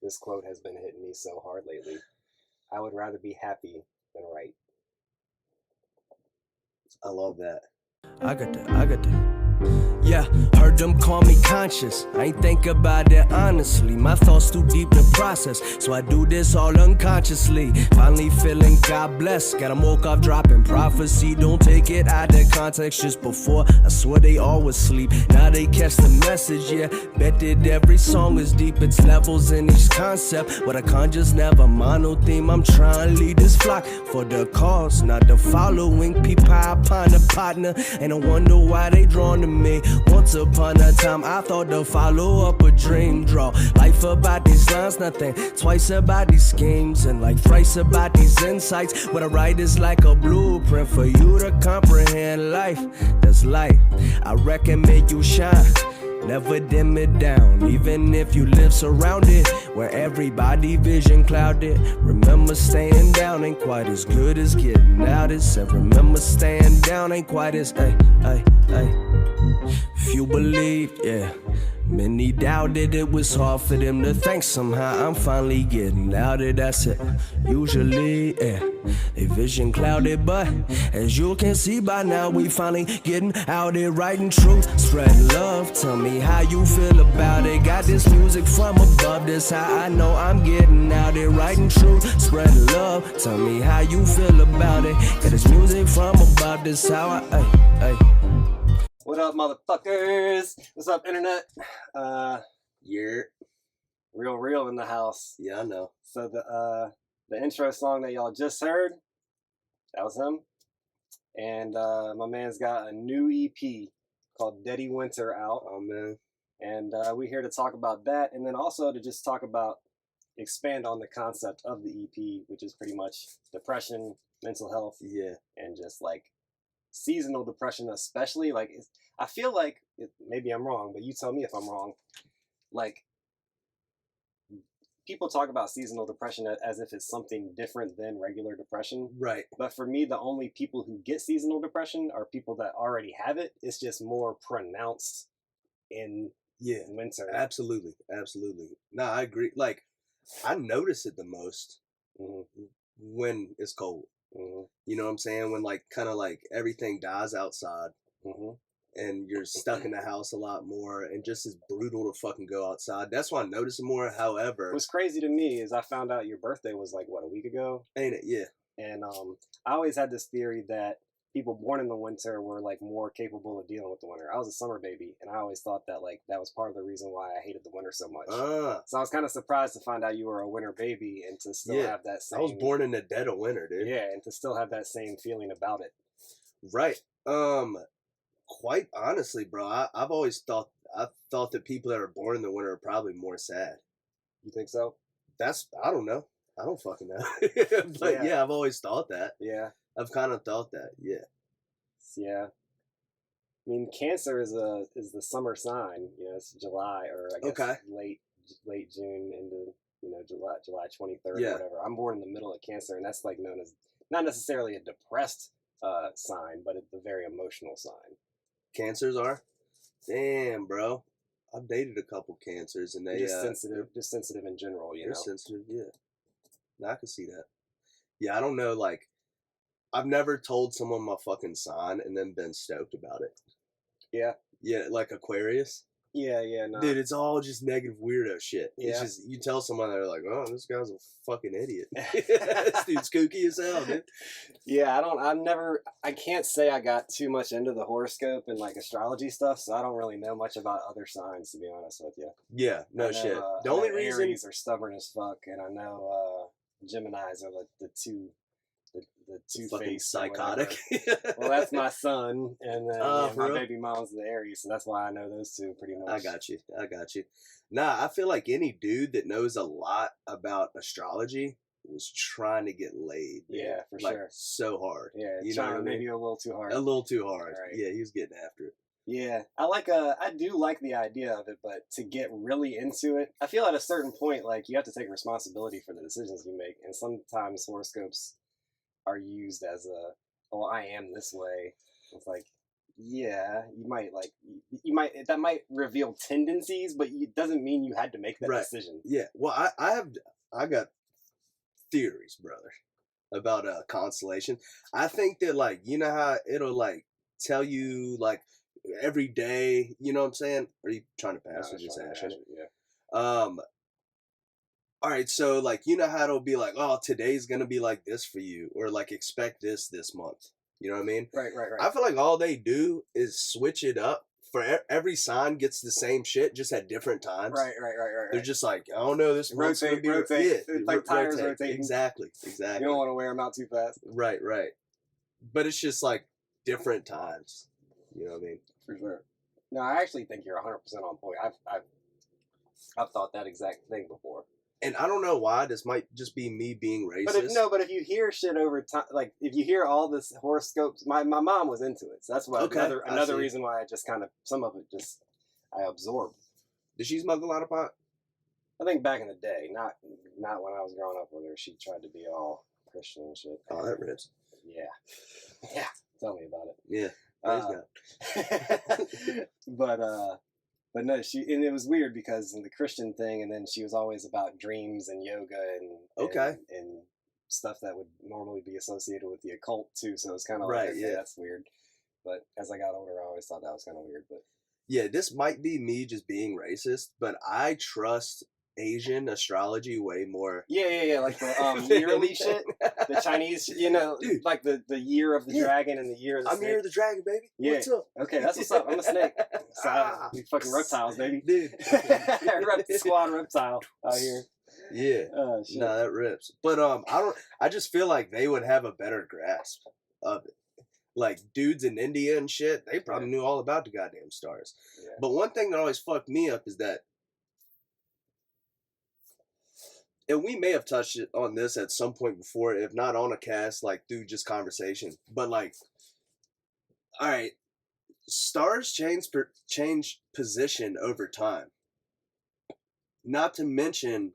This quote has been hitting me so hard lately. I would rather be happy than right. I love that. I got that. Yeah, heard them call me conscious. I ain't think about it honestly. My thoughts too deep to process, so I do this all unconsciously. Finally feeling God bless. Got 'em woke up dropping prophecy. Don't take it out of context. Just before, I swear they always sleep. Now they catch the message, yeah. Bet that every song is deep. It's levels in each concept. What I conjure's never mono theme. I'm trying to lead this flock for the cause, not the following. People upon a partner, and I wonder why they drawn to me. Once upon a time, I thought to follow up a dream. Draw life about these lines, nothing twice about these schemes, and like thrice about these insights. What I write is like a blueprint for you to comprehend life. That's light, I reckon, make you shine. Never dim it down, even if you live surrounded where everybody vision clouded. Remember, staying down ain't quite as good as getting out. It said, remember, staying down ain't quite as, ay. Few believed, yeah. Many doubted. It was hard for them to think. Somehow I'm finally getting out of that's it. Usually, yeah, they vision clouded, but as you can see by now, we finally getting out there, writing truth, spreading love. Tell me how you feel about it. Got this music from above. This how I know I'm getting out there, writing truth, spreading love. Tell me how you feel about it. Got this music from above. This how I. What up, motherfuckers? What's up, internet? You're RielXRiel in the house. Yeah, I know. So the intro song that y'all just heard, that was him. And my man's got a new EP called Deady Winter out. Oh, man. And we're here to talk about that, and then also to just talk about, expand on the concept of the EP, which is pretty much depression, mental health, Yeah. and just like seasonal depression, especially. Like, I feel like, maybe I'm wrong, but you tell me if I'm wrong. Like, people talk about seasonal depression as if it's something different than regular depression. Right. But for me, the only people who get seasonal depression are people that already have it. It's just more pronounced in winter. Absolutely. No, I agree. Like, I notice it the most when it's cold. You know what I'm saying? When like kind of like everything dies outside and you're stuck in the house a lot more, and just as brutal to fucking go outside. That's why I notice it more. However, what's crazy to me is I found out your birthday was like, what, a week ago? Ain't it? Yeah. And I always had this theory that people born in the winter were like more capable of dealing with the winter. I was a summer baby, and I always thought that like that was part of the reason why I hated the winter so much. So I was kind of surprised to find out you were a winter baby and to still have that same. I was born in the dead of winter, dude. Yeah, and to still have that same feeling about it. Right. Quite honestly, bro, I've always thought that people that are born in the winter are probably more sad. You think so? I don't know. I don't fucking know. But yeah, I've always thought that. Yeah. I've kind of thought that. Yeah. Yeah. I mean, Cancer is the summer sign. You know, it's July, or I guess late June into July 23rd or whatever. I'm born in the middle of Cancer, and that's like known as not necessarily a depressed sign, but it's a very emotional sign. Cancers are? Damn, bro. I've dated a couple Cancers, and they just sensitive in general. They're sensitive, yeah. No, I can see that. Yeah, I don't know. Like, I've never told someone my fucking sign and then been stoked about it. Yeah. Yeah, like Aquarius. Yeah, no. Dude, it's all just negative weirdo shit. Yeah. It's just, you tell someone, they're like, oh, this guy's a fucking idiot. This dude's kooky as hell, dude. Yeah, I can't say I got too much into the horoscope and like astrology stuff, so I don't really know much about other signs, to be honest with you. Yeah, no shit. The only reason Aries are stubborn as fuck, and I know Geminis are the two fucking psychotic. Well, that's my son, and then my baby mom's the Aries, so that's why I know those two pretty much. I got you. Nah, I feel like any dude that knows a lot about astrology was trying to get laid. Yeah, for like, sure. So hard. Yeah, you know what I mean? Maybe a little too hard. A little too hard. Right. Yeah, he was getting after it. Yeah, I do like the idea of it, but to get really into it, I feel at a certain point, like, you have to take responsibility for the decisions you make, and sometimes horoscopes are used as I am this way. It's like, yeah, that might reveal tendencies, but it doesn't mean you had to make that decision. Yeah. Well, I got theories, brother, about constellation. I think that, like, you know how it'll like tell you like every day, you know what I'm saying? Are you trying to pass or just ash it? Yeah. All right, so like, you know how it'll be like, oh, today's gonna be like this for you, or like expect this month. You know what I mean? Right. I feel like all they do is switch it up. For every sign gets the same shit, just at different times. Right. They're just like, I don't know, this month's gonna be rotate. It's like tires rotating. Exactly. You don't want to wear them out too fast. Right. But it's just like different times. You know what I mean? For sure. No, I actually think you're 100% on point. I've thought that exact thing before. And I don't know why. This might just be me being racist. But if you hear shit over time, like if you hear all this horoscopes, my mom was into it, so that's why another reason why I just kind of some of it just I absorbed. Did she smoke a lot of pot? I think back in the day, not when I was growing up with her. She tried to be all Christian and shit. Oh, that rips. Yeah. Tell me about it. Yeah. Praise God. But no, and it was weird because in the Christian thing, and then she was always about dreams and yoga and stuff that would normally be associated with the occult too. So it's kind of like, okay, that's weird. But as I got older, I always thought that was kind of weird. But yeah, this might be me just being racist, but I trust Asian astrology way more. Yeah, like the yearly shit, the Chinese, dude, like the year of the dragon and the year of the snake. I'm year of the dragon, baby. Yeah. What's up? Okay, that's what's up. I'm a snake. We fucking reptiles, baby. Dude. Squad reptile out here. Yeah. Shit. Nah, that rips. But I just feel like they would have a better grasp of it. Like dudes in India and shit, they probably knew all about the goddamn stars. Yeah. But one thing that always fucked me up is that, and we may have touched on this at some point before, if not on a cast, like through just conversation. But like, all right, stars change position over time. Not to mention,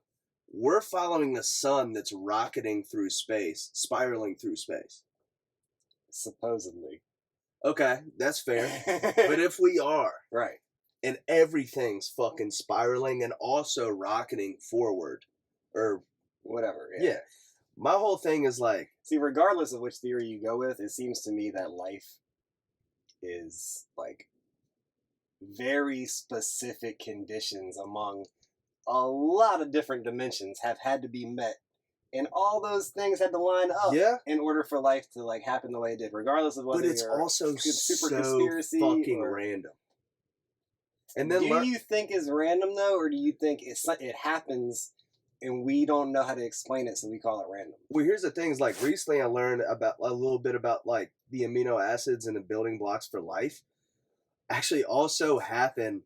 we're following a sun that's rocketing through space, spiraling through space. Supposedly. Okay, that's fair. But if we are, right, and everything's fucking spiraling and also rocketing forward, or whatever. Yeah. My whole thing is like, see, regardless of which theory you go with, it seems to me that life is like very specific conditions among a lot of different dimensions have had to be met, and all those things had to line up in order for life to like happen the way it did, regardless of whether but it's also super conspiracy fucking random. And then do you think it's random though, or do you think it happens and we don't know how to explain it, so we call it random? Well, here's the thing: is like recently I learned about a little bit about like the amino acids and the building blocks for life. Actually, also happen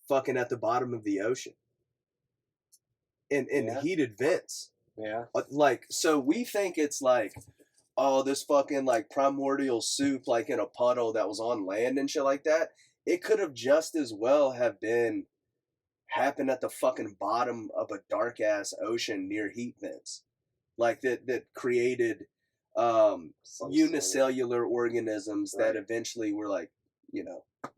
fucking at the bottom of the ocean in heated vents. Yeah. Like, so we think it's like, oh, this fucking like primordial soup like in a puddle that was on land and shit like that. It could have just as well have been happen at the fucking bottom of a dark ass ocean near heat vents, like that created unicellular organisms that eventually were like,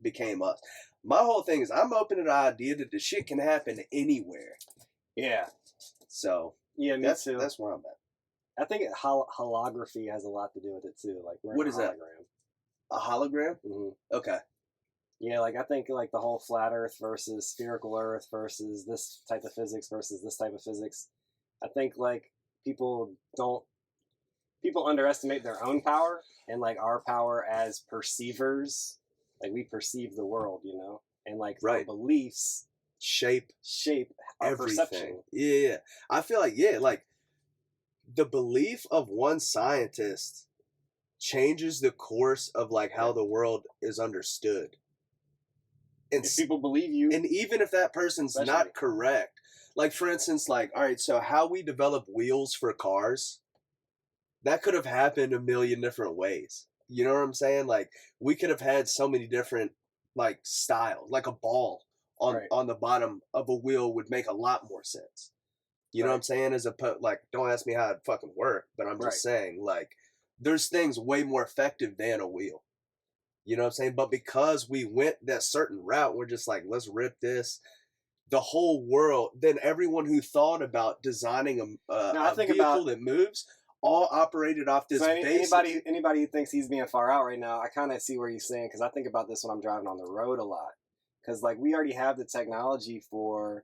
became us. My whole thing is I'm open to the idea that the shit can happen anywhere. Yeah. So yeah, me too. That's where I'm at. I think holography has a lot to do with it too. Like what is that? A hologram? Mm-hmm. Okay. Yeah, like I think like the whole flat Earth versus spherical Earth versus this type of physics versus this type of physics. I think like people underestimate their own power and like our power as perceivers. Like we perceive the world, and like our beliefs shape our everything. Perception. Yeah. I feel like like the belief of one scientist changes the course of like how the world is understood. And if people believe you, and even if that person's not correct, like for instance, like, all right, so how we develop wheels for cars, that could have happened a million different ways. You know what I'm saying? Like we could have had so many different like styles, like a ball on the bottom of a wheel would make a lot more sense. You know what I'm saying? Like, don't ask me how it fucking worked, but I'm just saying like there's things way more effective than a wheel. You know what I'm saying? But because we went that certain route, we're just like, let's rip this. The whole world, then everyone who thought about designing a vehicle that moves all operated off this basis. Anybody who thinks he's being far out right now, I kind of see where he's saying, because I think about this when I'm driving on the road a lot. Because like we already have the technology for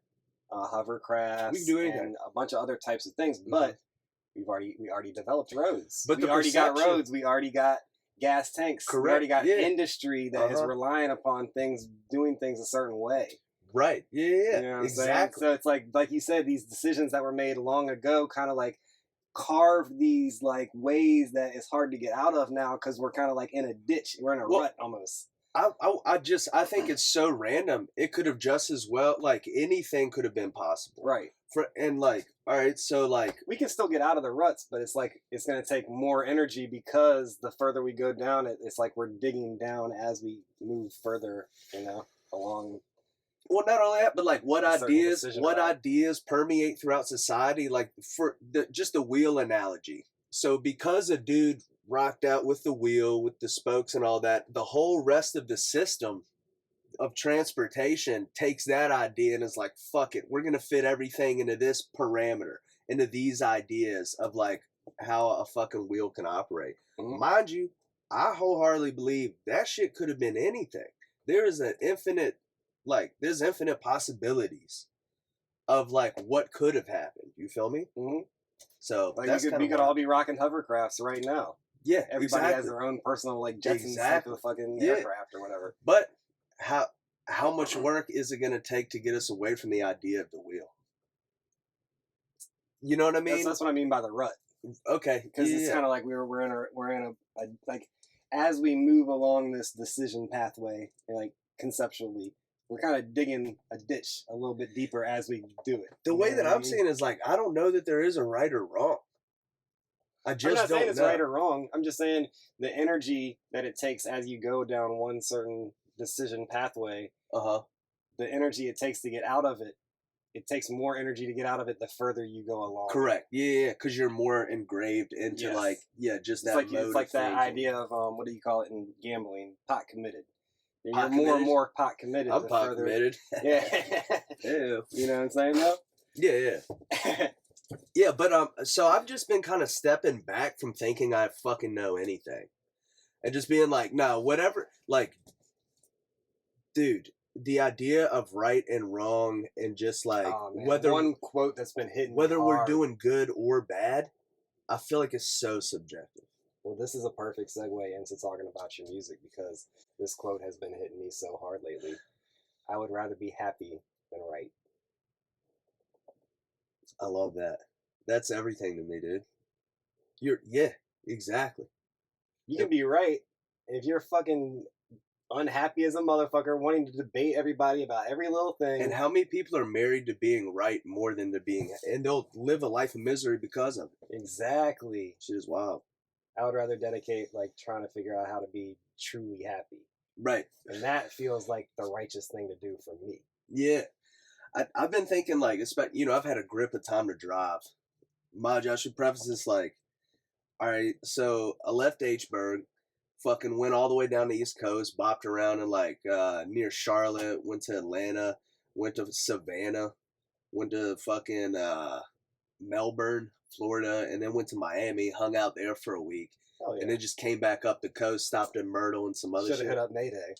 hovercrafts, we can do anything, and a bunch of other types of things, but we already developed roads. But we already got roads. We already got gas tanks. Correct. We already got industry that is relying upon doing things a certain way. Right. Yeah. You know what exactly. So it's like you said, these decisions that were made long ago kind of like carve these like ways that it's hard to get out of now because we're kind of like in a ditch. We're in a rut almost. I think it's so random. It could have just as well, like anything could have been possible. Right. All right, so like we can still get out of the ruts, but it's like it's going to take more energy because the further we go down it, it's like we're digging down as we move further, along. Well, not only that, but like what ideas permeate throughout society, like for just the wheel analogy. So because a dude rocked out with the wheel, with the spokes and all that, the whole rest of the system of transportation takes that idea and is like, fuck it, we're going to fit everything into this parameter, into these ideas of like how a fucking wheel can operate. Mm-hmm. Mind you, I wholeheartedly believe that shit could have been anything. There's infinite possibilities of like what could have happened. You feel me? Mm-hmm. So like we could all be rocking hovercrafts right now. Yeah, everybody has their own personal like Jetsons type of fucking aircraft or whatever. But how much work is it going to take to get us away from the idea of the wheel? You know what I mean? That's what I mean by the rut. Okay, because it's kind of like we're in a like as we move along this decision pathway, like conceptually, we're kind of digging a ditch a little bit deeper as we do it. The way that I'm seeing is like I don't know that there is a right or wrong. I'm not saying it's right or wrong. I'm just saying the energy that it takes as you go down one certain decision pathway, the energy it takes to get out of it, it takes more energy to get out of it the further you go along. Correct. Yeah, because you're more engraved into just that mode. It's like that idea of what do you call it in gambling? Pot committed. You're more and more pot committed. I'm pot committed. Yeah. Ew. You know what I'm saying though? Yeah. Yeah, but so I've just been kind of stepping back from thinking I fucking know anything, and just being like, no, whatever. Like, dude, the idea of right and wrong, and just like whether one quote that's been hitting whether we're doing good or bad, I feel like it's so subjective. Well, this is a perfect segue into talking about your music because this quote has been hitting me so hard lately. I would rather be happy than right. I love that. That's everything to me, dude. Exactly. You can be right if you're fucking unhappy as a motherfucker, wanting to debate everybody about every little thing. And how many people are married to being right more than to being, and they'll live a life of misery because of it. Exactly. Shit is wild. I would rather dedicate like trying to figure out how to be truly happy. Right. And that feels like the righteous thing to do for me. Yeah. I've been thinking like, I've had a grip of time to drive. Mind you, I should preface this like, all right, so I left Hburg, fucking went all the way down the East Coast, bopped around in like near Charlotte, went to Atlanta, went to Savannah, went to fucking Melbourne, Florida, and then went to Miami, hung out there for a week, and then just came back up the coast, stopped in Myrtle and some other shit. Should have hit up Mayday.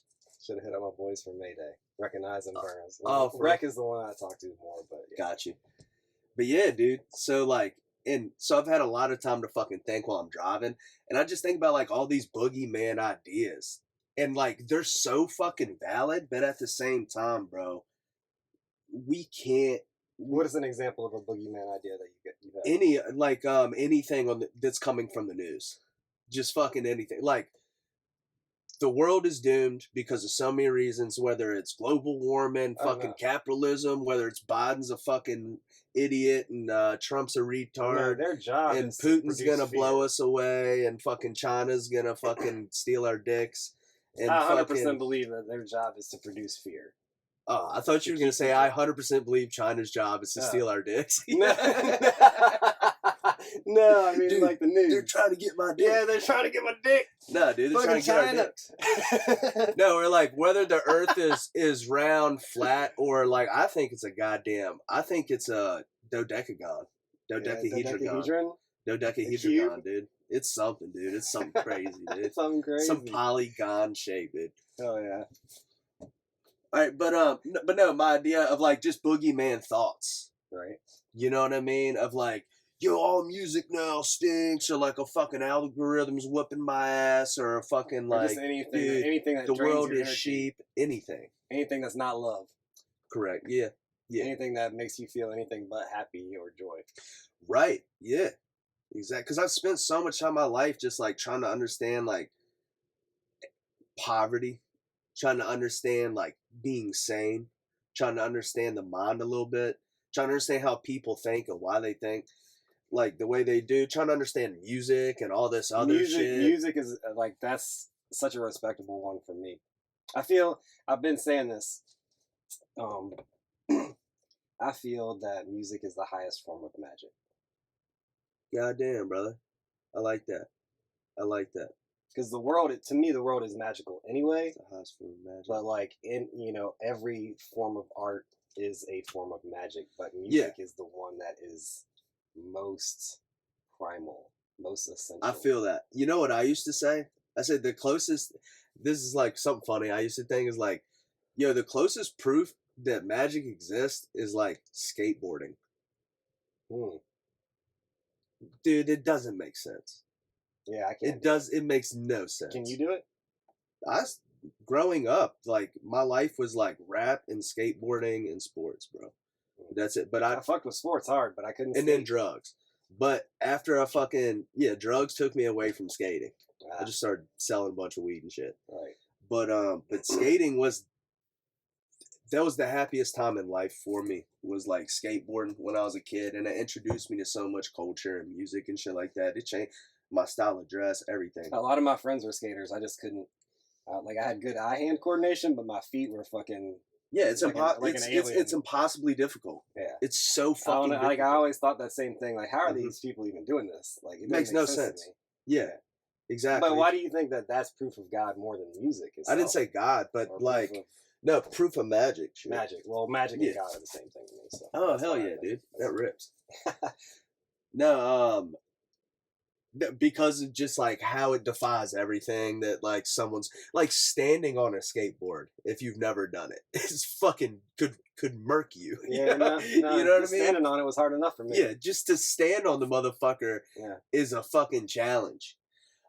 Should have hit up my boys from Mayday. Recognize and Burns. Rec is the one I talk to more, but yeah. Got you. But yeah, dude. So like, so I've had a lot of time to fucking think while I'm driving, and I just think about like all these boogeyman ideas, and like they're so fucking valid, but at the same time, bro, we can't. What is an example of a boogeyman idea that you had? Anything that's coming from the news, just fucking anything. Like the world is doomed because of so many reasons, whether it's global warming, fucking capitalism, whether it's Biden's a fucking idiot and Trump's a retard. No, their job and is Putin's gonna blow us away, and fucking China's gonna fucking steal our dicks. And I 100% believe that their job is to produce fear. Oh, I thought you were going to say I 100% believe China's job is to steal our dicks. No, No, I mean, dude, like the news. They're trying to get my dick. Yeah, they're trying to get my dick. No, dude, they're trying to get our dicks. No, or like whether the earth is round, flat, or like I think it's a dodecagon. Dodecahedron. Dodecahedron, dude. It's something, dude. It's something crazy, dude. It's something crazy. Some polygon shape, dude. Oh yeah. All right, but no, my idea of like just boogeyman thoughts. Right. You know what I mean? Of like, yo, all music now stinks, or like a fucking algorithm's whipping my ass, or a fucking like, just anything, dude, anything that the drains world your is energy. sheep. Anything that's not love. Correct. Yeah. Anything that makes you feel anything but happy or joy. Right. Yeah. Exactly. Because I've spent so much time in my life just like trying to understand like poverty, trying to understand like being sane, trying to understand the mind a little bit, trying to understand how people think and why they think like the way they do, trying to understand music and all this other shit. Music is like, that's such a respectable one for me. I feel, I've been saying this, I feel that music is the highest form of magic. Goddamn, brother. I like that. Because the world, to me, the world is magical anyway. It's the highest form of magic. But like every form of art is a form of magic. But music is the one that is most primal, most essential. I feel that. You know what I used to say? I said the closest. This is like something funny. I used to think is like, yo, the closest proof that magic exists is like skateboarding. Dude, it doesn't make sense. Yeah, I can't. It makes no sense. Can you do it? Growing up, like my life was like rap and skateboarding and sports, bro. That's it. But I fucked with sports hard, but I couldn't. And then drugs. But after drugs took me away from skating. I just started selling a bunch of weed and shit. Right. But skating was the happiest time in life for me, was like skateboarding when I was a kid, and it introduced me to so much culture and music and shit like that. It changed my style of dress, everything. A lot of my friends were skaters. I just couldn't. I had good eye-hand coordination, but my feet were fucking. Yeah, it's impossibly difficult. Yeah, it's so fucking. I always thought that same thing. Like, how are these people even doing this? Like, it makes no sense. Yeah, exactly. But why do you think that that's proof of God more than music? I didn't say God, but like proof of magic. Shit. Magic. Well, magic and God are the same thing to me. So oh hell yeah, dude, that rips. No, because of just like how it defies everything that like someone's like standing on a skateboard, if you've never done it, it's fucking could murk you. Yeah, no, you know what I mean? Standing on it was hard enough for me. Yeah, just to stand on the motherfucker is a fucking challenge.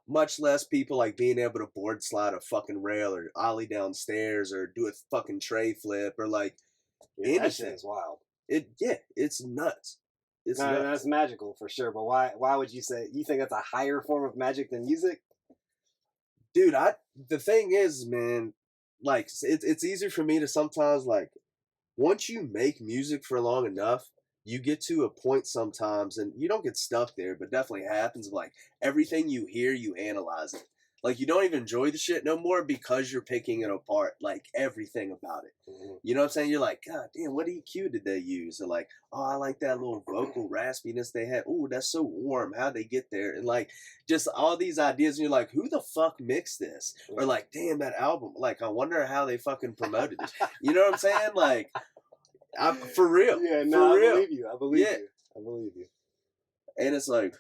Much less people like being able to board slide a fucking rail or ollie downstairs or do a fucking tray flip or like anything. That shit is wild. It's nuts. It's nuts. That's magical for sure. But why would you say you think that's a higher form of magic than music? Dude, the thing is, man, like it's easier for me to sometimes like once you make music for long enough, you get to a point sometimes, and you don't get stuck there, but definitely happens. Like everything you hear, you analyze it. Like you don't even enjoy the shit no more because you're picking it apart, like everything about it. Mm-hmm. You know what I'm saying? You're like, God damn, what EQ did they use? Or like, oh, I like that little vocal raspiness they had. Oh, that's so warm. How'd they get there? And like, just all these ideas, and you're like, who the fuck mixed this? Mm-hmm. Or like, damn, that album. Like, I wonder how they fucking promoted it. You know what I'm saying? Like, for real. Yeah, no, I believe you. And it's like,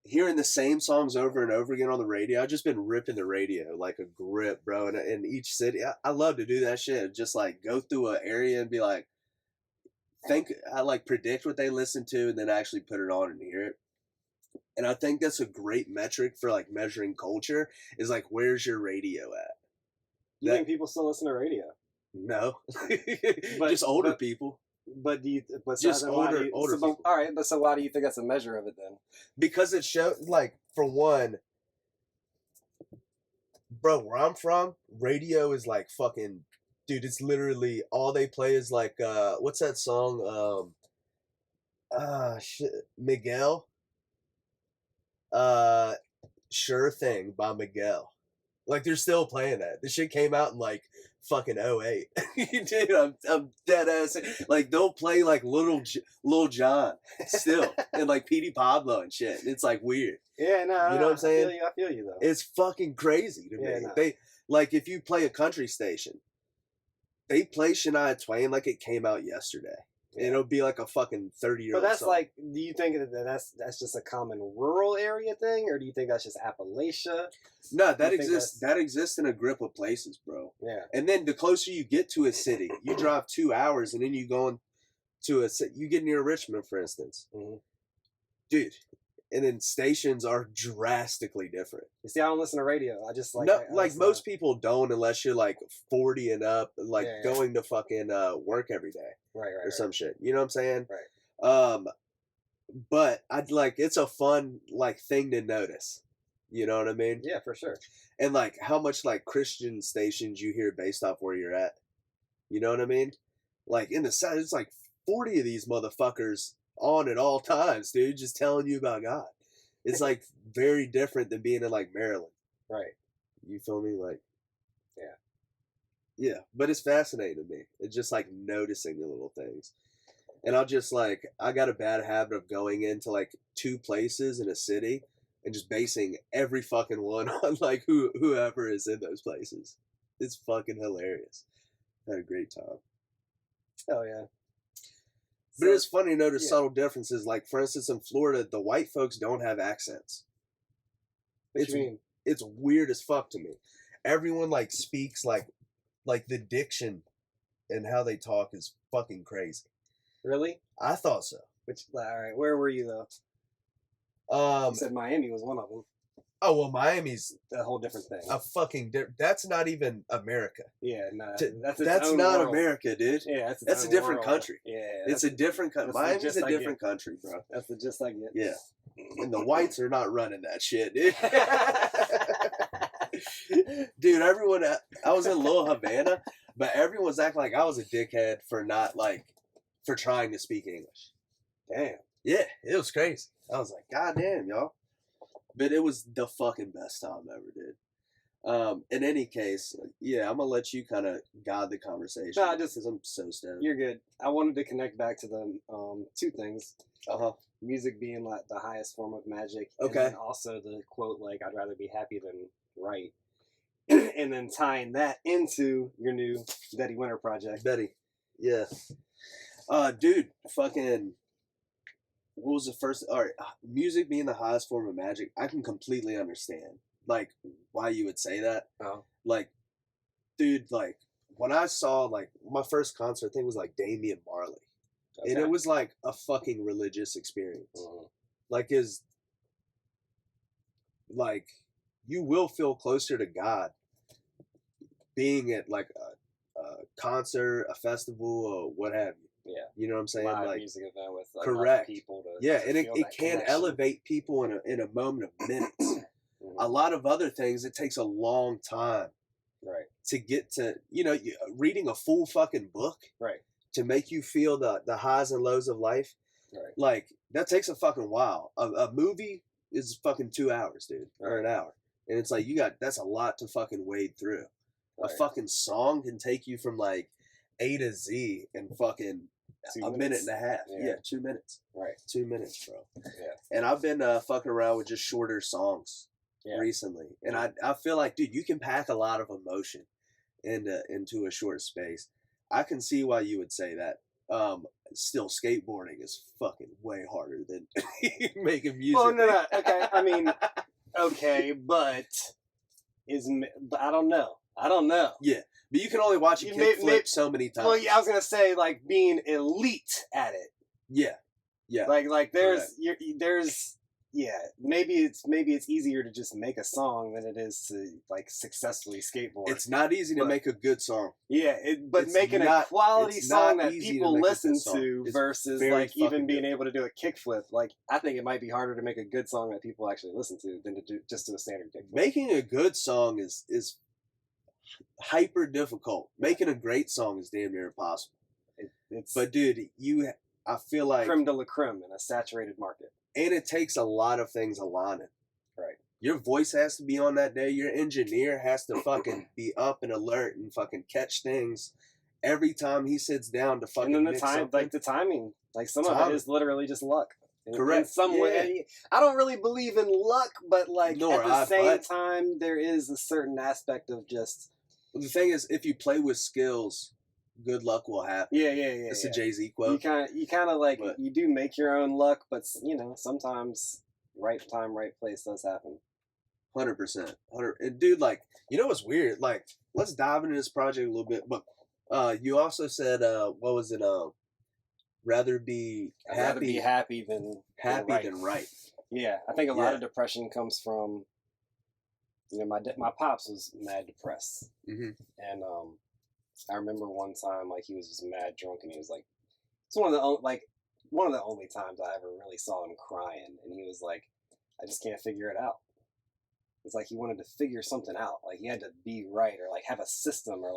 hearing the same songs over and over again on the radio. I've just been ripping the radio like a grip, bro. And in each city, I love to do that shit. Just like go through an area and be like, I like predict what they listen to and then actually put it on and hear it. And I think that's a great metric for like measuring culture is like, where's your radio at? You think people still listen to radio? No, just older people. But just older people. All right, but so why do you think that's a measure of it then? Because it shows, like, for one, bro, where I'm from, radio is like fucking, dude, it's literally all they play is like, what's that song? Miguel. Sure Thing by Miguel. Like, they're still playing that. This shit came out in, like, fucking 08. Dude, I'm dead ass. Like, they'll play, like, Lil Jon still. And, like, Petey Pablo and shit. It's, like, weird. Yeah, no. You know what I'm saying? I feel you, though. It's fucking crazy to me. No. They, like, if you play a country station, they play Shania Twain like it came out yesterday. Yeah. And it'll be like a fucking 30-year-old But that's song. like, do you think that that's just a common rural area thing, or do you think that's just Appalachia? No, that exists. That exists in a grip of places, bro. Yeah. And then the closer you get to a city, you drive 2 hours, and then you go into a city. You get near Richmond, for instance, dude. And then stations are drastically different. You see, I don't listen to radio. I just like... No, like most people don't unless you're like 40 and up, like going to fucking work every day. Right. Or some shit. You know what I'm saying? Right. But I'd like, it's a fun like thing to notice. You know what I mean? Yeah, for sure. And like how much like Christian stations you hear based off where you're at. You know what I mean? Like in the South, it's like 40 of these motherfuckers on at all times, dude, just telling you about God. It's like very different than being in like Maryland. Right. You feel me? Like, yeah. Yeah. But it's fascinating to me. It's just like noticing the little things. And I'll just like, I got a bad habit of going into like 2 places in a city and just basing every fucking one on like whoever is in those places. It's fucking hilarious. Had a great time. Oh yeah. But it's funny to notice subtle differences. Like, for instance, in Florida, the white folks don't have accents. What do you mean? It's weird as fuck to me. Everyone, like, speaks, like the diction and how they talk is fucking crazy. Really? I thought so. All right, where were you, though? You said Miami was one of them. Oh, well, Miami's a whole different thing. A fucking that's not even America. Yeah, no. That's not world. America, dude. Yeah, that's a different country. Yeah. It's a different country. Miami's a different country, bro. That's the gist I get. Yeah. And the whites are not running that shit, dude. Dude, everyone, I was in Little Havana, but everyone's acting like I was a dickhead for trying to speak English. Damn. Yeah, it was crazy. I was like, God damn, y'all. But it was the fucking best time I ever did. In any case, yeah, I'm going to let you kind of guide the conversation. No, just because I'm so stoned. You're good. I wanted to connect back to the 2 things. Music being like the highest form of magic. Okay. And also the quote, like, I'd rather be happy than right. And then tying that into your new Betty Winter project. Betty. Yeah. Dude, fucking... What was the first? All right, music being the highest form of magic, I can completely understand, like, why you would say that. Oh. Like, dude, like, when I saw, like, my first concert thing was, like, Damian Marley. Okay. And it was, like, a fucking religious experience. Mm-hmm. Like, you will feel closer to God being at, like, a concert, a festival, or what have you. Yeah, you know what I'm saying? Live like music event with correct people. And it can elevate people in a moment of minutes. Mm-hmm. A lot of other things, it takes a long time, right, to get to reading a full fucking book, right, to make you feel the highs and lows of life. Right, like that takes a fucking while. A movie is fucking 2 hours, dude, right, or an hour, and it's like that's a lot to fucking wade through. Right. A fucking song can take you from like A to Z in fucking 2 a minutes. minute and a half. Yeah. 2 minutes. Right. 2 minutes, bro. Yeah. And I've been fucking around with just shorter songs recently. And I feel like, dude, you can pack a lot of emotion into a short space. I can see why you would say that. Still, skateboarding is fucking way harder than making music. Well, no. Okay. I mean, okay, but I don't know. Yeah. But you can only watch a kickflip so many times. Well, yeah, I was gonna say like being elite at it. Yeah, yeah. Like there's maybe it's easier to just make a song than it is to like successfully skateboard. It's not easy to make a good song. Yeah, but making a quality song that people listen to versus like even being able to do a kickflip. Like I think it might be harder to make a good song that people actually listen to than to do a standard kickflip. Making a good song is hyper difficult. Making a great song is damn near impossible. But dude, I feel like creme de la creme in a saturated market, and it takes a lot of things aligning. Right. Your voice has to be on that day. Your engineer has to fucking be up and alert and fucking catch things every time he sits down to fucking. And then the timing, like some of it is literally just luck. Correct. In some way, I don't really believe in luck, but at the same time, there is a certain aspect of just. Well, the thing is, if you play with skills, good luck will happen. Yeah. It's a Jay-Z quote. You kind of like you do make your own luck, but sometimes right time, right place does happen. 100%. And dude, like, you know what's weird? Like, let's dive into this project a little bit. But you also said, what was it? Rather be happy than right. Yeah, I think a lot of depression comes from. My pops was mad depressed, and I remember one time he was just mad drunk, and he was like, it's one of the only times I ever really saw him crying, and he was like, I just can't figure it out. It's like he wanted to figure something out, he had to be right or have a system or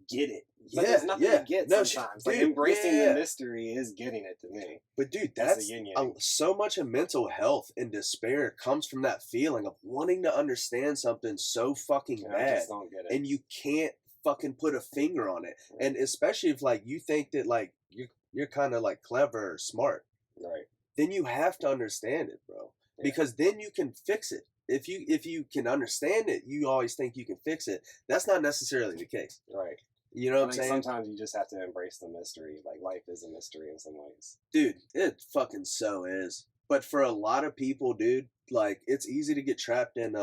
get it. There's nothing to get sometimes. Dude, embracing the mystery is getting it to me. But dude, that's so much of mental health and despair comes from that feeling of wanting to understand something so fucking bad, I just don't get it. And you can't fucking put a finger on it. Right. And especially if you think that you're kind of clever or smart, right? Then you have to understand it, bro, because then you can fix it. If you can understand it, you always think you can fix it. That's not necessarily the case. Right. You know what I'm saying? Sometimes you just have to embrace the mystery. Life is a mystery in some ways. Dude, it fucking so is. But for a lot of people, dude, it's easy to get trapped in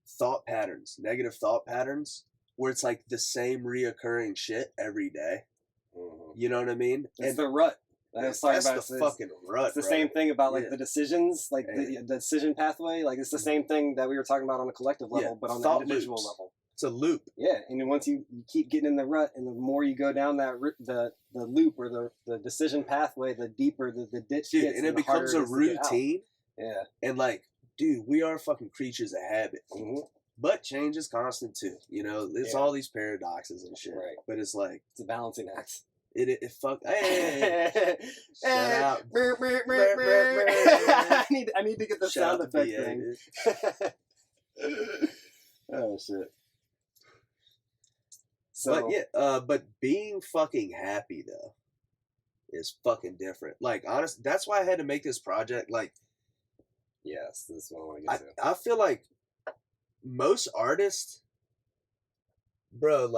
thought patterns, negative thought patterns, where it's the same reoccurring shit every day. Mm-hmm. You know what I mean? It's the rut. That's the fucking rut. It's the same thing about the decisions, the decision pathway. It's the same thing that we were talking about on a collective level, but on the individual level. It's a loop. Yeah, and then once you keep getting in the rut, and the more you go down that the loop or the decision pathway, the deeper the ditch gets, and it becomes a routine. Yeah, and dude, we are fucking creatures of habit. Mm-hmm. But change is constant too. It's all these paradoxes and shit. Right. But it's it's a balancing act. It fuck. Hey, shut up. I need to get the sound effect thing. Oh shit. So, but being fucking happy though is fucking different. Honestly, that's why I had to make this project. Yes, this is what I want to get to. I feel like most artists, bro,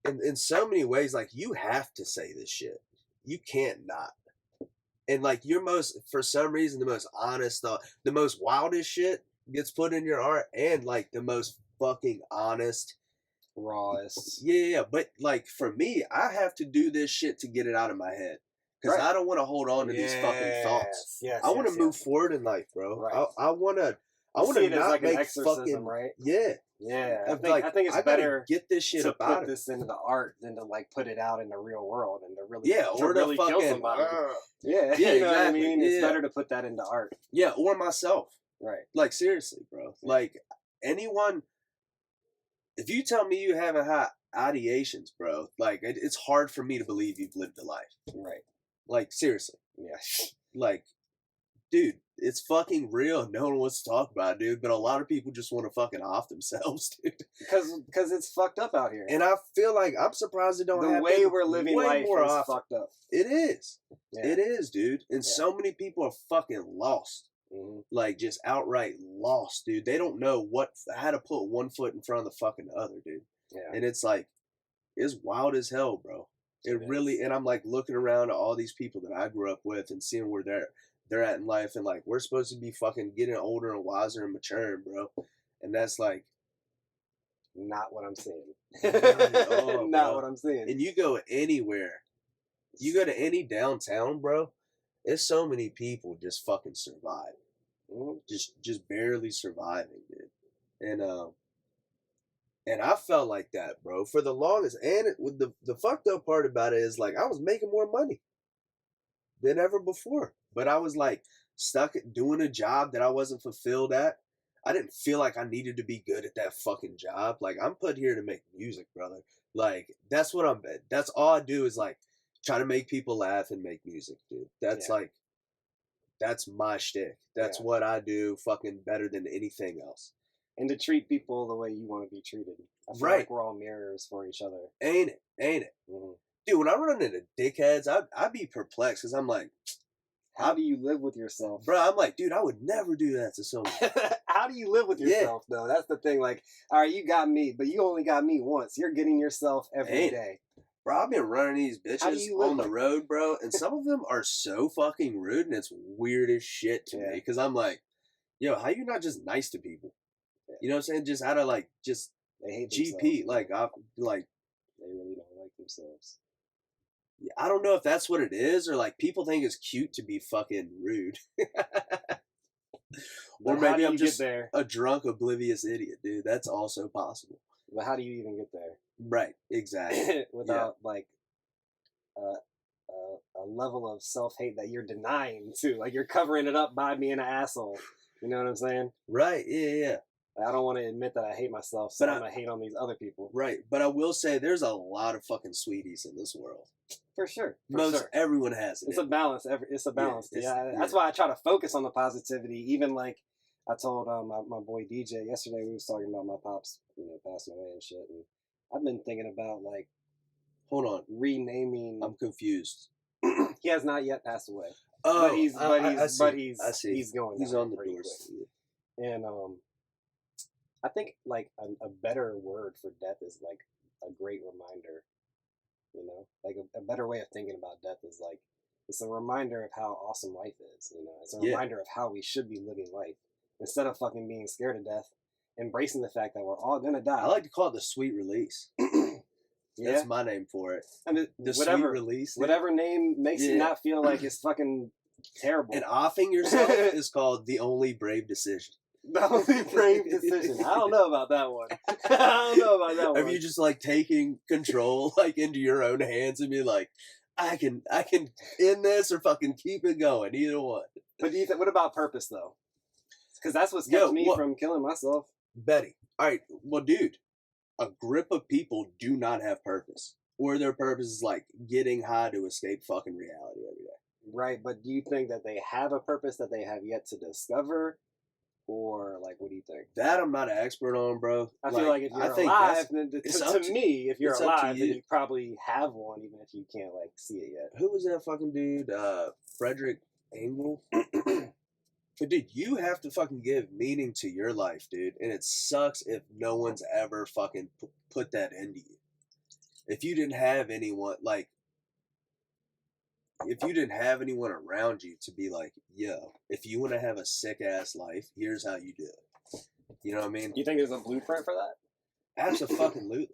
in so many ways, you have to say this shit. You can't not. And for some reason, the most honest thought, the most wildest shit gets put in your art, and the most fucking honest, rawest. Yeah. But for me, I have to do this shit to get it out of my head. Because I don't want to hold on to these fucking thoughts. Yes, I want to move forward in life, bro. Right. I want to not make an exorcism, fucking right? Yeah. Yeah, I think it's better get this shit to about put this into the art than to put it out in the real world and to really really kill somebody. Yeah, you know what I mean? Yeah. It's better to put that into art. Yeah, or myself. Right. Seriously, bro. Anyone, if you tell me you haven't had ideations, bro, it's hard for me to believe you've lived a life. Right. Seriously. Yeah. Dude, it's fucking real. No one wants to talk about it, dude. But a lot of people just want to fucking off themselves, dude. Because it's fucked up out here. And I feel I'm surprised it don't happen. The way we're living life is fucked up. It is. Yeah. It is, dude. And so many people are fucking lost. Mm-hmm. Just outright lost, dude. They don't know how to put one foot in front of the fucking other, dude. Yeah. And it's it's wild as hell, bro. It really, and I'm looking around at all these people that I grew up with and seeing where they're at in life, and we're supposed to be fucking getting older and wiser and maturing, bro. And that's not what I'm seeing. Not what I'm seeing. And you go anywhere, you go to any downtown, bro, there's so many people just fucking survive. Mm-hmm. Just barely surviving, dude. And I felt like that, bro, for the longest. And with the fucked up part about it is I was making more money than ever before. But I was stuck at doing a job that I wasn't fulfilled at. I didn't feel like I needed to be good at that fucking job. I'm put here to make music, brother. That's what that's all I do is try to make people laugh and make music, dude. That's that's my shtick. That's what I do fucking better than anything else. And to treat people the way you want to be treated. I feel like we're all mirrors for each other. Ain't it? Mm-hmm. Dude, when I run into dickheads, I'd be perplexed because I'm like, how do you live with yourself? Bro, I'm like, dude, I would never do that to someone. How do you live with yourself, though? That's the thing. Like, all right, you got me, but you only got me once. You're getting yourself every day. Bro, I've been running these bitches on the road, bro, and some of them are so fucking rude, and it's weird as shit to me, because I'm like, yo, how you not just nice to people? You know what I'm saying? Just out of, like, just they hate GP. Themselves. Like, they really don't like themselves. I don't know if that's what it is, or like people think it's cute to be fucking rude. Or maybe I'm just a drunk, oblivious idiot, dude. That's also possible. But how do you even get there? Right, exactly. Without like a level of self-hate that you're denying too. Like you're covering it up by being an asshole. You know what I'm saying? Right, yeah. I don't want to admit that I hate myself, so I'm going to hate on these other people. Right, but I will say there's a lot of fucking sweeties in this world. For sure. Everyone has it. It's a balance. It's a balance. That's why I try to focus on the positivity. Even like I told my boy DJ yesterday, we was talking about my pops, passing away and shit. And I've been thinking about like, hold on, renaming. I'm confused. He has not yet passed away. Oh, but he's going. He's on the doors. And I think like a better word for death is like a great reminder. Like a better way of thinking about death is like, it's a reminder of how awesome life is. It's a reminder of how we should be living life instead of fucking being scared to death, embracing the fact that we're all gonna die. I like to call it the sweet release. That's my name for it. I mean, the sweet release. Whatever name makes you not feel like it's fucking terrible. And offing yourself is called the only brave decision. The only brave decision. I don't know about that one. Have you just like taking control like into your own hands and be like, I can end this or fucking keep it going, either one. But do you what about purpose though? Because that's what's kept me from killing myself. Betty. All right. Well, dude, a grip of people do not have purpose, or their purpose is like getting high to escape fucking reality every day. Right. But do you think that they have a purpose that they have yet to discover? Or, like, what do you think? That I'm not an expert on, bro. I feel like if you're alive, then to me, if you're alive, then you probably have one, even if you can't, like, see it yet. Who was that fucking dude? Frederick Engel? But, dude, you have to fucking give meaning to your life, dude. And it sucks if no one's ever fucking put that into you. If you didn't have anyone, like, if you didn't have anyone around you to be like, yo, if you want to have a sick-ass life, here's how you do it. You know what I mean? You think there's a blueprint for that? Absolutely.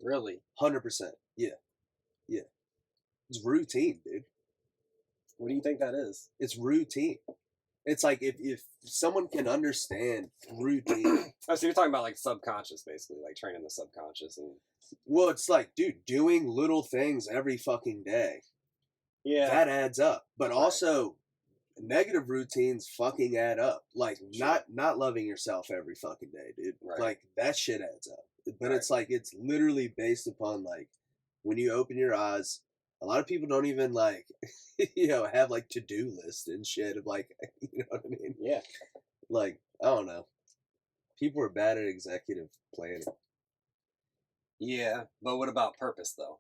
Really? 100%. Yeah. Yeah. It's routine, dude. What do you think that is? It's routine. It's like if someone can understand routine. Oh, so you're talking about like subconscious, basically, like training the subconscious. Well, it's like, dude, doing little things every fucking day. Yeah. That adds up. But also, negative routines fucking add up. Like, not loving yourself every fucking day, dude. Right. Like, that shit adds up. But it's like, it's literally based upon, like, when you open your eyes, a lot of people don't even, like, have, like, to-do lists and shit of, like, you know what I mean? Yeah. Like, I don't know. People are bad at executive planning. Yeah. But what about purpose, though?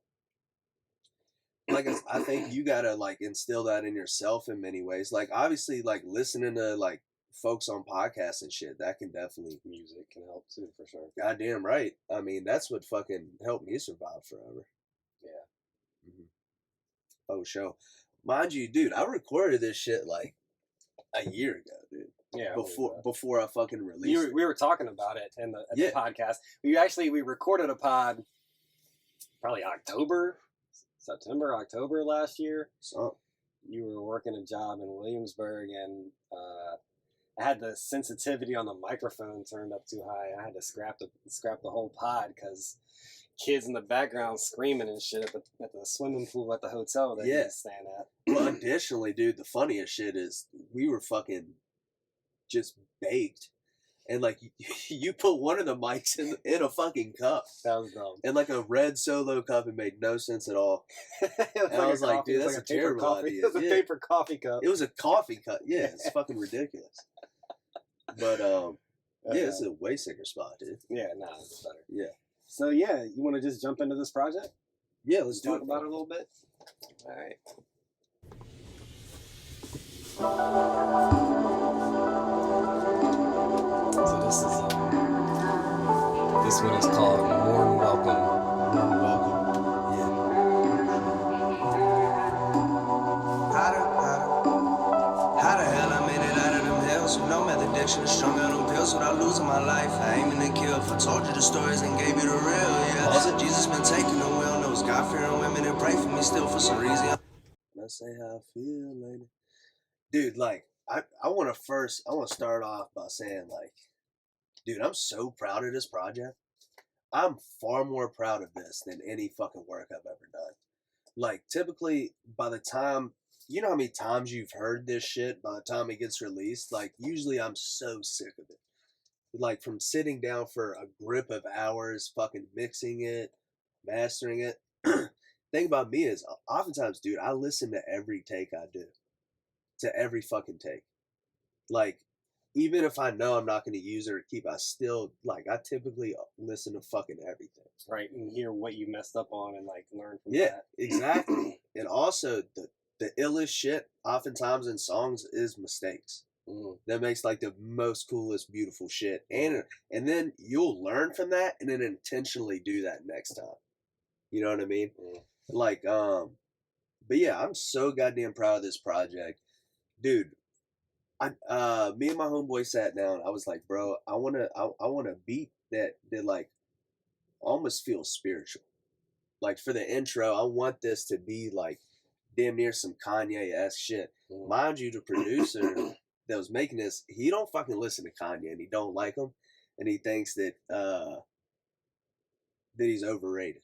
Like, I think you gotta, like, instill that in yourself in many ways. Like, obviously, like, listening to, like, folks on podcasts and shit, that can definitely... Music can help, too, for sure. Goddamn right. I mean, that's what fucking helped me survive forever. Yeah. Mm-hmm. Oh, show. Mind you, dude, I recorded this shit, like, a year ago, dude. Yeah. Before I fucking released it. We were talking about it in the podcast. We recorded a pod probably September, October last year. So you were working a job in Williamsburg, and I had the sensitivity on the microphone turned up too high. I had to scrap the whole pod because kids in the background screaming and shit at the swimming pool at the hotel that you stand at. Well, additionally, dude, the funniest shit is we were fucking just baked. and like you put one of the mics in a fucking cup. That was dumb. And like a red solo cup, it made no sense at all. And I was like, dude, that's a terrible idea. It was a paper coffee cup. It was a coffee cup. Yeah, it's fucking ridiculous. But it's a way sicker spot, dude. Yeah, it's better. Yeah. So yeah, you want to just jump into this project? Yeah, let's talk about it a little bit. All right. So this one is called Warm Welcome. Warm Welcome. Yeah. How the hell I made it out of them hills with no meth addiction, strung out on pills without losing my life. I aiming to kill. If I told you the stories and gave you the real, yeah. Jesus been taking the wheel, knows God-fearing women and pray for me still for some reason. I say how I feel later. Dude, like, I want to start off by saying, like, dude, I'm so proud of this project. I'm far more proud of this than any fucking work I've ever done. Like, typically, by the time, you know how many times you've heard this shit by the time it gets released? Like, usually I'm so sick of it. Like, from sitting down for a grip of hours, fucking mixing it, mastering it. Thing about me is, oftentimes, dude, I listen to every take I do. To every fucking take. Like, even if I know I'm not going to use it or keep, I still, like, I typically listen to fucking everything. Right, and hear what you messed up on and, like, learn from that. Yeah, exactly. And also, the illest shit, oftentimes in songs, is mistakes. That makes, like, the most coolest, beautiful shit. And then you'll learn from that and then intentionally do that next time. You know what I mean? Like, but yeah, I'm so goddamn proud of this project. Dude, me and my homeboy sat down. I was like, bro, I want a beat that like almost feels spiritual. Like, for the intro, I want this to be like damn near some Kanye-esque shit. Mind you, the producer that was making this, he don't fucking listen to Kanye and he don't like him, and he thinks that he's overrated.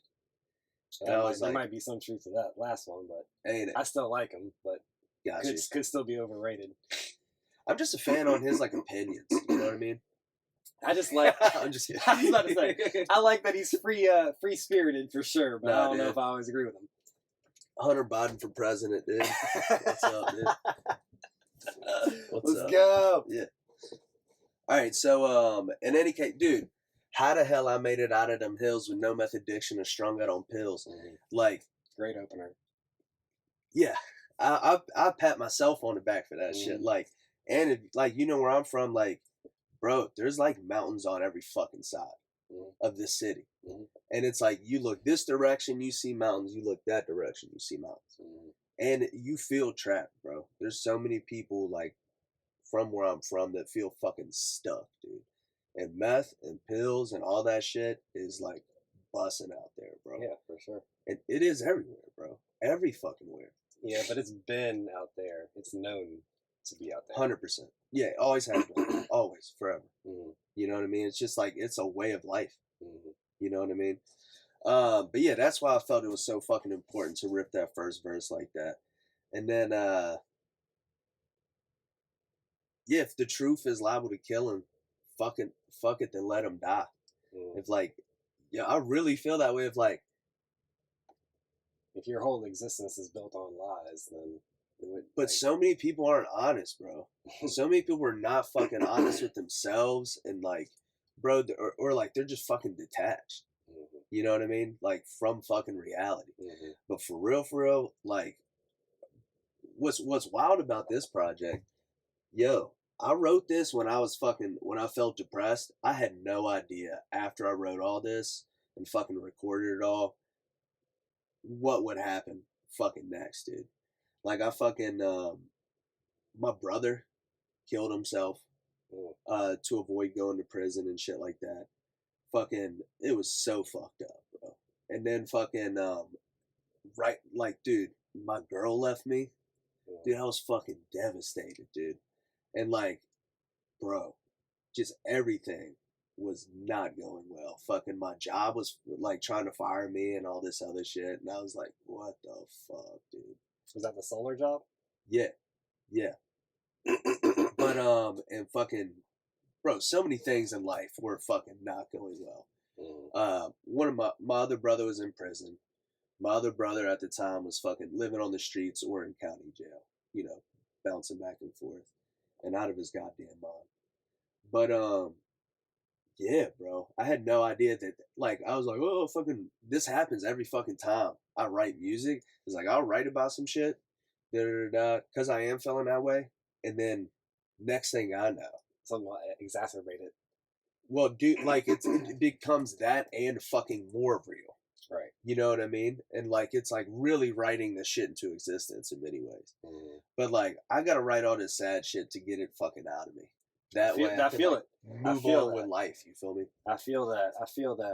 There might be some truth to that last one, but I still like him, but could still be overrated. I'm just a fan on his, like, opinions. You know what I mean? I just like. I'm just kidding. I was about to say, I like that he's free spirited for sure, but I don't know if I always agree with him. Hunter Biden for president, dude. What's up, dude? Let's go. Yeah. All right, so in any case, dude, how the hell I made it out of them hills with no meth addiction or strung out on pills? Like, great opener. Yeah, I pat myself on the back for that shit. Like, and if, like, you know where I'm from, like, bro, there's like mountains on every fucking side of this city, and it's like you look this direction, you see mountains. You look that direction, you see mountains, and you feel trapped, bro. There's so many people like from where I'm from that feel fucking stuck, dude. And meth and pills and all that shit is like busting out there, bro. Yeah, for sure. And it is everywhere, bro. Every fucking where. Yeah, but it's been out there. It's known to be out there. 100%. Yeah, it always has been. Always, forever. You know what I mean? It's just like, it's a way of life. You know what I mean? But yeah, that's why I felt it was so fucking important to rip that first verse like that. And then, yeah, if the truth is liable to kill him, fuck it, then let him die. If like, yeah, I really feel that way. If like, if your whole existence is built on lies, then it would. But so many people aren't honest, bro. So many people are not fucking honest with themselves, and like, bro, or like they're just fucking detached. You know what I mean? Like, from fucking reality. But for real, like, what's wild about this project, yo, I wrote this when I felt depressed. I had no idea after I wrote all this and fucking recorded it all what would happen fucking next, dude. Like, I fucking, my brother killed himself to avoid going to prison and shit like that. Fucking, it was so fucked up, bro. And then fucking, right, like, dude, my girl left me. Dude, I was fucking devastated, dude. And like, bro, just everything was not going well. Fucking my job was like trying to fire me and all this other shit. And I was like, what the fuck, dude? Was that the solar job? Yeah. But, and fucking, bro, so many things in life were fucking not going well. One of my other brother was in prison. My other brother at the time was fucking living on the streets or in county jail, you know, bouncing back and forth and out of his goddamn mind. But, yeah, bro, I had no idea that, like, I was like, oh, fucking, this happens every fucking time I write music. It's like, I'll write about some shit, because I am feeling that way. And then next thing I know, something exacerbated. Well, dude, like, it becomes that and fucking more real. Right. You know what I mean? And, like, it's, like, really writing the shit into existence in many ways. Mm-hmm. But, like, I gotta write all this sad shit to get it fucking out of me. That way I feel it. Move on with life, you feel me? I feel that,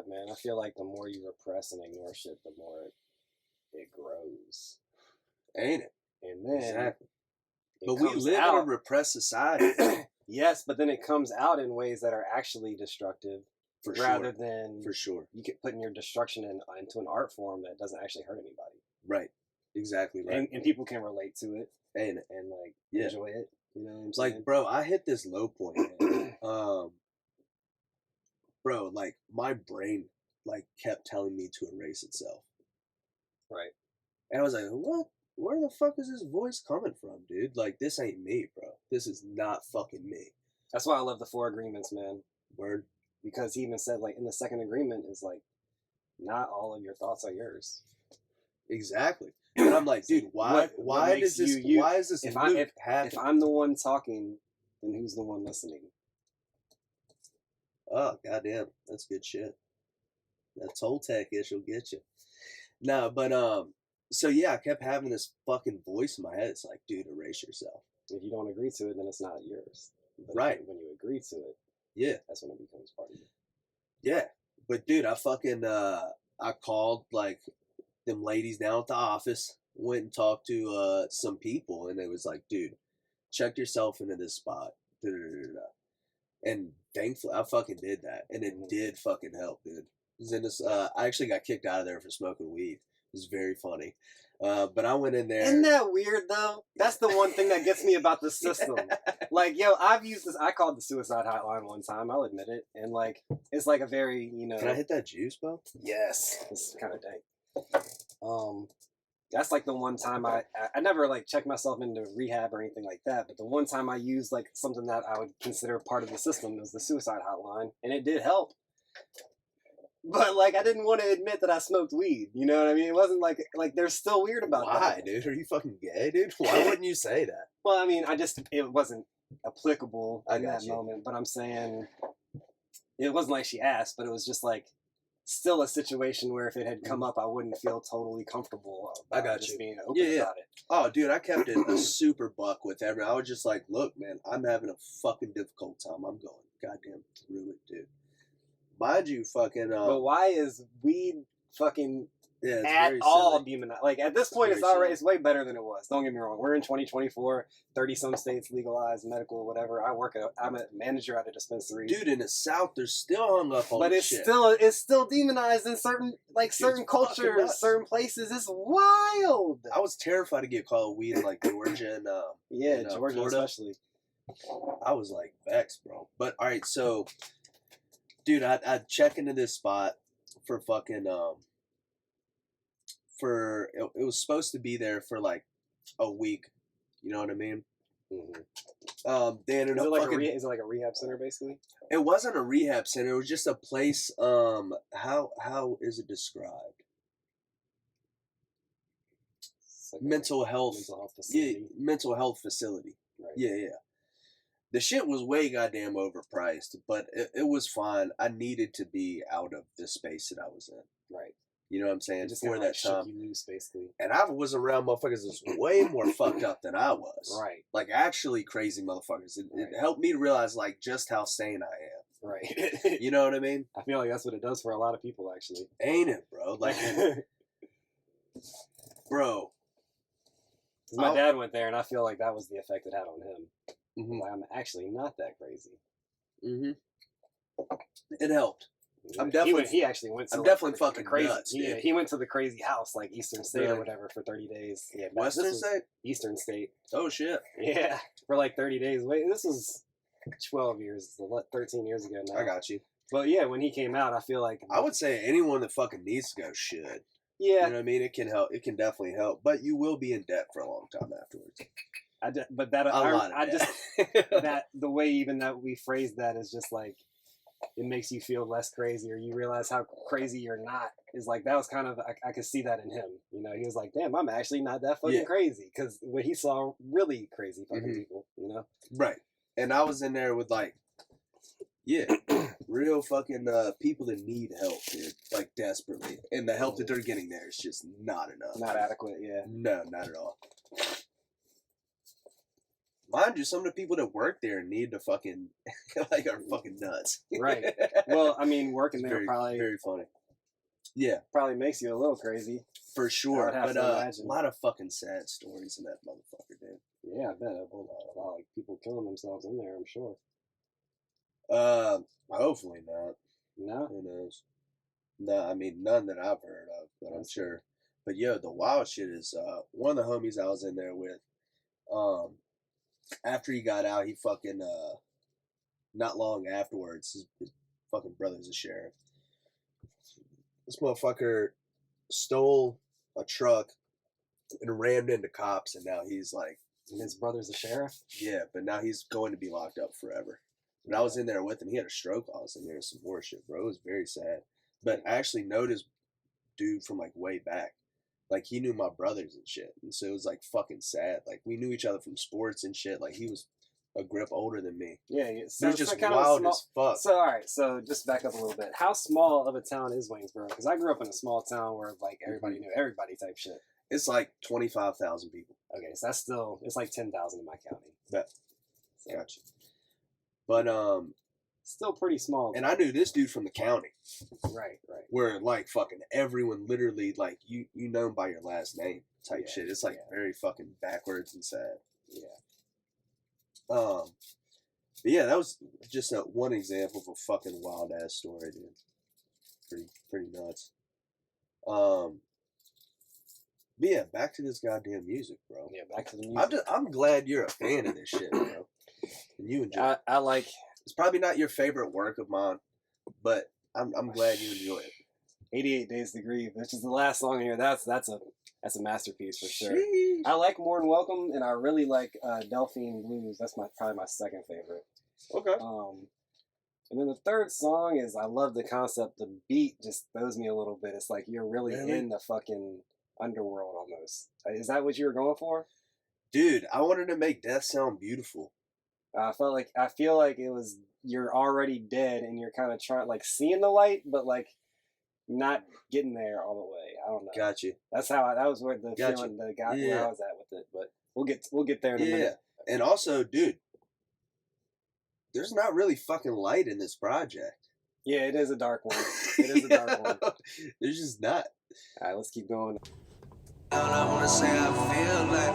man. I feel like the more you repress and ignore shit, the more it grows. Ain't it? And then... Exactly. But we live in a repressed society. Yes, but then it comes out in ways that are actually destructive. Rather than you get putting your destruction into an art form that doesn't actually hurt anybody. Right. Exactly right. And people can relate to it. And like enjoy it. You know what I'm saying? Like, bro, I hit this low point, man. Bro, like, my brain, like, kept telling me to erase itself. Right. And I was like, what? Where the fuck is this voice coming from, dude? Like, this ain't me, bro. This is not fucking me. That's why I love the 4 agreements, man. Word. Because he even said, like, in the second agreement is, like, not all of your thoughts are yours. Exactly. And I'm like, dude, why is this happening? If I'm the one talking, then who's the one listening? Oh, goddamn. That's good shit. That Toltec-ish will get you. No, but, so yeah, I kept having this fucking voice in my head. It's like, dude, erase yourself. If you don't agree to it, then it's not yours. But right. When you agree to it, yeah, that's when it becomes part of you. Yeah. But dude, I fucking, I called, like, them ladies down at the office, went and talked to some people, and they was like, dude, check yourself into this spot. And thankfully, I fucking did that. And it did fucking help, dude. It was in this, I actually got kicked out of there for smoking weed. It was very funny. But I went in there. Isn't that weird, though? That's the one thing that gets me about the system. Like, yo, I've used this. I called the suicide hotline one time. I'll admit it. And, like, it's like a very, you know. Can I hit that juice, bro? Yes. It's kind of dank. That's like the one time I never, like, checked myself into rehab or anything like that. But the one time I used, like, something that I would consider part of the system was the suicide hotline. And it did help. But, like, I didn't want to admit that I smoked weed. You know what I mean? It wasn't like they're still weird about that. Why, dude? Are you fucking gay, dude? Why wouldn't you say that? Well, I mean, it wasn't applicable in that moment. But I'm saying, it wasn't like she asked, but it was just, like, still a situation where if it had come up, I wouldn't feel totally comfortable about just being open about it. Oh, dude, I kept it a super buck with everyone. I was just like, look, man, I'm having a fucking difficult time. I'm going goddamn through it, dude. Mind you, fucking... but why is weed fucking at all demonized? Like, at this point, it's way better than it was. Don't get me wrong. We're in 2024, 30-some states legalized medical, whatever. I'm a manager at a dispensary. Dude, in the South, they're still hung up on this shit. But it's still demonized in certain cultures, certain places. It's wild. I was terrified to get called weed in, like, Georgia and... Georgia Florida. Especially. I was, like, vexed, bro. But, all right, so... Dude, I'd check into this spot for fucking, it was supposed to be there for, like, a week. You know what I mean? Mm-hmm. They ended up is it like a rehab center, basically? It wasn't a rehab center. It was just a place, how is it described? Like mental health facility. Yeah, mental health facility. Right. Yeah. The shit was way goddamn overpriced, but it was fine. I needed to be out of the space that I was in. Right. You know what I'm saying? Just for that time. You loose, basically. And I was around motherfuckers that was way more fucked up than I was. Right. Like, actually crazy motherfuckers. It helped me to realize, like, just how sane I am. Right. You know what I mean? I feel like that's what it does for a lot of people, actually. Ain't it, bro? Like, bro. My dad went there, and I feel like that was the effect it had on him. Mm-hmm. Like, I'm actually not that crazy. Mm-hmm. It helped. He actually went to I'm definitely fucking crazy. Nuts, yeah, he went to the crazy house, like Eastern State or whatever, for 30 days. Yeah, Western State? Eastern State. Oh, shit. Yeah, for like 30 days. Wait, this was 12 years, 13 years ago now. I got you. But yeah, when he came out, I feel like I would say anyone that fucking needs to go should. Yeah, you know what I mean. It can help. It can definitely help, but you will be in debt for a long time afterwards. But that that the way even that we phrase that is just like it makes you feel less crazy, or you realize how crazy you're not. Is like that was kind of I could see that in him. You know, he was like, "Damn, I'm actually not that fucking crazy," because when he saw really crazy fucking people, you know, right. And I was in there with like, real fucking people that need help, dude, like desperately, and the help that they're getting there is just not enough, not adequate. Yeah, no, not at all. Mind you, some of the people that work there need to fucking like are fucking nuts. Right. Well, I mean, working there probably very funny. Yeah, probably makes you a little crazy for sure. But a lot of fucking sad stories in that motherfucker, dude. Yeah, I bet a lot of like people killing themselves in there. I'm sure. Hopefully not. No, who knows? No, I mean none that I've heard of, but I'm sure. But yo, the wild shit is one of the homies I was in there with. After he got out, he fucking not long afterwards, his fucking brother's a sheriff. This motherfucker stole a truck and rammed into cops, and now he's like, and his brother's a sheriff? Yeah, but now he's going to be locked up forever. But I was in there with him. He had a stroke while I was in there, some more shit, bro. It was very sad. But I actually know this dude from like way back. Like he knew my brothers and shit. And so it was like fucking sad. Like we knew each other from sports and shit. Like he was a grip older than me. Yeah. So it was just wild as fuck. So, all right. So just back up a little bit. How small of a town is Williamsburg? Because I grew up in a small town where like everybody knew everybody type shit. It's like 25,000 people. Okay. So that's still, it's like 10,000 in my county. Yeah. So. Gotcha. But, still pretty small. And I knew this dude from the county. Right. Where like fucking everyone literally like you know him by your last name type shit. It's like very fucking backwards and sad. Yeah. But yeah, that was just one example of a fucking wild ass story, dude. Pretty nuts. But yeah, back to this goddamn music, bro. Yeah, back to the music. I'm glad you're a fan of this shit, bro. And you enjoy it. I like. It's probably not your favorite work of mine, but I'm glad you enjoy it. 88 Days to Grieve, which is the last song here. That's a masterpiece for sure. Sheesh. I like More Than Welcome, and I really like Delphine Blues. That's probably my second favorite. Okay. And then the third song is I love the concept. The beat just throws me a little bit. It's like you're really in the fucking underworld almost. Is that what you were going for? Dude, I wanted to make death sound beautiful. I feel like it was you're already dead and you're kind of trying like seeing the light, but like not getting there all the way. I don't know. Got you. That was where the feeling that got where I was at with it. But we'll get there in a minute. And also, dude, there's not really fucking light in this project. Yeah, it is a dark one. It is a dark one. There's just not. All right, let's keep going. All I wanna say, I feel like,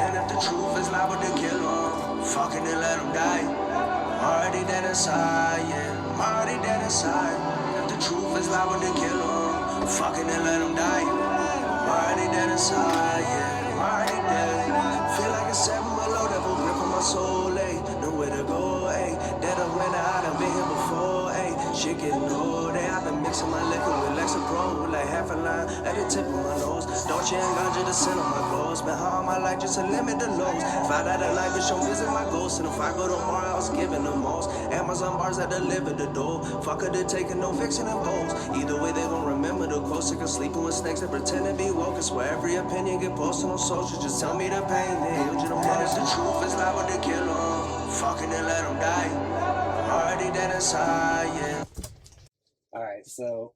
and if the truth is liable to kill them, fucking and let them die. I'm already dead inside, yeah. I'm already dead inside. If the truth is liable to kill them, fucking and let them die. I'm already dead inside, yeah. I'm already dead. Feel like it's 7 below, devil grip on my soul, ayy. Nowhere to go, ayy. Dead of winter, I done been here before, ayy. Shit getting old, ayy. I've been mixing my liquor with Lexapro, like half a line at the tip of my nose. Don't you and ganja to sin on my goals. Spent all my life just to limit the lows. Find out that life is show visit my ghost. And if I go tomorrow, I was giving the most. Amazon bars that deliver the door. Fuck her, they're taking no fixing and poles. Either way, they gon' remember the quote. Sick of sleeping with snakes that pretend to be woke. It's where every opinion get posted on social. Just tell me the pain, they healed you the most. And if the truth is liable to kill them, fucking and let them die. I'm already dead inside, yeah. All right, so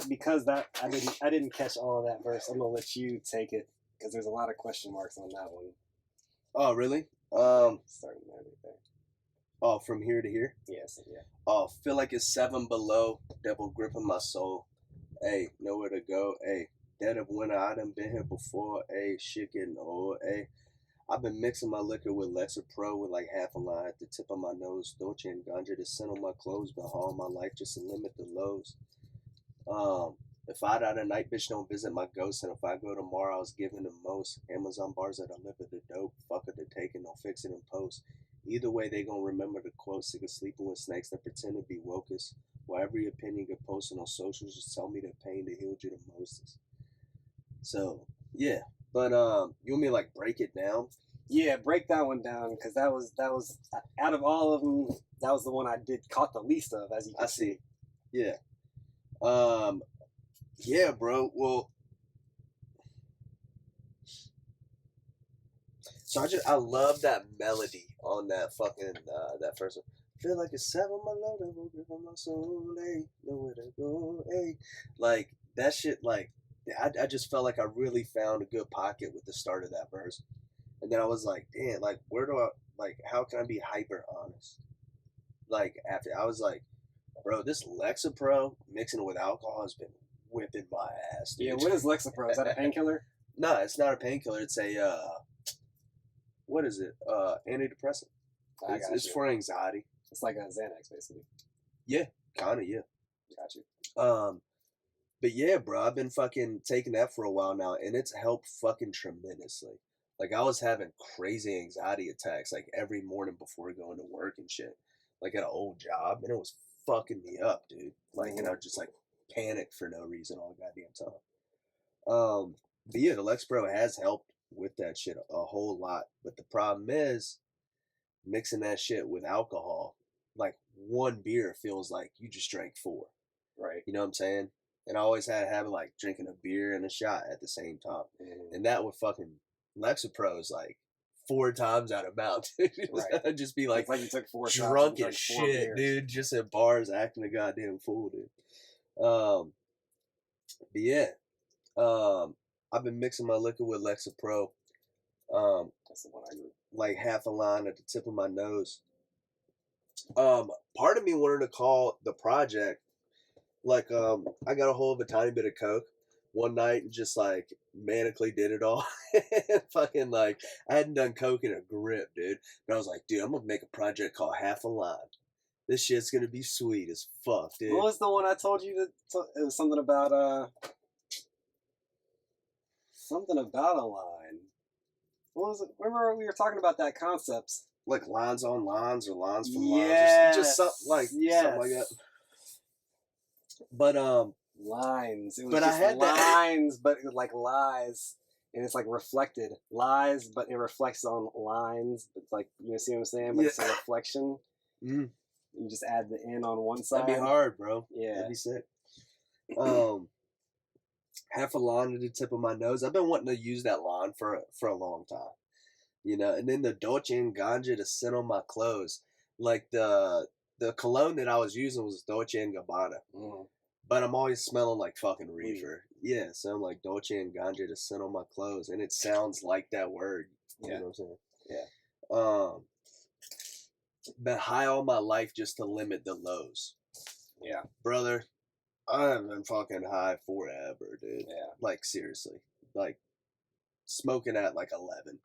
because I didn't catch all of that verse. I'm gonna let you take it because there's a lot of question marks on that one. Oh, really? Starting there. Oh, from here to here? Yes, yeah. Oh, feel like it's 7 below. Devil gripping my soul. Hey, nowhere to go. Hey, dead of winter. I done been here before. Hey, shit getting old. Hey, I've been mixing my liquor with Lexapro with like half a line at the tip of my nose. Dolce and Ganja to scent on my clothes, but all my life just to limit the lows. If I die tonight, bitch, don't visit my ghost. And if I go tomorrow, I was given the most. Amazon bars that I live at the dope. Fuck it, they're taking, don't fix it in post. Either way, they gonna remember the quote. Sick of sleeping with snakes that pretend to be wokest. While every opinion get posted on socials, just tell me the pain that healed you the mostest. So, yeah. But, you want me to, like, break it down? Yeah, break that one down, because that was, out of all of them, that was the one I caught the least of, as you can see. Yeah. Yeah, bro. Well, so I love that melody on that fucking, that first one. Feel like it's 7 my load, I will give my soul, hey, nowhere to go, hey. Like, that shit, like, I just felt like I really found a good pocket with the start of that verse. And then I was like, damn, like, how can I be hyper honest? Like, after, I was like, bro, this Lexapro mixing it with alcohol has been whipping my ass, dude. Yeah, what is Lexapro? Is that a painkiller? No, it's not a painkiller. It's a, what is it? Antidepressant. It's for anxiety. It's like a Xanax, basically. Yeah, kind of, yeah. Got you. But yeah, bro, I've been fucking taking that for a while now, and it's helped fucking tremendously. Like, I was having crazy anxiety attacks, like, every morning before going to work and shit. Like, at an old job, and it was fucking me up, dude. Like, and I just, like, panicked for no reason all the goddamn time. But yeah, the Lexapro has helped with that shit a whole lot. But the problem is, mixing that shit with alcohol, like, one beer feels like you just drank 4. Right. You know what I'm saying? And I always had a habit, like, drinking a beer and a shot at the same time. And that would fucking... Lexapro is like 4 times out of mouth. Right. I'd just be like you took 4 drunk as shit, dude. Just at bars acting a goddamn fool, dude. But yeah, I've been mixing my liquor with Lexapro. That's the one I grew. Like half a line at the tip of my nose. Part of me wanted to call the project like I got a hold of a tiny bit of coke one night and just like manically did it all. Fucking like I hadn't done coke in a grip, dude. But I was like, dude, I'm gonna make a project called Half a Line. This shit's gonna be sweet as fuck, dude. What was the one I told you it was something about a line. What was it? Remember we were talking about that concept? Like lines on lines or lines from lines. Just something like something like that. But lines. It was but just I had lines, but like lies, and it's like reflected lies, but it reflects on lines. It's like you see what I'm saying? But it's a reflection. Mm. You just add the N on one side. That'd be hard, bro. Yeah, that'd be sick. Half a line at the tip of my nose. I've been wanting to use that line for a long time, you know. And then the Dolce and Ganja to sit on my clothes, like the cologne that I was using was Dolce and Gabbana. Mm. But I'm always smelling like fucking reefer. Yeah, so I'm like Dolce and Ganja to sit on my clothes, and it sounds like that word. You know what I'm saying? Yeah. Been high all my life just to limit the lows. Yeah, brother, I have been fucking high forever, dude. Yeah, like seriously, like smoking at like 11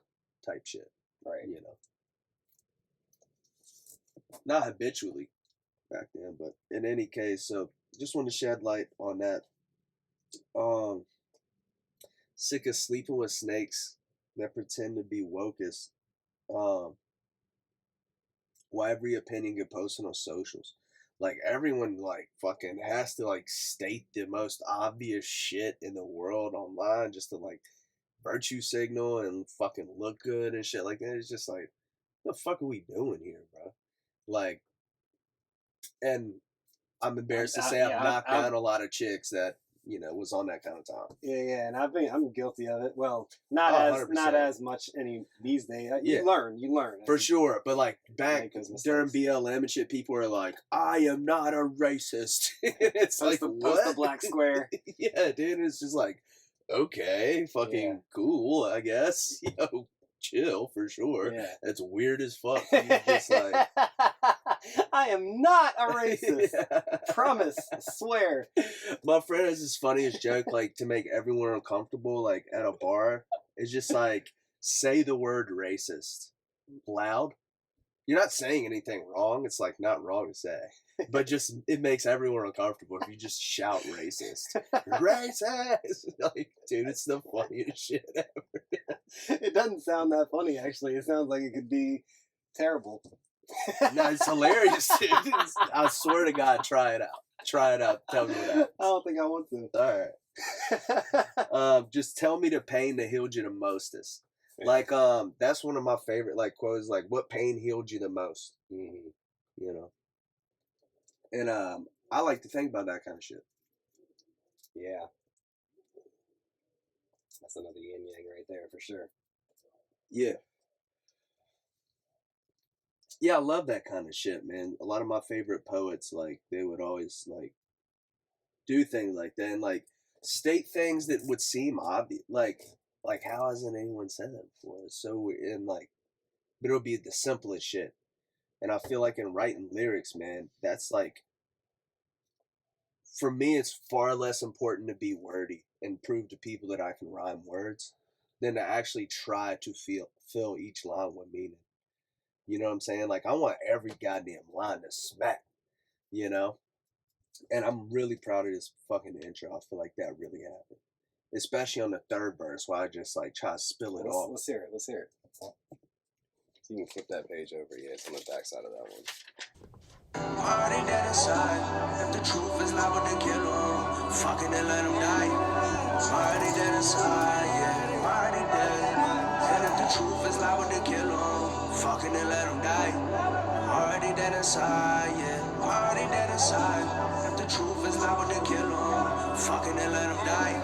type shit. Right. You know, not habitually back then, but in any case, so. Just want to shed light on that. Sick of sleeping with snakes that pretend to be wokest. Why every opinion get posted on socials? Like everyone like fucking has to like state the most obvious shit in the world online just to like virtue signal and fucking look good and shit like that. It's just like, what the fuck are we doing here, bro? Like, and I'm embarrassed to say I've knocked down a lot of chicks that, you know, was on that kind of time. Yeah, and I'm guilty of it. Well, not as much these days. You learn. For sure. But like back during BLM and shit, people are like, I am not a racist. It's like, what? The black square. Yeah, dude. It's just like, okay, fucking cool, I guess. Yo, chill for sure. Yeah. That's weird as fuck. Just like, I am not a racist. Promise. Swear. My friend has this funniest joke, like to make everyone uncomfortable, like at a bar. It's just like, say the word racist loud you're not saying anything wrong. It's like not wrong to say, but just it makes everyone uncomfortable if you just shout racist. Racist! Like, dude, it's the funniest shit ever. It doesn't sound that funny, actually. It sounds like it could be terrible. No, it's hilarious, dude. I swear to God, try it out. Try it out. Tell me what happens. I don't think I want to. All right. Just tell me the pain that healed you the mostest. Like, that's one of my favorite, like, quotes, like, what pain healed you the most? Mm-hmm. You know? And, I like to think about that kind of shit. Yeah. That's another yin-yang right there, for sure. Yeah. Yeah, I love that kind of shit, man. A lot of my favorite poets, like, they would always, like, do things like that and, like, state things that would seem obvious. Like, how hasn't anyone said that before? It's so weird. And, like, but it'll be the simplest shit. And I feel like in writing lyrics, man, that's, like, for me, it's far less important to be wordy and prove to people that I can rhyme words than to actually try to fill each line with meaning. You know what I'm saying? Like, I want every goddamn line to smack, you know? And I'm really proud of this fucking intro. I feel like that really happened. Especially on the third verse where I just, like, try to spill it off. Let's hear it. Let's hear it. So you can flip that page over. Yeah, it's on the back side of that one. Already dead inside. If the truth is liable to kill them, fucking and let them die. Already dead inside, yeah. Already dead. And if the truth is liable to kill them, fucking and let them die. Already dead inside, yeah. Already dead inside. If the truth is liable to kill them, fucking and let them die.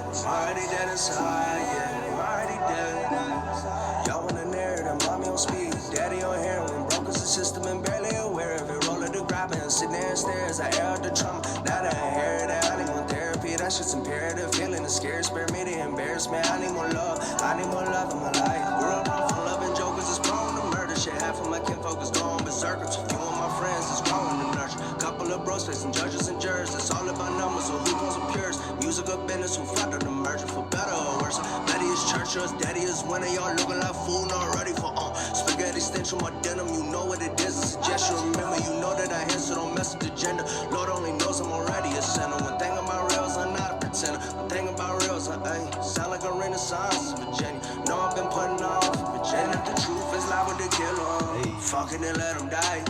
Already dead inside, yeah. Already dead. Y'all want a narrative, mommy on speed, daddy on heroin, broke as a system and barely aware of it. Rolling the grabbing, sit there and stare as I air out the trauma. Now that I hear it, I need more therapy. That shit's imperative. Feeling the scary, spare me the embarrassment. I need more love. I need more love in my life. Grew up off of loving jokers, it's prone to murder. Shit, half of my kinfolk is gone berserkers. A few of my friends is growing to nurture. Couple of bros facing judges and jurors. It's all about numbers, so who wants a purist? Music of business, who fought the merger for better or worse. Betty is church, or daddy is winning. Y'all looking like food, not ready for spaghetti stench on my denim. You know what it is, a suggestion. Remember, you know that I hit, so don't mess with the gender. Lord only knows I'm already a sinner. One thing about reals, I'm not a pretender. One thing about reals, I sound like a renaissance Virginia. No, I've been putting on for Virginia. If the truth is liable to kill them, fucking and let them die.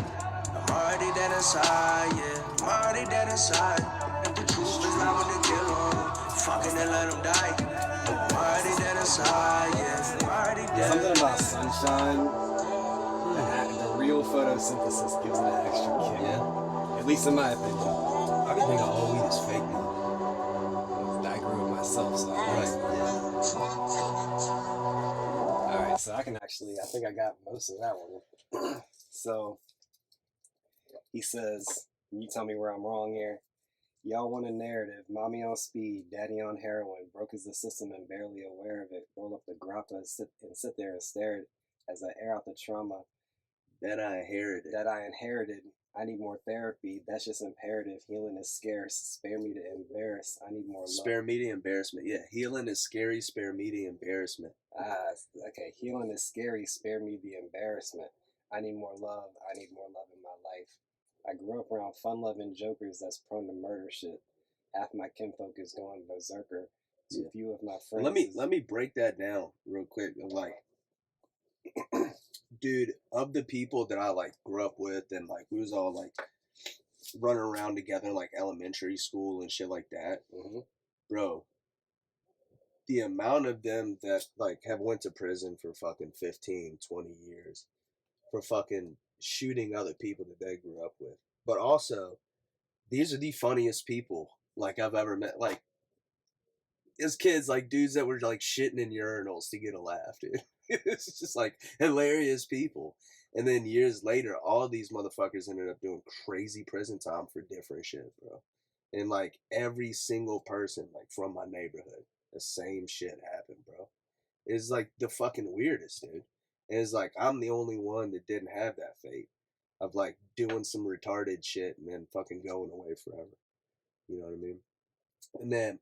I'm already dead inside, yeah. I'm already dead inside. If the truth is liable to kill them, fucking and let them die. I'm already dead inside, yeah. I'm already dead. Something about sunshine, the real photosynthesis gives it an extra kick. Yeah. At least in my opinion. I can think all weed is fake now. I grew it myself, so Alright, so I think I got most of that one. So, he says, you tell me where I'm wrong here. Y'all want a narrative, mommy on speed, daddy on heroin, broke as the system and barely aware of it, roll up the grappa and sit there and stare as I air out the trauma that I inherited. I need more therapy, that's just imperative, healing is scarce, spare me to embarrass, I need more love. Spare me the embarrassment, yeah, healing is scary, spare me the embarrassment. Okay, healing is scary, spare me the embarrassment, I need more love in my life. I grew up around fun-loving jokers that's prone to murder shit. Half my kinfolk is going berserker. Too few of my friends. Let me break that down real quick. Like, dude, of the people that I like grew up with, and like we was all like running around together in like elementary school and shit like that, bro. The amount of them that like have went to prison for fucking 15, 20 years for fucking shooting other people that they grew up with. But also, these are the funniest people like I've ever met. Like, as kids, like dudes that were like shitting in urinals to get a laugh, dude. It's just like hilarious people. And then years later, all these motherfuckers ended up doing crazy prison time for different shit, bro. And like every single person like from my neighborhood, the same shit happened, bro. It's like the fucking weirdest, dude. And it's like, I'm the only one that didn't have that fate of like doing some retarded shit and then fucking going away forever. You know what I mean? And then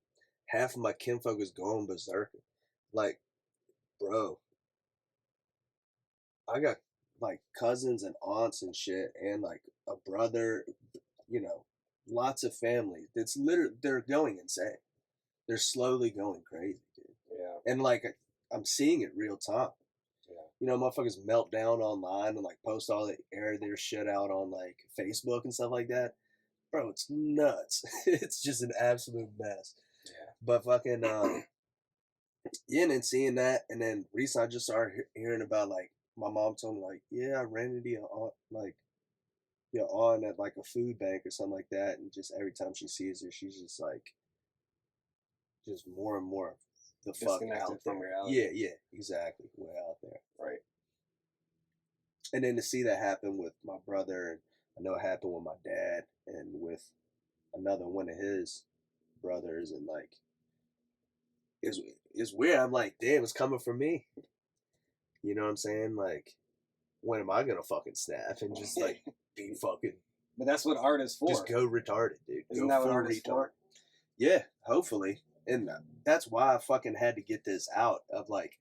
half of my kinfolk is going berserker. Like, bro, I got like cousins and aunts and shit, and like a brother, you know, lots of family. It's literally, they're going insane. They're slowly going crazy, dude. Yeah. And like, I'm seeing it real time. Yeah. You know, motherfuckers melt down online and like post all the air their shit out on like Facebook and stuff like that. Bro, it's nuts. It's just an absolute mess. Yeah. But fucking, yeah, and then seeing that, and then recently I just started hearing about like, my mom told me like, yeah, I ran into your aunt, like, your aunt at like a food bank or something like that, and just every time she sees her, she's just like, just more and more the fuck out there. Reality. Yeah, exactly, way out there. Right. And then to see that happen with my brother, and I know it happened with my dad, and with another one of his brothers, and like, it's weird. I'm like, damn, it's coming from me. You know what I'm saying? Like, when am I gonna fucking snap and just like be fucking? But that's what art is for. Just go retarded, dude. Isn't that what art is for? Yeah, hopefully. And that's why I fucking had to get this out, of like,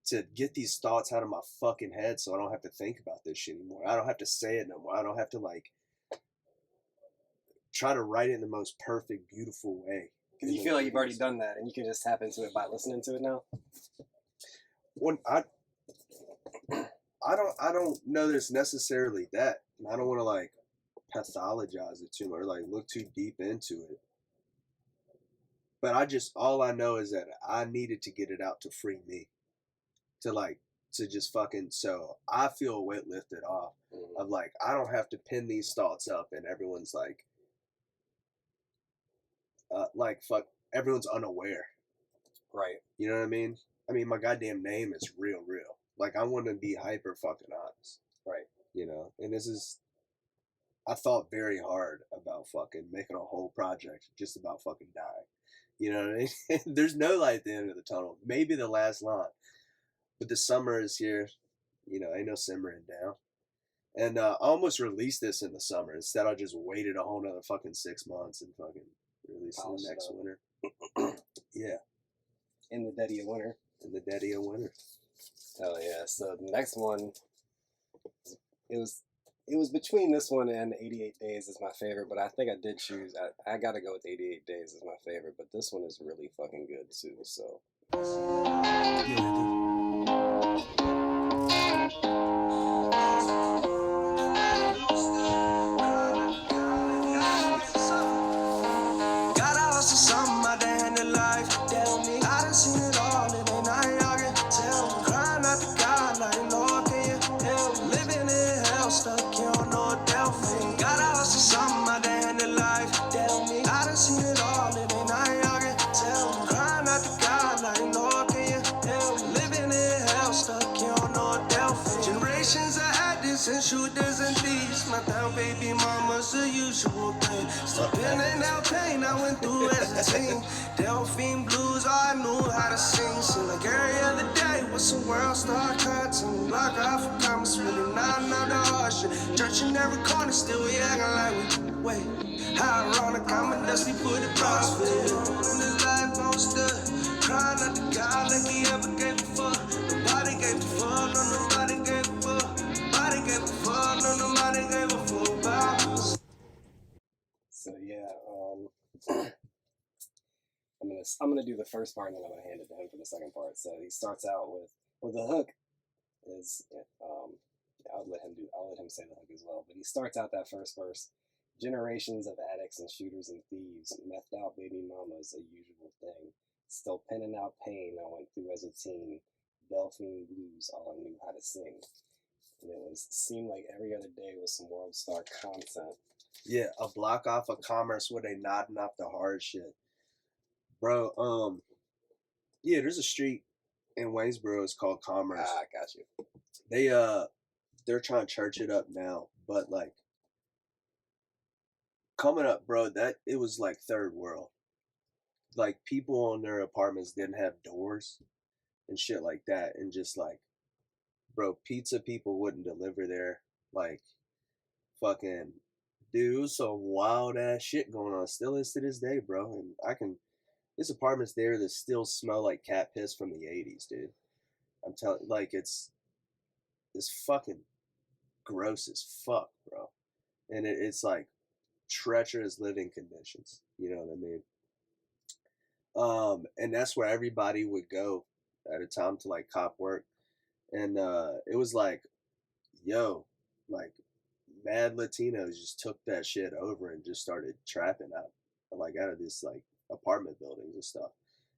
to get these thoughts out of my fucking head, so I don't have to think about this shit anymore. I don't have to say it no more. I don't have to like try to write it in the most perfect, beautiful way. Because you feel like you've already done that, and you can just tap into it by listening to it now. When I don't know that it's necessarily that. I don't want to like pathologize it too much, or like look too deep into it. But all I know is that I needed to get it out to free me. To just fucking, so I feel a weight lifted off of like, I don't have to pin these thoughts up and everyone's like fuck, everyone's unaware. Right. You know what I mean? I mean, my goddamn name is real. Like, I want to be hyper fucking honest. Right. You know, and I thought very hard about fucking making a whole project just about fucking dying. You know what I mean? There's no light at the end of the tunnel. Maybe the last line. But the summer is here. You know, ain't no simmering down. And I almost released this in the summer. Instead, I just waited a whole nother fucking 6 months and fucking released it in the next winter. Yeah. In the dead of winter. In the dead of winter. Oh yeah. So the next one, it was between this one and 88 Days is my favorite, but I think I did choose. I gotta go with 88 Days as my favorite, but this one is really fucking good too. So. Shooters and thieves, my down baby mama's the usual thing. Stepping in out pain, I went through as a teen. Delphine Blues, I knew how to sing. Seemed like every other day was some world star cuts and block off for comments. Really not the hard shit. Church in every corner, still we acting like we wait. How ironic, I'm a dusty put it CrossFit. In this life, I'm still crying out to God like he ever gave a fuck. Nobody gave a fuck, no, nobody gave a fuck. So yeah, I'm gonna do the first part and then I'm gonna hand it to him for the second part. So he starts out with the hook is I'll let him say the hook as well. But he starts out that first verse. Generations of addicts and shooters and thieves, methed out baby mamas, a usual thing. Still penning out pain I went through as a teen. Delphine Blues, all I knew how to sing. And it seemed like every other day was some world star content. Yeah, a block off of Commerce where they nodding off the hard shit. Bro, yeah, there's a street in Waynesboro, it's called Commerce. Ah, I got you. They're trying to church it up now, but like coming up, bro, it was like third world. Like people in their apartments didn't have doors and shit like that, and just like, bro, pizza people wouldn't deliver there. Like, fucking, dude, it was some wild ass shit going on. Still is to this day, bro. And this apartment's there that still smell like cat piss from the 80s, dude. I'm telling, like, it's fucking gross as fuck, bro. And it's like treacherous living conditions. You know what I mean? And that's where everybody would go at a time to like cop work. And it was like, yo, like mad Latinos just took that shit over and just started trapping out of this like apartment buildings and stuff.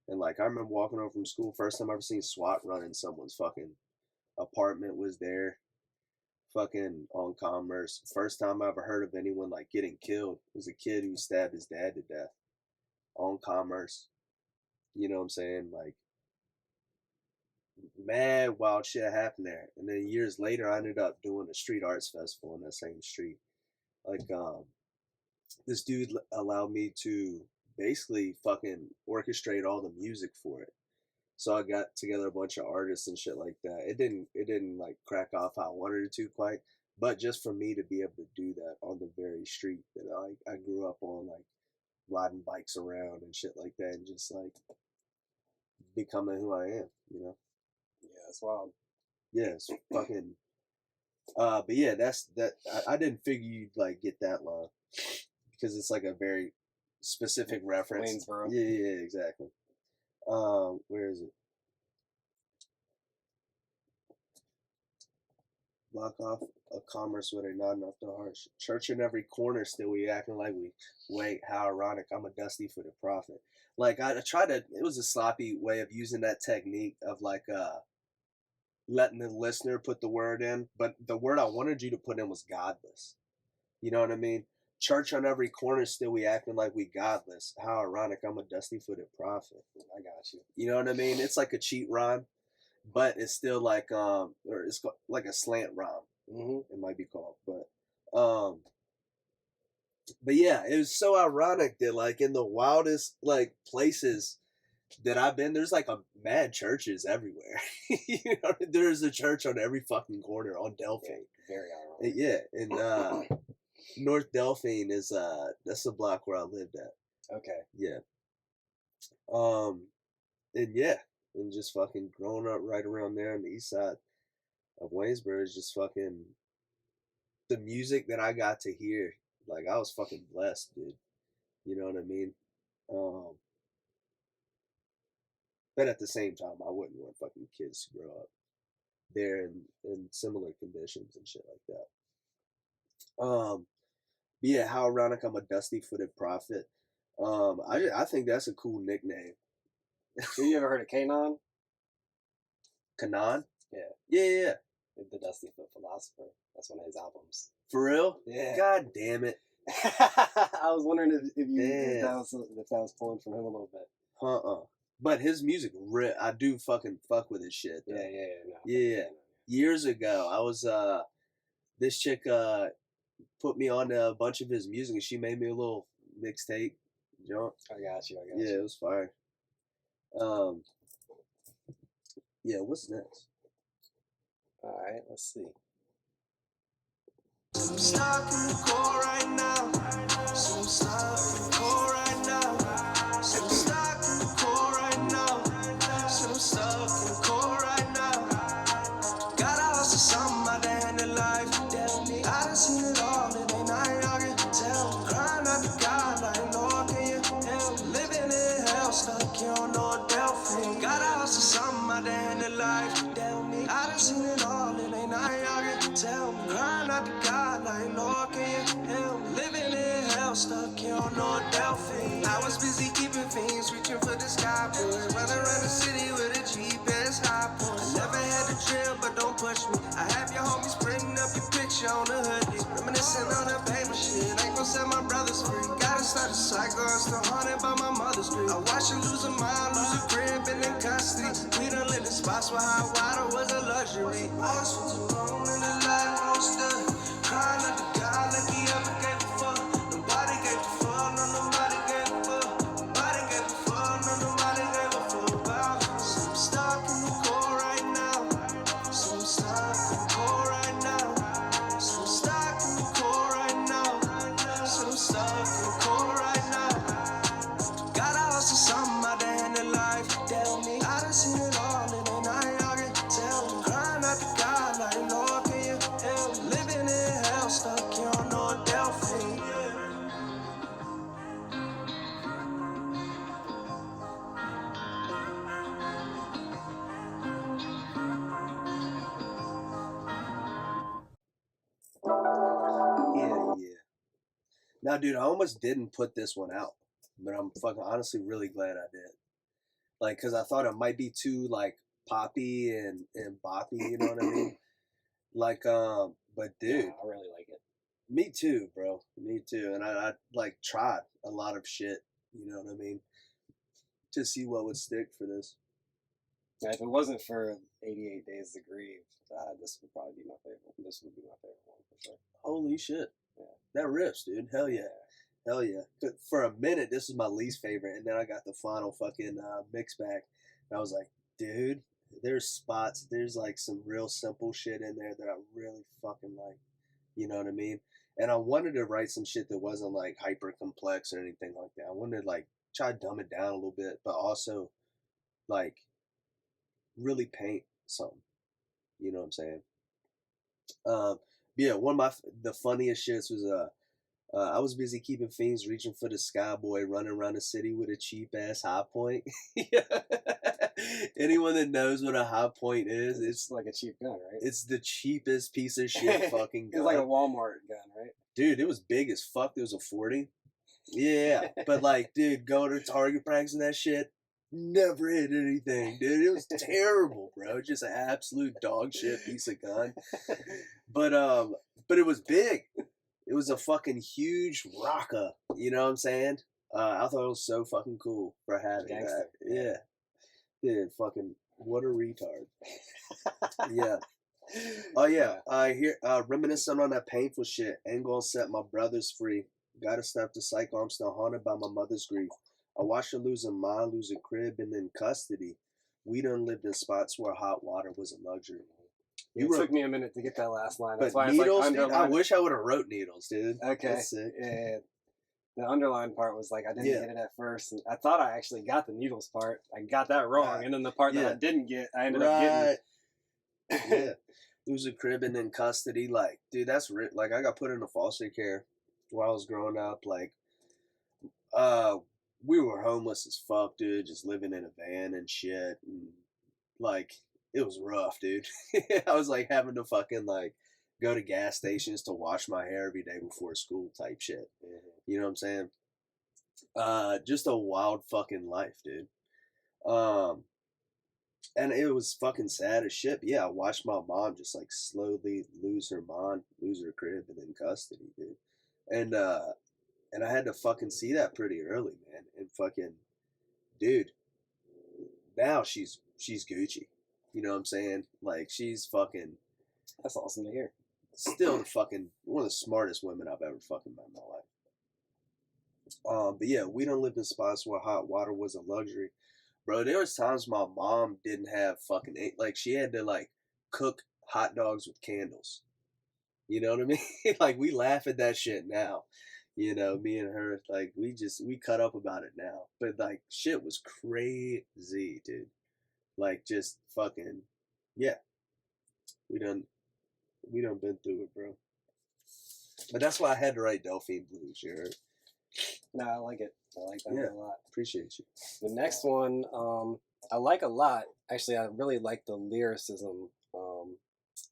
And like I remember walking home from school, first time I ever seen SWAT running someone's fucking apartment was there, fucking on Commerce. First time I ever heard of anyone like getting killed was a kid who stabbed his dad to death on Commerce. You know what I'm saying? Like mad wild shit happened there. And then years later I ended up doing a street arts festival in that same street. Like this dude allowed me to basically fucking orchestrate all the music for it. So I got together a bunch of artists and shit like that. It didn't like crack off how I wanted it to quite, but just for me to be able to do that on the very street that I grew up on, like riding bikes around and shit like that, and just like becoming who I am, you know? Yeah, that's wild. Yeah, it's fucking. But yeah, that's that. I didn't figure you'd like get that line because it's like a very specific reference. Waynesboro. Yeah, exactly. Where is it? Block off a Commerce where they're not enough to harsh. Church in every corner still we acting like we wait, how ironic, I'm a dusty footed prophet. Like I tried to, it was a sloppy way of using that technique of like letting the listener put the word in, but the word I wanted you to put in was godless. You know what I mean? Church on every corner still we acting like we godless. How ironic, I'm a dusty-footed prophet. I got you. You know what I mean? It's like a cheat rhyme, but it's still like or it's like a slant rhyme. Mm-hmm. It might be called, but yeah, it was so ironic that like in the wildest like places that I've been, there's like a mad churches everywhere. You know, there's a church on every fucking corner on Delphine. Yeah, very ironic. Yeah, and North Delphine is that's the block where I lived at. Okay. Yeah. And yeah, and just fucking growing up right around there on the east side of Williamsburg is just fucking the music that I got to hear. Like I was fucking blessed, dude. You know what I mean? But at the same time, I wouldn't want fucking kids to grow up there in similar conditions and shit like that. Yeah, how ironic, I'm a dusty-footed prophet. I think that's a cool nickname. Have you ever heard of Kanon? Kanon? Yeah. Yeah. The Dusty Foot Philosopher. That's one of his albums. For real? Yeah. God damn it. I was wondering if that was pulling from him a little bit. But his music, I do fucking fuck with his shit. Though. Yeah. Years ago, I was this chick put me on a bunch of his music, and she made me a little mixtape. Junk. I got you. Yeah, it was fire. Yeah, what's next? All right, let's see. I'm stuck in the core right now. So I'm stuck in the core right now. So I'm stuck in the core right now. So I'm stuck in the core right now. Gotta hustle something out there in the life. Tell me, I done seen it all, it ain't nothing I can tell. Crying out to God, like, Lord, can you help? Living in hell, stuck here on North Delphine. Gotta hustle something out there in the life. Tell me, I done seen it all, it ain't nothing I can tell. Crying out to God, like, Lord, can you help? Living in hell, stuck here on North Delphine. I was busy keeping things, reaching for the sky, boys. Running around the city with a GPS high point. I never had to drill, but don't push me. I have your homies printing up your picture on the hoodie. Reminiscing on that paper shit, ain't gon' set my brothers free. Gotta start a cycle, I'm still haunted by my mother's grief. I watched her lose a mind, lose a crib, and in custody. We done lived in spots where hot water was a luxury. Lost for too long in the life, I'm still crying out to God like he ever gave a fuck. Nobody gave a fuck, no, nobody gave a fuck. Nobody gave a fuck, no, nobody gave a fuck about. So I'm stuck in the core right now. So I'm stuck in the core right now. So I'm stuck in the core right now. So I'm stuck in the core right now. Gotta hustle something out there in the life. Tell me, I done seen it all, it ain't nothing I can tell. Crying out to God like Now, dude, I almost didn't put this one out, but I'm fucking honestly really glad I did. Like, because I thought it might be too, like, poppy and boppy, you know what I mean? Like, but dude. Yeah, I really like it. Me too, bro. Me too. And I like, tried a lot of shit, you know what I mean? To see what would stick for this. Yeah, if it wasn't for 88 Days to Grieve, this would probably be my favorite. This would be my favorite one, for sure. Holy shit. Yeah. That rips, dude. Hell yeah. Hell yeah. For a minute, this was my least favorite, and then I got the final fucking mix back, and I was like, dude, there's spots, there's like some real simple shit in there that I really fucking like. You know what I mean? And I wanted to write some shit that wasn't like hyper complex or anything like that. I wanted to like try to dumb it down a little bit, but also like really paint something. You know what I'm saying? Yeah, one of the funniest shits was I was busy keeping fiends, reaching for the skyboy, running around the city with a cheap ass high point. Anyone that knows what a high point is, it's like a cheap gun, right? It's the cheapest piece of shit fucking gun. It's like a Walmart gun, right? Dude, it was big as fuck. It was a 40. Yeah, but like, dude, going to target practice and that shit, never hit anything, dude. It was terrible, bro. Just an absolute dog shit piece of gun. But it was big. It was a fucking huge rocker. You know what I'm saying? I thought it was so fucking cool for having that. Yeah. Dude, fucking, what a retard. Yeah. Oh, yeah. Reminiscing on that painful shit. Ain't gonna set my brothers free. Gotta stop the cycle. I'm still haunted by my mother's grief. I watched her lose a mind, lose a crib, and then custody. We done lived in spots where hot water was a luxury. It took me a minute to get that last line. That's why needles, I was like, dude, I wish I would have wrote needles, dude. Okay. That's sick. Yeah. The underlined part was like, I didn't get it at first. And I thought I actually got the needles part. I got that wrong. Right. And then the part that I didn't get, I ended up getting. Yeah. Lose a crib and then custody. Like, dude, that's like, I got put into foster care while I was growing up. Like, we were homeless as fuck, dude. Just living in a van and shit. And, like, it was rough, dude. I was, like, having to fucking, like, go to gas stations to wash my hair every day before school type shit. Mm-hmm. You know what I'm saying? Just a wild fucking life, dude. And it was fucking sad as shit. But yeah, I watched my mom just like slowly lose her mind, lose her crib, and then custody, dude. And I had to fucking see that pretty early, man. And fucking, dude, now she's Gucci. You know what I'm saying? Like, she's fucking. That's awesome to hear. Still fucking one of the smartest women I've ever fucking met in my life. But yeah, we done lived in spots where hot water was a luxury. Bro, there was times my mom didn't have fucking, like, she had to, like, cook hot dogs with candles. You know what I mean? Like, we laugh at that shit now. You know, me and her, like, we cut up about it now. But, like, shit was crazy, dude. Like, just fucking, yeah. We done been through it, bro. But that's why I had to write Delphine Blues, you heard? No, I like it. I like that a lot. Appreciate you. The next one, I like a lot. Actually, I really like the lyricism.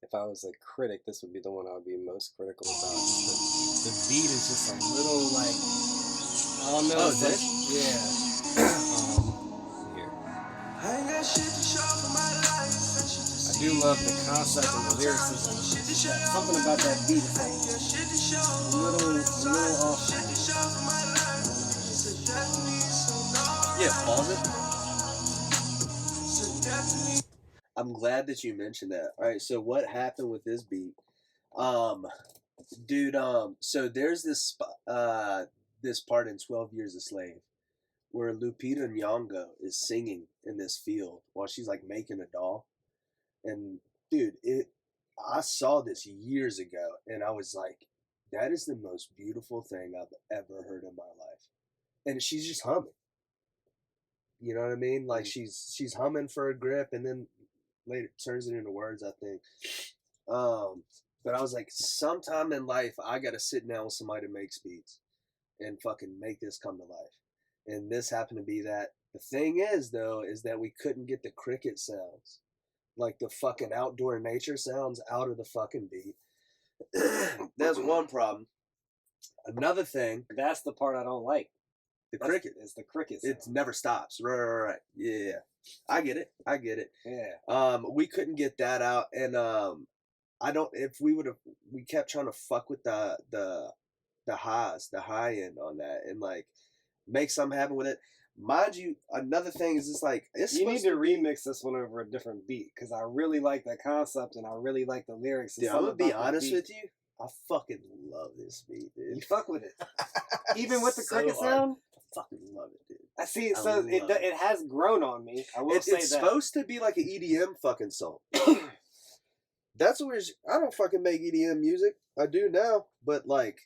If I was a critic, this would be the one I would be most critical about. The beat is just a little like, I don't know. Oh, this? Yeah. Here. I do love the concept and the lyricism. Something about that beat is like a little off. Yeah, pause it. I'm glad that you mentioned that. All right, so what happened with this beat? Dude, so there's this part in 12 Years a Slave where Lupita Nyong'o is singing in this field while she's like making a doll. And dude, I saw this years ago and I was like, that is the most beautiful thing I've ever heard in my life. And she's just humming. You know what I mean? Like she's humming for a grip and then later turns it into words, I think. But I was like, sometime in life, I got to sit down with somebody that makes beats and fucking make this come to life. And this happened to be that. The thing is, though, is that we couldn't get the cricket sounds, like the fucking outdoor nature sounds out of the fucking beat. That's one problem. Another thing. That's the part I don't like. Cricket. It's the cricket sound. It never stops. Right. Yeah. I get it. Yeah. We couldn't get that out, and we kept trying to fuck with the high end on that, and like make something happen with it. Mind you, another thing is you need to remix this one over a different beat, because I really like that concept and I really like the lyrics. Dude, I'm gonna be honest with you. I fucking love this beat, dude. You fuck with it, even with the cricket sound. I fucking love it, dude. I see. So it has grown on me. I will say it's supposed to be like an EDM fucking song. That's what I don't fucking make EDM music. I do now, but like.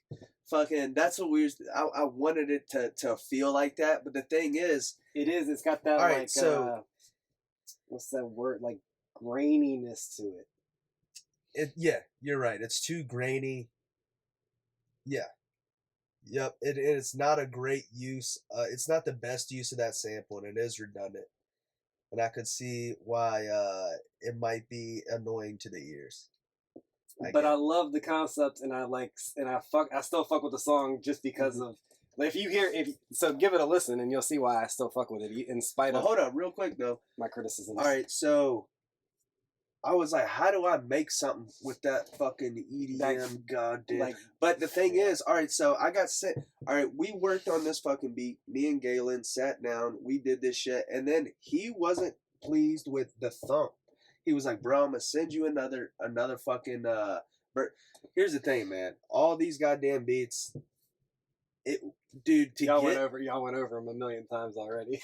Fucking, that's what I wanted it to feel like that, but the thing is, it's got that what's that word, like graininess to it. Yeah, you're right. It's too grainy. Yeah. Yep. It's not a great use. It's not the best use of that sample, and it is redundant. And I could see why it might be annoying to the ears. I love the concept, and I still fuck with the song just because of. If you hear, so give it a listen, and you'll see why I still fuck with it, in spite of. Hold on, real quick though. My criticisms. All right, so I was like, how do I make something with that fucking EDM goddamn? But the thing is, all right, so I got sent. All right, we worked on this fucking beat. Me and Galen sat down. We did this shit, and then he wasn't pleased with the thump. He was like, bro, I'm gonna send you another fucking here's the thing, man. All these goddamn beats, y'all went over them a million times already.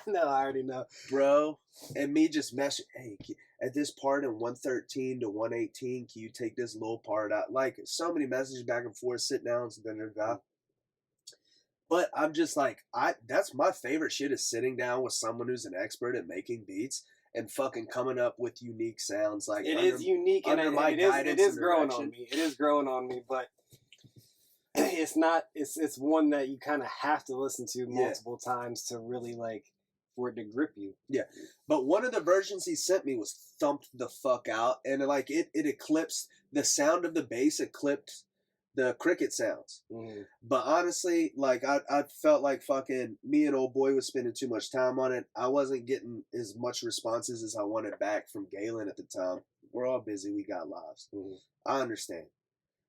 No, I already know. Bro, and me just messing, hey, at this part in 113 to 118, can you take this little part out? Like, so many messages back and forth, sit down, but I'm just like, that's my favorite shit, is sitting down with someone who's an expert at making beats and fucking coming up with unique sounds. Like, it is unique, and it is growing on me. It is growing on me, but it's not. It's one that you kind of have to listen to multiple times to really like for it to grip you. Yeah, but one of the versions he sent me was thumped the fuck out, and like it eclipsed the sound of the bass, eclipsed the cricket sounds. But honestly, like I felt like fucking me and old boy was spending too much time on it. I wasn't getting as much responses as I wanted back from Galen at the time. We're all busy. We got lives. I understand.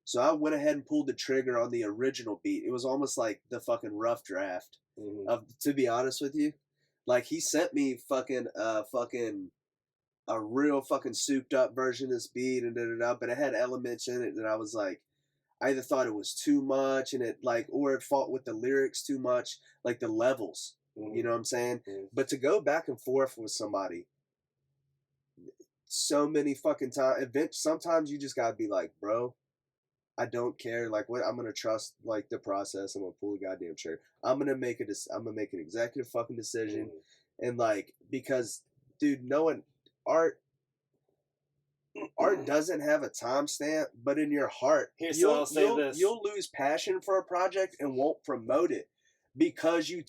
So I went ahead and pulled the trigger on the original beat. It was almost like the fucking rough draft. To be honest with you, like he sent me a real fucking souped up version of this beat and but it had elements in it that I was like, I either thought it was too much and or it fought with the lyrics too much, like the levels, you know what I'm saying? But to go back and forth with somebody so many fucking times, sometimes you just gotta be like, bro, I don't care. Like, what? I'm gonna trust like the process. I'm gonna pull the goddamn trigger. I'm gonna make an executive fucking decision, and like, because, dude, knowing art doesn't have a timestamp, but in your heart, you'll lose passion for a project and won't promote it because you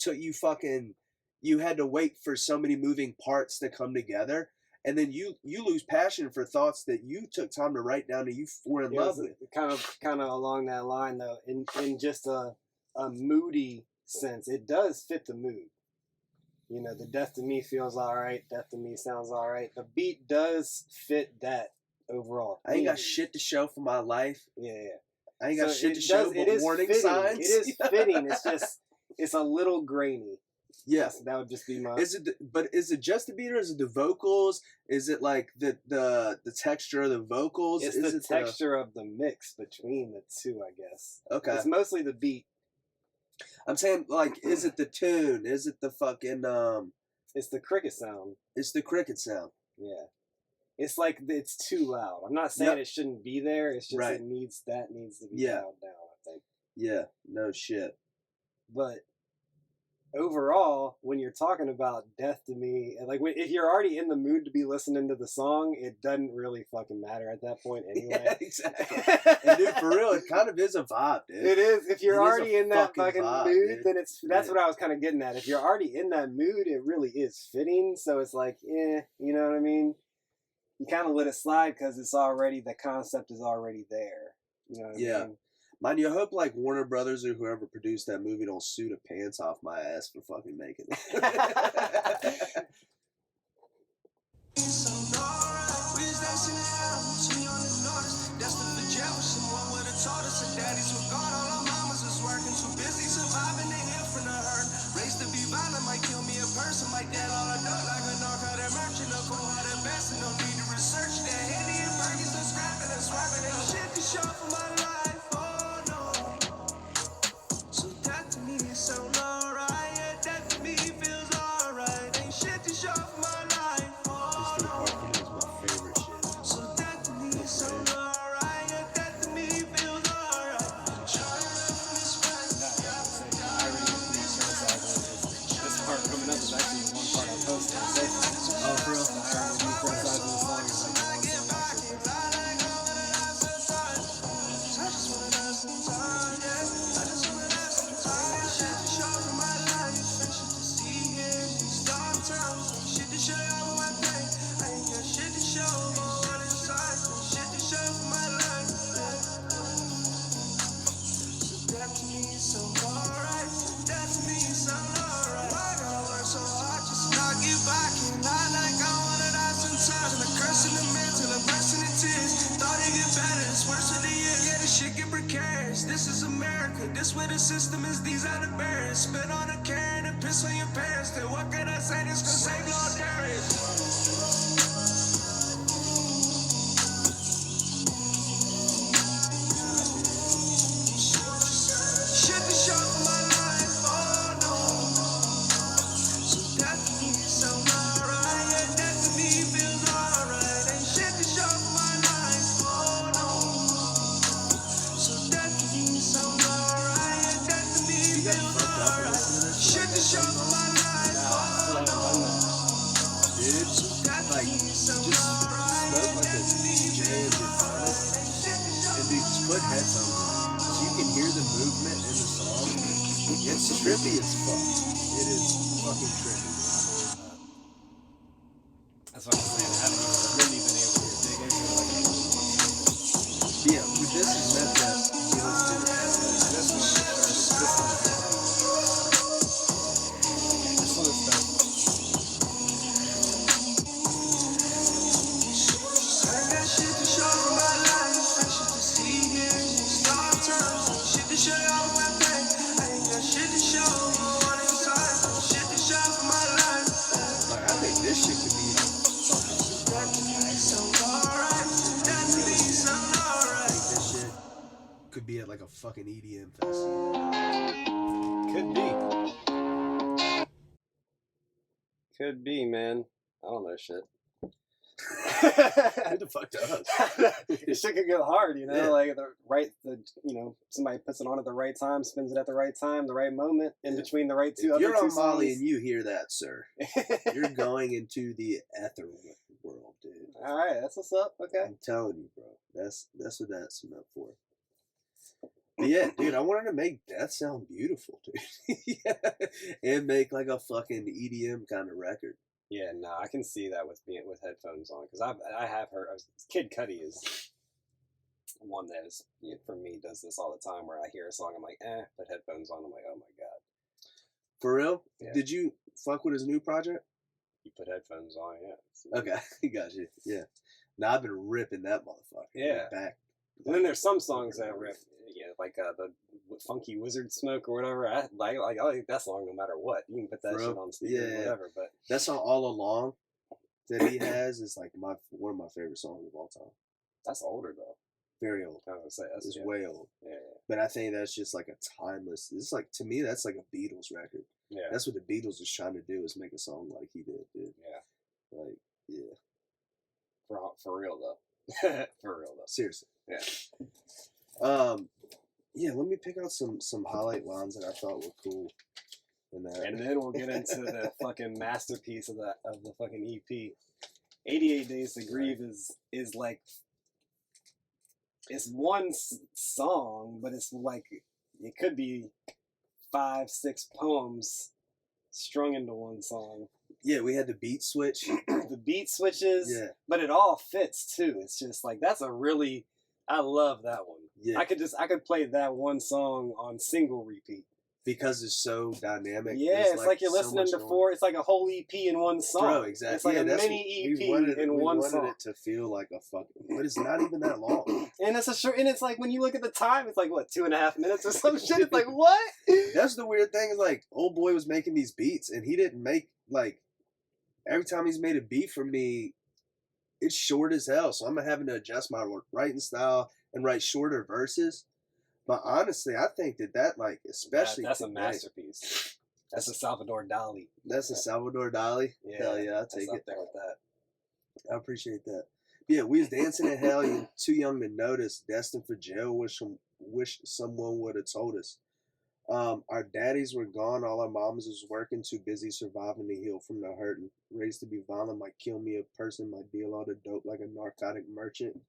had to wait for so many moving parts to come together, and then you lose passion for thoughts that you took time to write down and you were in love with. Kind of along that line though, in just a moody sense, it does fit the mood. You know, the death to me feels all right. Death to me sounds all right. The beat does fit that overall. I ain't got shit to show for my life. Yeah. I ain't got shit to show but warning signs. It is fitting. It's just, it's a little grainy. Yes. That would just be my... Is it just the beat, or is it the vocals? Is it like the texture of the vocals? It's the texture of the mix between the two, I guess. Okay. It's mostly the beat. I'm saying, like, is it the tune? Is it the fucking, It's the cricket sound. It's the cricket sound. Yeah. It's like, it's too loud. I'm not saying it shouldn't be there. It's just it needs to be dialed down, I think. Yeah, no shit. But overall, when you're talking about death to me, like, if you're already in the mood to be listening to the song, it doesn't really fucking matter at that point anyway. Yeah, exactly. And dude, for real, it kind of is a vibe, dude. It is. If you're already in that fucking vibe, mood, then that's what I was kind of getting at. If you're already in that mood, it really is fitting. So it's like, you know what I mean? You kind of let it slide because the concept is already there. You know what I mean? Mind you, I hope like Warner Brothers or whoever produced that movie don't sue the pants off my ass for fucking making it. This is America, this where the system is, these are the barriers. Spit on a carrot and piss on your parents. Then what can I say, this gonna save Lord Darius. It's trippy as fuck. It is fucking trippy. That's what I'm saying. I haven't really been able to dig into it like yeah, with this is meant to give us this one. This one is done. I got shit to show for my life. Shit to see here. Star terms. Shit to show y'all my pain. Shit to show on inside, shit to show for my life. Like, I think this shit could be fucking alright. That to me sound alright. I think this shit could be at like a fucking EDM festival. Could be. Could be, man. I don't know shit. Who the fuck does? This shit could go hard, you know. Yeah. Like somebody puts it on at the right time, spins it at the right time, the right moment, in between the right two. If you're on Molly songs. And you hear that, sir, you're going into the ether world, dude. All right, that's what's up. Okay, I'm telling you, bro. That's what that's meant for. But yeah, dude, I wanted to make that sound beautiful, dude. Yeah. And make like a fucking EDM kind of record. Yeah, no, I can see that with headphones on, because I have heard Kid Cudi is one that is, for me, does this all the time, where I hear a song, I'm like, put headphones on, I'm like, oh my god. For real? Yeah. Did you fuck with his new project? You put headphones on, yeah. Okay, got you. Yeah. Now I've been ripping that motherfucker. Yeah. Back. And then there's some songs that I rip, like the Funky Wizard Smoke or whatever. I like that song no matter what. You can put that shit on speaker or whatever. But that song All Along that he has is like one of my favorite songs of all time. That's older though. Very old. I would say it's way old. Yeah. But I think that's just like a timeless. It's like, to me, that's like a Beatles record. Yeah. That's what the Beatles was trying to do, is make a song like he did, dude. Yeah. Like, yeah. For real though. For real though. Seriously. Yeah. Yeah, let me pick out some highlight lines that I thought were cool. And then we'll get into the fucking masterpiece of the fucking EP. 88 Days to Grieve is like, it's one song, but it's like, it could be 5-6 poems strung into one song. Yeah, we had the beat switch. The beat switches, yeah, but it all fits too. It's just like, that's a really I love that one. Yeah. I could play that one song on single repeat. Because it's so dynamic. Yeah, it's like you're listening to four. It's like a whole EP in one song. Bro, exactly. It's like a mini EP in one song. We wanted it to feel like a fucking, but it's not even that long. And it's and it's like when you look at the time, it's like what, 2.5 minutes or some shit. It's like what? That's the weird thing. Is like old boy was making these beats, and he didn't make like every time he's made a beat for me, it's short as hell. So I'm having to adjust my writing style and write shorter verses. But honestly, I think that like, especially that's a masterpiece. That's a Salvador Dalí. That's a Salvador Dalí. Yeah, hell yeah, I'll take it. Up there with that. I appreciate that. Yeah, we was dancing in hell. You're too young to notice. Destined for jail. Wish someone would have told us. Our daddies were gone. All our mamas was working. Too busy surviving to heal from the hurt. And raised to be violent might kill me a person. Might deal all the dope like a narcotic merchant.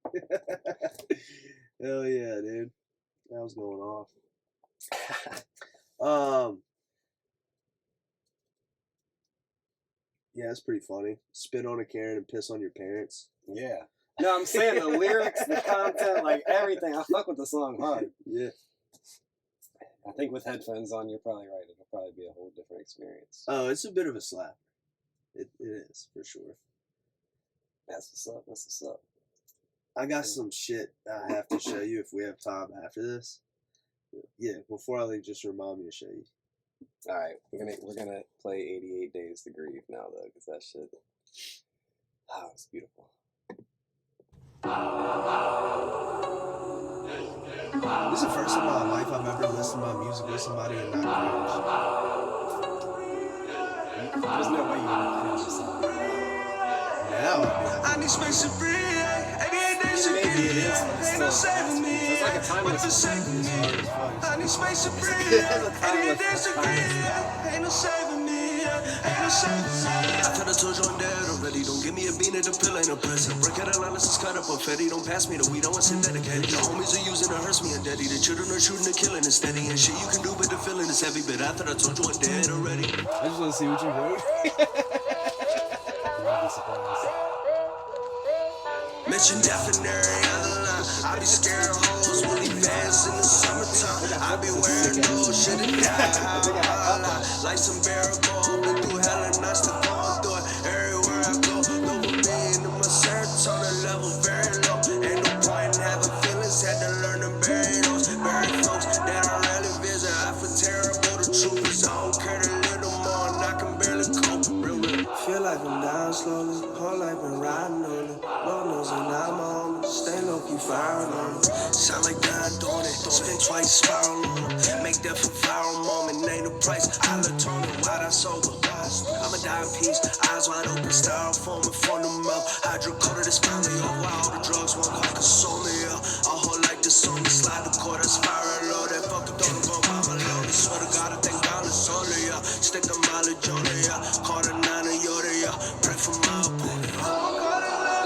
Hell yeah, dude. That was going off. Yeah, it's pretty funny. Spit on a Karen and piss on your parents. Yeah. No, I'm saying the lyrics, the content, like everything. I fuck with the song hard. Yeah. I think with headphones on, you're probably right. It'll probably be a whole different experience. Oh, it's a bit of a slap. It is, for sure. That's what's up. That's what's up. I got some shit I have to show you if we have time after this. Yeah, before I leave, just remind me to show you. All right, we're gonna play 88 Days to Grieve now though, because that shit, it's beautiful. This is the first time in my life I've ever listened to my music with somebody and not cringe. There's no way you can cringe this song. Now I need space to breathe. 88 days to Maybe it grieve. is, but it's Ain't no still a saving me. masterpiece. It's like a timeless What to say to me? I need space to breathe. It's a 88 days to timeless. grieve. Ain't no saving me. Ain't no saving me. I thought I told you I'm dead already. Don't give me a bean at the pill, ain't no present. Break out a line, this is cut up confetti. Don't pass me the weed, I want synthetic. The homies are using it, hurts me and daddy. The children are shooting and killing and steady. And shit you can do, but the feeling is heavy. But I thought I told you I'm dead already. I just want to see what you wrote. Mention definitely, I be scared of hoes when he fast in the summertime. I be wearing no shit and die. Like some bearable, been through hell and nights to go through it. Everywhere I go, dopamine in my serotonin level very low. Ain't no point in having feelings, had to learn to bury those. Bury folks that I rarely visit. I feel terrible, the truth is I don't care a little more, and I can barely cope. Real. Feel like I'm down slowly, whole life been riding on it. Lord knows and I'm on it. Stay low, keep firing on it. Sound like God doing it. Spin twice, spiral on it. Make death a viral moment. Ain't no price. I look on it. Why I sober? I'ma die in peace. Eyes wide open. Styrofoam in front of mouth. Hydrocoded is finally over. All the drugs won't help console me. A whole like this on me. Slide the cord. That's spiral low. That fucking don't go by my load. I swear to God, I think God is only. Stick the mileage on it. Call the 9 of Yoda. Pray for my opponent.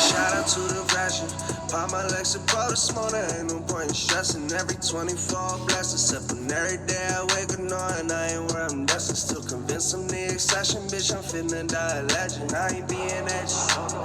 Shout out to the fashion. Pop my Lexapro this morning. Ain't no point in stressing. Every 24 blessed. Except when every day I wake annoying. I ain't where I'm destined. Still convinced I'm the accession. Bitch, I'm finna die a legend. I ain't being edgy.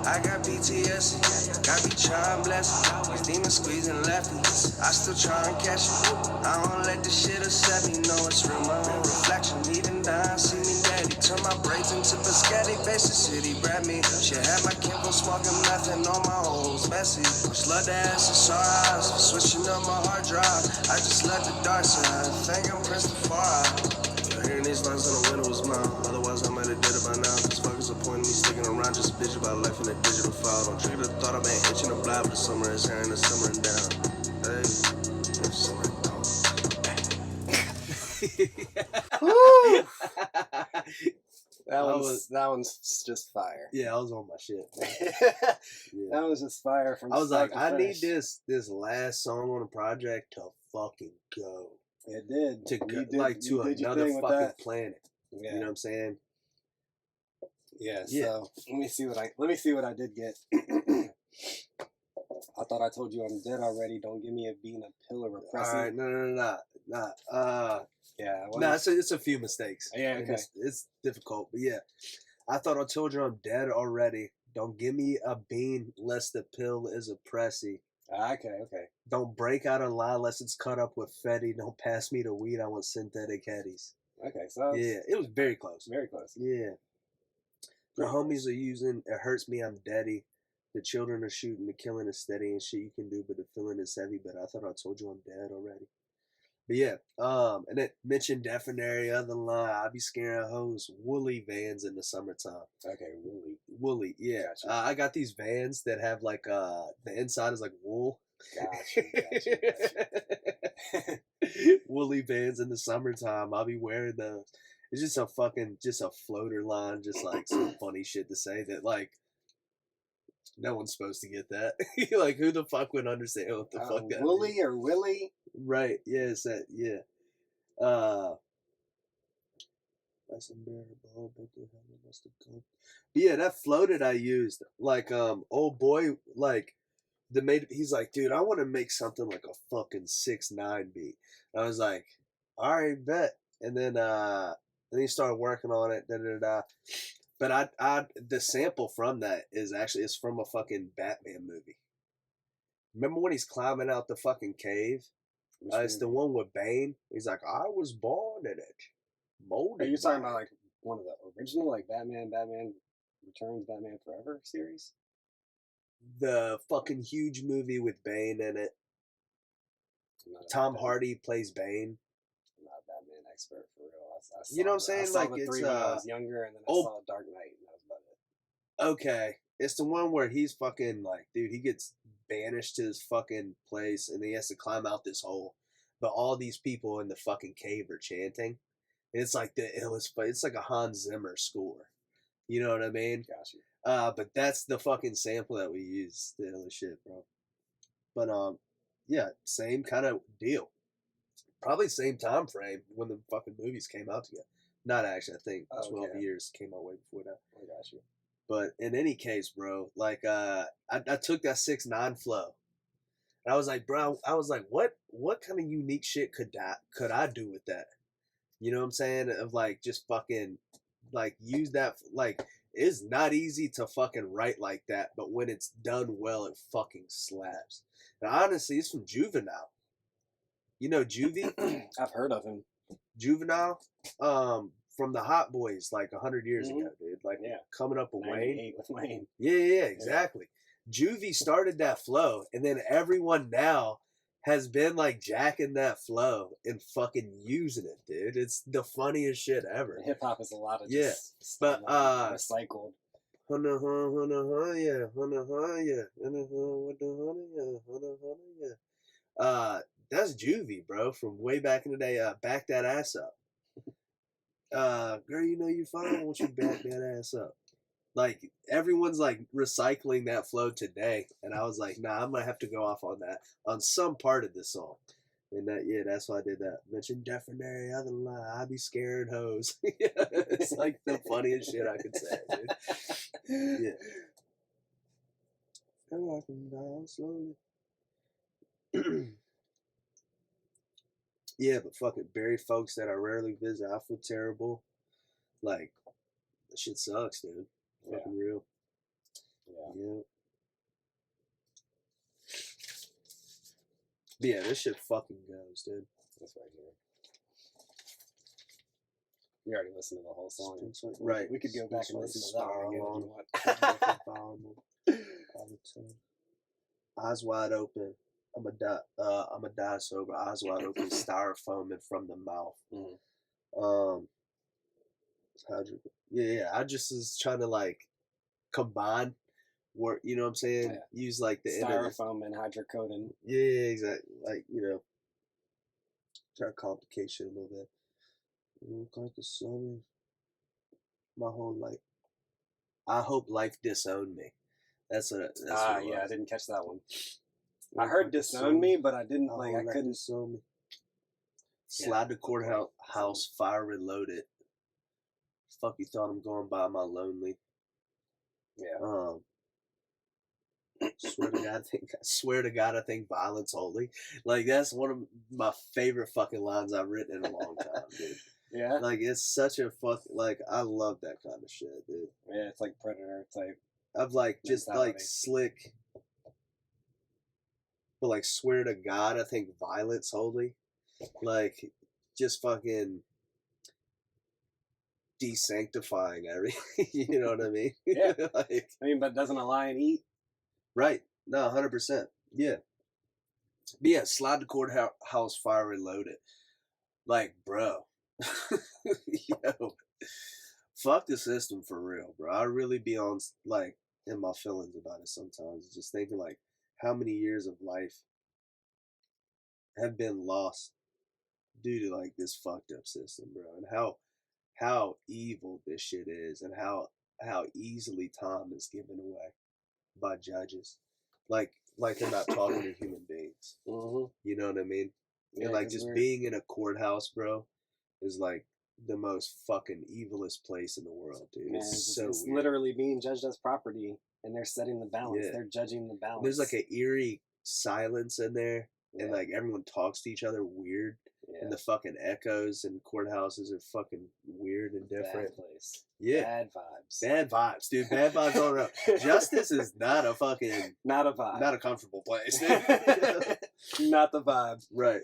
I got PTSD. Got me trying blessed. These demons squeezing lefties. I still try and catch it. I don't let this shit upset me. Know it's real, my own reflection. Even dying, see me daddy. Turn my braids into biscotti. Basis city, grab me. Shit had my kinfolk smoking nothing on my hoes. Messy. Slut the accessories. Switching up my hard drive. I just let the dark side. Think I'm Prince Far. Hearing these lines on the window was mine. Otherwise, I might have did it by now. Cause fuck is the point of me sticking around. Just a bitch about life in a digital file. Don't trigger the thought I've been itching to fly. But the summer is here and the simmering down. Hey, it's simmering down. That one's just fire. Yeah, I was on my shit. Yeah. That was just fire from I was start like, to I finish. need this last song on the project to fucking go. It did. To go, You like to another fucking that. planet. Yeah. You know what I'm saying? Yeah, Yeah. so let me see what I did get. I thought I told you I'm dead already. Don't give me a bean, a pill, or a pressing. Alright, no. It's a few mistakes. Yeah, okay. It's difficult, but yeah. I thought I told you I'm dead already. Don't give me a bean lest the pill is a pressy. Okay. Don't break out a lie unless it's cut up with Fetty. Don't pass me the weed. I want synthetic headies. Okay, so yeah, it was very close. Very close. Yeah. The homies are using it hurts me. I'm deady. The children are shooting. The killing is steady and shit you can do, but the feeling is heavy. But I thought I told you I'm dead already. But yeah, and it mentioned definitely other line. I be scaring hoes. Woolly Vans in the summertime. Okay, woolly. Yeah, gotcha. I got these Vans that have like the inside is like wool. Gotcha. Woolly Vans in the summertime. I'll be wearing those. It's just a floater line, just like some funny shit to say that like no one's supposed to get that. Like who the fuck would understand what the fuck that Woolly means? Or Willy? Right, yeah, it's that, yeah. That's unbearable, but yeah, that floated I used. Like, old boy, like, he's like, dude, I want to make something like a fucking 6ix9ine beat. And I was like, all right, bet. And then he started working on it, But the sample from that is from a fucking Batman movie. Remember when he's climbing out the fucking cave? It's the one with Bane. He's like, I was born in it. Molded. Are you talking about like one of the original, like Batman Returns, Batman Forever series? The fucking huge movie with Bane in it. Tom Hardy plays Bane. I'm not a Batman expert for real. I saw you know what I'm saying? I saw the three when I was younger, and then I saw Dark Knight, and that was about it. Okay. It's the one where he's fucking like, dude, he gets banished to his fucking place and he has to climb out this hole. But all these people in the fucking cave are chanting. And it's like the illest, it's like a Hans Zimmer score. You know what I mean? Gotcha. But that's the fucking sample that we use. The illest shit, bro. But yeah, same kind of deal. Probably same time frame when the fucking movies came out together. Not actually, I think 12 years came out way before that. I got you. But in any case, bro, like I took that 6ix9ine flow, and I was like, bro, what kind of unique shit could I do with that? You know what I'm saying? Of like just fucking like use that. Like it's not easy to fucking write like that, but when it's done well, it fucking slaps. And honestly, it's from Juvenile. You know Juvie? I've heard of him. Juvenile. From the Hot Boys, like 100 years ago, dude. Like, coming up with Wayne. With Wayne. Yeah, exactly. Yeah. Juvie started that flow, and then everyone now has been, like, jacking that flow and fucking using it, dude. It's the funniest shit ever. Hip-hop is a lot of but, recycled. That's Juvie, bro, from way back in the day. Back that ass up. Girl, you know you fine. Won't you back that ass up? Like everyone's like recycling that flow today, and I was like, nah, I'm gonna have to go off on that on some part of this song, and that's why I did that. Mention definitely other line. I be scaring hoes. It's like the funniest shit I could say, dude. Yeah. Come walking down slowly. Yeah, but fucking bury folks that I rarely visit. I feel terrible. Like, that shit sucks, dude. Fucking real. Yeah. But yeah, this shit fucking goes, dude. That's right here. You already listened to the whole song. Right. We could go back and listen to that one again if you want. Eyes wide open. I'm a die sober, eyes wide open, styrofoaming from the mouth. Mm-hmm. I just was trying to like combine work, you know what I'm saying? Yeah. Use like the styrofoam and hydrocodone. Yeah, exactly. Like, you know, try to complicate shit a little bit. Look like the sun. My whole life. I hope life disowned me. That's what I didn't catch that one. I heard disown me, but I didn't I couldn't. Disown me. Slide the courthouse, fire reloaded. Fuck you thought I'm going by my lonely. Yeah. Swear to God, I think violence holy. Like, that's one of my favorite fucking lines I've written in a long time, dude. Yeah. Like, it's such a like, I love that kind of shit, dude. Yeah, it's like Predator type. Of like, just mentality. like slick. But like, swear to God, I think violence holy. Like, just fucking de-sanctifying everything. You know what I mean? Yeah. Like, I mean, but doesn't a lion eat? Right. No, 100%. Yeah. But yeah, slide the courthouse fire reloaded. Like, bro. Yo. Fuck the system for real, bro. I really be on, like, in my feelings about it sometimes. Just thinking, like, how many years of life have been lost due to, like, this fucked up system, bro. And how evil this shit is, and how easily time is given away by judges. Like they're not talking to human beings. Mm-hmm. You know what I mean? Yeah, and like, just being in a courthouse, bro, is like the most fucking evilest place in the world, dude. Man, it's it's literally being judged as property, and they're setting the balance. Yeah. They're judging the balance. There's like an eerie silence in there, and like everyone talks to each other weird. Yeah. And the fucking echoes in courthouses are fucking weird and different. Bad place. Yeah. Bad vibes. Bad vibes, dude. Bad vibes all around. Justice is not a fucking... Not a vibe. Not a comfortable place. Not the vibe. Right.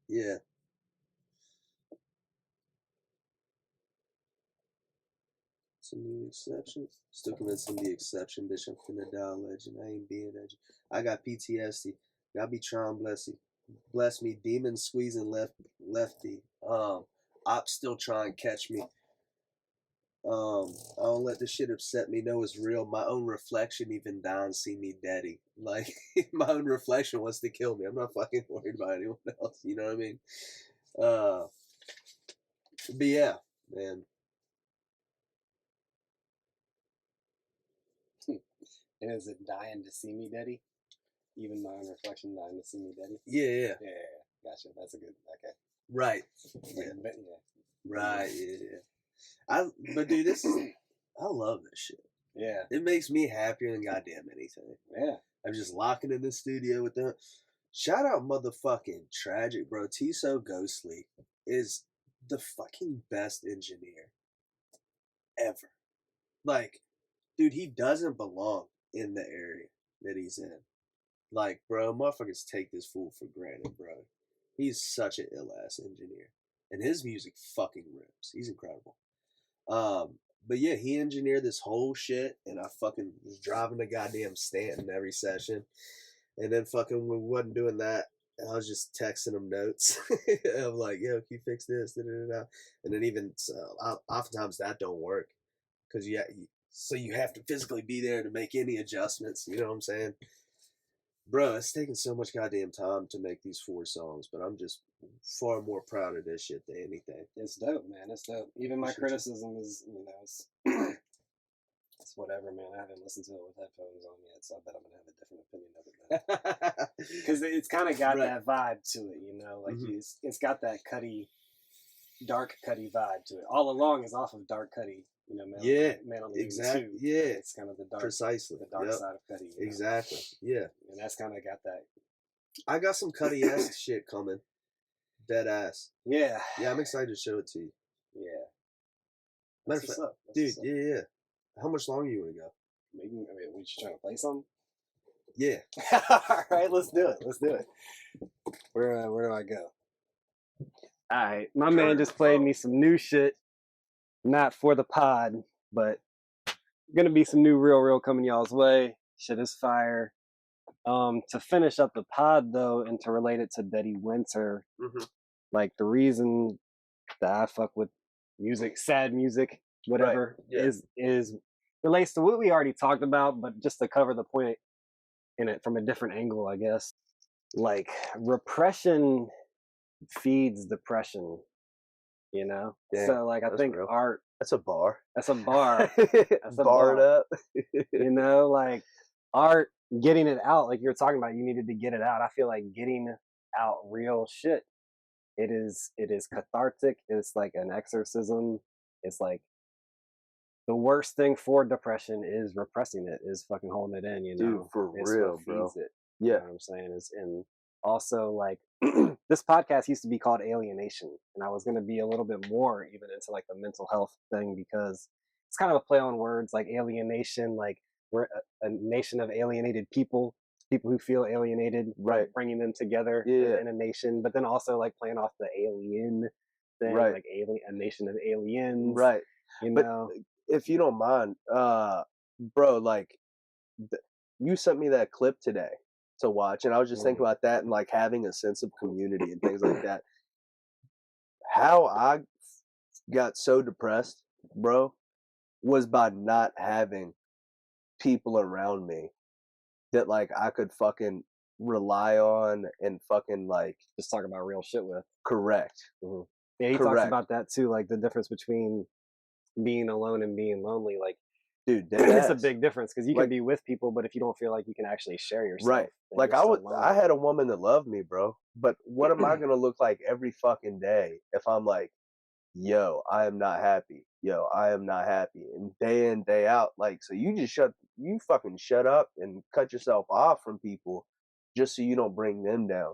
Yeah. Some new exceptions. Still convinced I'm the exception, bitch. I'm finna die a legend. I ain't being edgy. I got PTSD. God be trying bless me. Demon squeezing lefty. Ops still trying to catch me. I don't let this shit upset me. No, it's real. My own reflection even dying see me daddy. Like, my own reflection wants to kill me. I'm not fucking worried about anyone else. You know what I mean? But yeah, man. And is it dying to see me daddy? Even my own reflection dying to see me daddy? Yeah. Yeah, gotcha. That's a good, okay. Right. Yeah. Right, yeah. But dude, I love this shit. Yeah. It makes me happier than goddamn anything. Yeah. I'm just locking in the studio with them. Shout out motherfucking Tragic, bro. T-So Ghostly is the fucking best engineer ever. Like, dude, he doesn't belong in the area that he's in. Like, bro, motherfuckers take this fool for granted, bro. He's such an ill-ass engineer. And his music fucking rips. He's incredible. But yeah, he engineered this whole shit, and I fucking was driving the goddamn Stanton every session. And then fucking we wasn't doing that. I was just texting him notes. I'm like, yo, can you fix this? Da-da-da-da. And then even, oftentimes that don't work. Because you have to physically be there to make any adjustments. You know what I'm saying? Bro, it's taking so much goddamn time to make these 4 songs, but I'm just far more proud of this shit than anything. It's dope, man. It's dope. Even my criticism is, it's whatever, man. I haven't listened to it with headphones on yet, so I bet I'm going to have a different opinion of it now. Because it's kind of got that vibe to it, you know? Like, it's got that dark Cuddy vibe to it. All Along is off of Dark Cuddy. You know, Man on the exactly. Moon 2. Yeah, it's kind of the dark, precisely the dark side of Cuddy. Exactly. Yeah, and that's kind of got that. I got some Cuddy-esque shit coming. Dead ass. Yeah. Yeah, I'm excited to show it to you. Yeah. Matter of fact, dude. Yeah. How much longer you want to go? Maybe. I mean, we just trying to play something. Yeah. All right, let's do it. Where do I go? All right, my man just played me some new shit. Not for the pod, but gonna be some new real coming y'all's way. Shit is fire. To finish up the pod though, and to relate it to Betty Winter, like the reason that I fuck with music, sad music, whatever, is relates to what we already talked about, but just to cover the point in it from a different angle, I guess. Like, repression feeds depression. You know, so like I think real. Art. That's a bar. That's a bar. That's a barred up. You know, like art, getting it out. Like you were talking about, you needed to get it out. I feel like getting out real shit. It is cathartic. It's like an exorcism. It's like the worst thing for depression is repressing it, is fucking holding it in, you know. Dude, for it's real, what bro. feeds it. Yeah. You know what I'm saying? And also, like, this podcast used to be called Alienation, and I was going to be a little bit more even into like the mental health thing, because it's kind of a play on words, like alienation, like we're a nation of alienated people who feel alienated, right? Bringing them together in a nation, but then also like playing off the alien thing, right? Like a nation of aliens, right? You but know, if you don't mind, bro, like you sent me that clip today to watch, and I was just thinking about that and like having a sense of community and things like that. How I got so depressed, bro, was by not having people around me that like I could fucking rely on and fucking like just talk about real shit with. Correct. Yeah, he talks about that too, like the difference between being alone and being lonely. Like, dude, it's a big difference, because you can be with people, but if you don't feel like you can actually share yourself, right? Like I had a woman that loved me, bro. But what am I gonna look like every fucking day if I'm like, yo, I am not happy. Yo, I am not happy. And day in, day out, like, so you fucking shut up and cut yourself off from people just so you don't bring them down.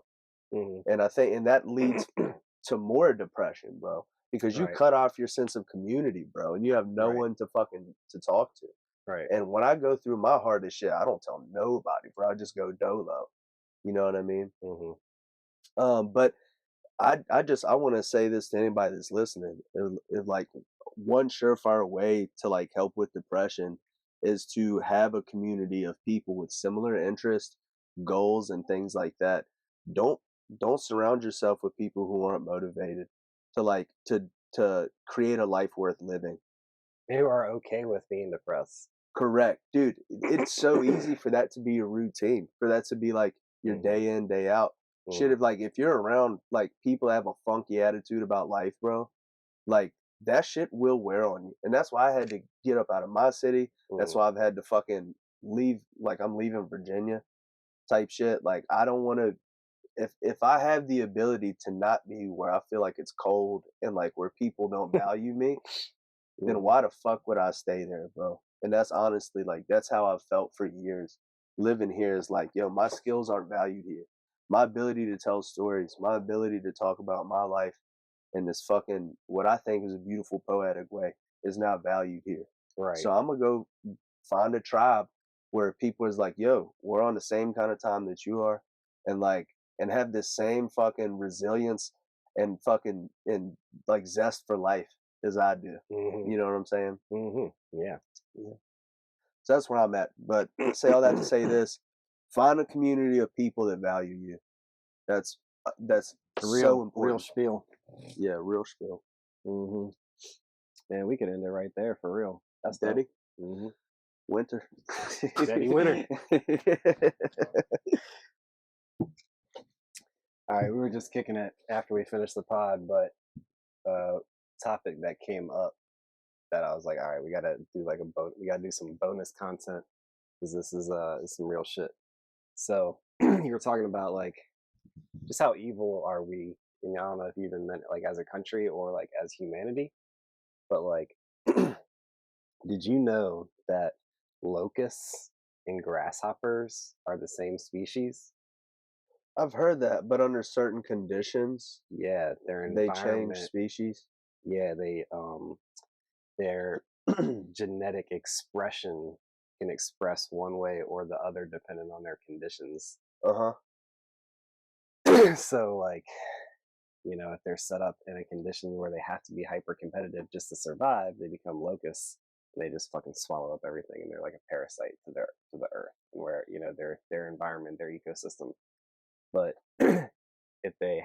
And I think, and that leads to more depression, bro, because you cut off your sense of community, bro, and you have no one to talk to. Right. And when I go through my hardest shit, I don't tell nobody, bro. I just go dolo. You know what I mean? But I want to say this to anybody that's listening. It like one surefire way to like help with depression is to have a community of people with similar interests, goals, and things like that. Don't surround yourself with people who aren't motivated to create a life worth living. Who are okay with being depressed. Correct, dude. It's so easy for that to be your routine, for that to be like your day in, day out. Shit, if you're around like people that have a funky attitude about life, bro, like that shit will wear on you. And that's why I had to get up out of my city. That's why I've had to fucking leave. Like I'm leaving Virginia type shit. Like I don't want to, if I have the ability to not be where I feel like it's cold and like where people don't value me, then why the fuck would I stay there, bro? And that's honestly like, that's how I've felt for years. Living here is like, yo, my skills aren't valued here. My ability to tell stories, my ability to talk about my life in this fucking, what I think is a beautiful poetic way, is not valued here. Right. So I'm gonna go find a tribe where people is like, yo, we're on the same kind of time that you are, and like, and have this same fucking resilience and fucking, and like zest for life as I do. You know what I'm saying? Yeah. So that's where I'm at. But say all that to say this: find a community of people that value you. That's so important. Real spiel. Yeah, real spiel. Man, we could end it right there for real. That's Daddy. Winter. Daddy winter. All right, we were just kicking it after we finished the pod, but topic that came up that I was like, all right, we gotta do some bonus content, because this is some real shit. So you were talking about like just how evil are we, and I don't know if you even meant it like as a country or like as humanity, but like did you know that locusts and grasshoppers are the same species? I've heard that, but under certain conditions, yeah, they change species. Yeah, their genetic expression can express one way or the other depending on their conditions. So like, you know, if they're set up in a condition where they have to be hyper competitive just to survive, they become locusts, and they just fucking swallow up everything, and they're like a parasite to the earth, and where, you know, their environment, their ecosystem. But if they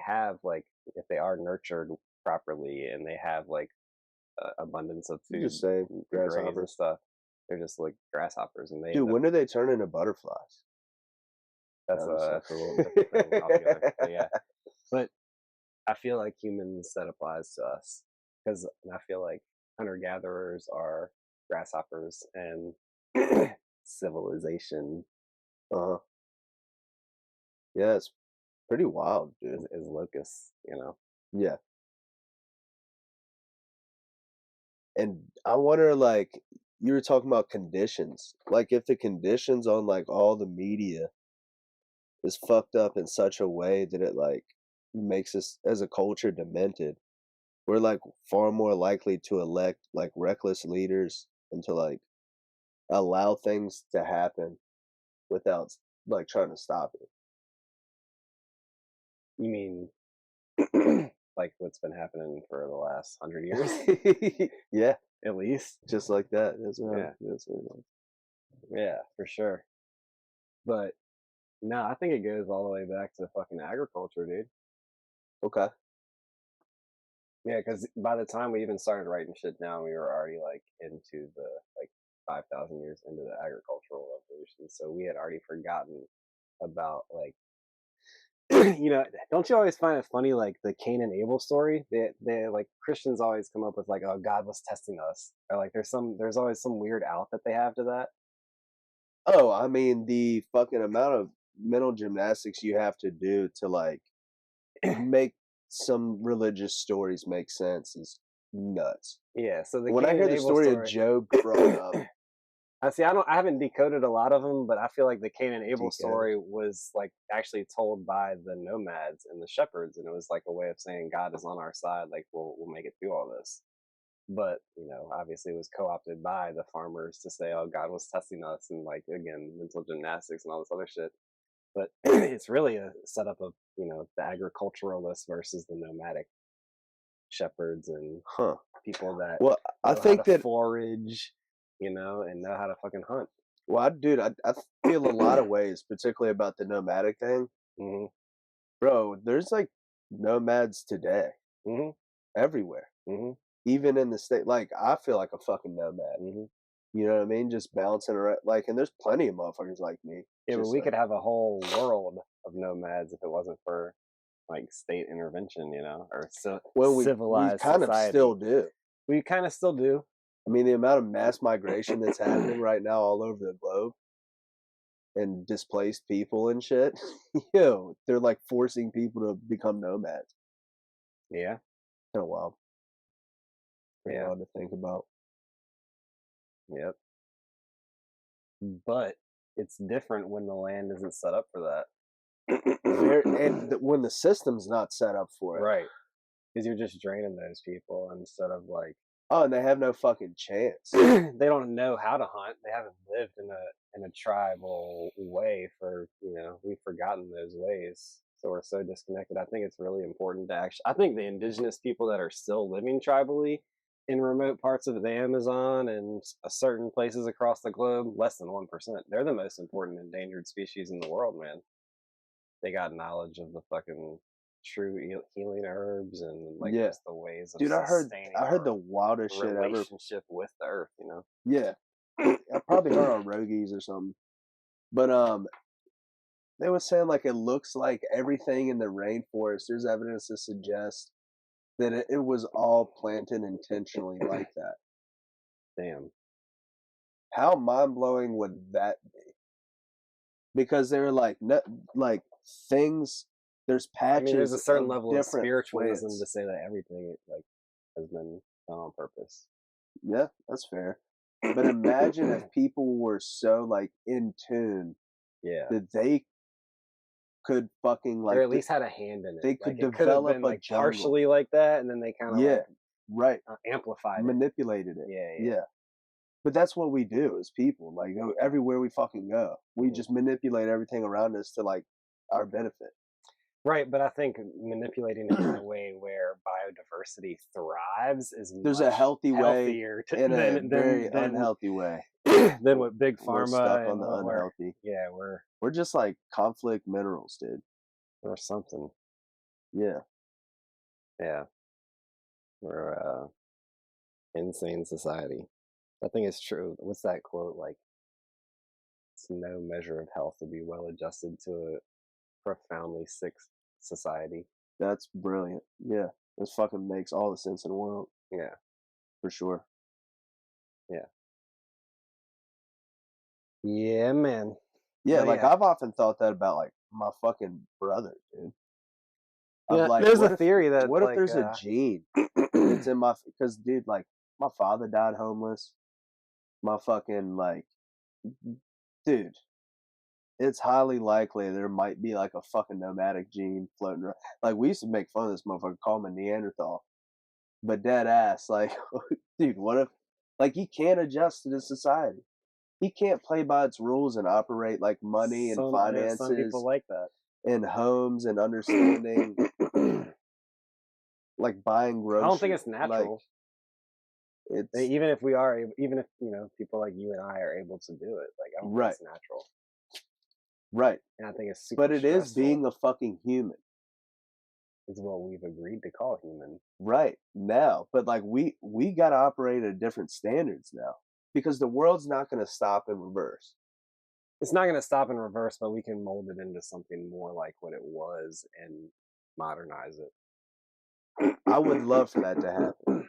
are nurtured properly and they have like abundance of food, just say grasshoppers and stuff, they're just like grasshoppers. And dude, when do they turn into butterflies? That's a little different thing altogether. But yeah, but I feel like humans, that applies to us, because I feel like hunter-gatherers are grasshoppers, and civilization yeah, it's pretty wild, dude. Is locusts, you know. Yeah. And I wonder, like, you were talking about conditions. Like, if the conditions on, like, all the media is fucked up in such a way that it, like, makes us, as a culture, demented, we're, like, far more likely to elect, like, reckless leaders and to, like, allow things to happen without, like, trying to stop it. You mean like what's been happening for the last 100 years? Yeah, at least. Just like that. That's what Yeah, for sure. But no, I think it goes all the way back to fucking agriculture, dude. Okay. Yeah, because by the time we even started writing shit down, we were already like into the like 5,000 years into the agricultural revolution. So we had already forgotten about like, you know, don't you always find it funny, like the Cain and Abel story? They like Christians always come up with like, oh, God was testing us, or like there's always some weird out that they have to that. Oh, I mean, the fucking amount of mental gymnastics you have to do to like make some religious stories make sense is nuts. Yeah. So when I hear the story of Job growing up, I haven't decoded a lot of them, but I feel like the Cain and Abel story was like actually told by the nomads and the shepherds, and it was like a way of saying God is on our side, like we'll make it through all this. But you know, obviously, it was co-opted by the farmers to say, "Oh, God was testing us," and like again, mental gymnastics and all this other shit. But it's really a setup of, you know, the agriculturalists versus the nomadic shepherds and people that I think that forage, you know, and know how to fucking hunt. Well, I feel a lot of ways, particularly about the nomadic thing. Mm-hmm. Bro, there's like nomads today, everywhere, even in the state. Like, I feel like a fucking nomad. You know what I mean? Just bouncing around. Like, and there's plenty of motherfuckers like me. Yeah, but we could have a whole world of nomads if it wasn't for like state intervention, you know, or civilized. We kind of still do. We kind of still do. I mean, the amount of mass migration that's happening right now all over the globe and displaced people and shit, yo, they're like forcing people to become nomads. Yeah. Kind of wild. Yeah. Wild to think about. Yep. But it's different when the land isn't set up for that. And when the system's not set up for it. Right. Because you're just draining those people instead of like... Oh, and they have no fucking chance. They don't know how to hunt. They haven't lived in a tribal way for, you know, we've forgotten those ways. So we're so disconnected. I think it's really important to actually... I think the indigenous people that are still living tribally in remote parts of the Amazon and certain places across the globe, less than 1%. They're the most important endangered species in the world, man. They got knowledge of the fucking true healing herbs and like just the ways of sustaining. I heard the wildest shit ever. Relationship with the earth, you know. Yeah, I probably heard on Rogies or something, but they were saying like it looks like everything in the rainforest. There's evidence to suggest that it was all planted intentionally like that. Damn. How mind-blowing would that be? Because they're like things. There's patches. I mean, there's a certain level of spiritualism to say that everything like has been done on purpose. Yeah, that's fair. But imagine if people were so like in tune, that they could fucking like, or at least had a hand in it. They could develop been, like partially like that, and then they kind of amplified, manipulated it. Yeah. But that's what we do as people. Like everywhere we fucking go, we just manipulate everything around us to like our benefit. Right, but I think manipulating it in a way where biodiversity thrives is there's a healthy way and a very unhealthy way than what big pharma. We're stuck on the unhealthy. We're just like conflict minerals, dude, or something. Yeah. We're insane society. I think it's true. What's that quote? Like, it's no measure of health to be well adjusted to a profoundly sick society. That's brilliant. Yeah, this fucking makes all the sense in the world. Yeah, for sure. Yeah, man. Yeah, but I've often thought that about like my fucking brother, dude. Yeah, like, there's a theory that what if there's a gene that's in my, because dude, like my father died homeless. My fucking, like, dude, it's highly likely there might be, like, a fucking nomadic gene floating around. Like, we used to make fun of this motherfucker, call him a Neanderthal. But dead ass, like, dude, what if, like, he can't adjust to this society. He can't play by its rules and operate like money and finances. Some people like that. And homes and understanding, like buying groceries. I don't think it's natural. Like, even if people like you and I are able to do it, like I don't think it's natural. Right. And I think it's super But it stressful. is being a fucking human. Is what we've agreed to call human. Right. Now. But like we gotta operate at different standards now. Because the world's not gonna stop in reverse. It's not gonna stop in reverse, but we can mold it into something more like what it was and modernize it. I would love for that to happen.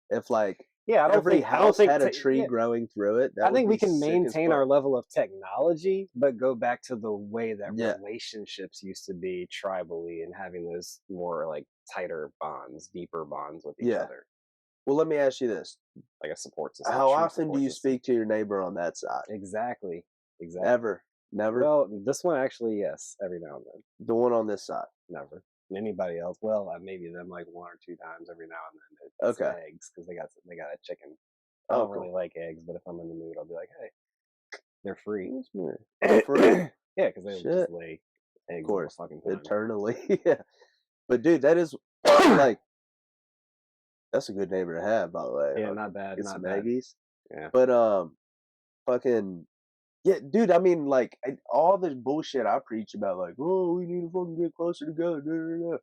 If like every house had a tree growing through it. I think we can maintain our level of technology, but go back to the way that relationships used to be tribally and having those more like tighter bonds, deeper bonds with each other. Well, let me ask you this. Like a support system. How often do you speak to your neighbor on that side? Exactly. Ever? Never? Well, this one actually, yes, every now and then. The one on this side? Never. Anybody else? Well, maybe them like 1 or 2 times every now and then. It's eggs because they got a chicken. I don't really like eggs, but if I'm in the mood, I'll be like, hey, they're free. Free? Yeah, because they just lay eggs. Of course, all the fucking time. Eternally. Yeah. But dude, that is like, that's a good neighbor to have, by the way. Yeah, not bad. Get not some bad. eggies. Yeah. But fucking. Yeah, dude, I mean, like, all this bullshit I preach about, like, oh, we need to fucking get closer together.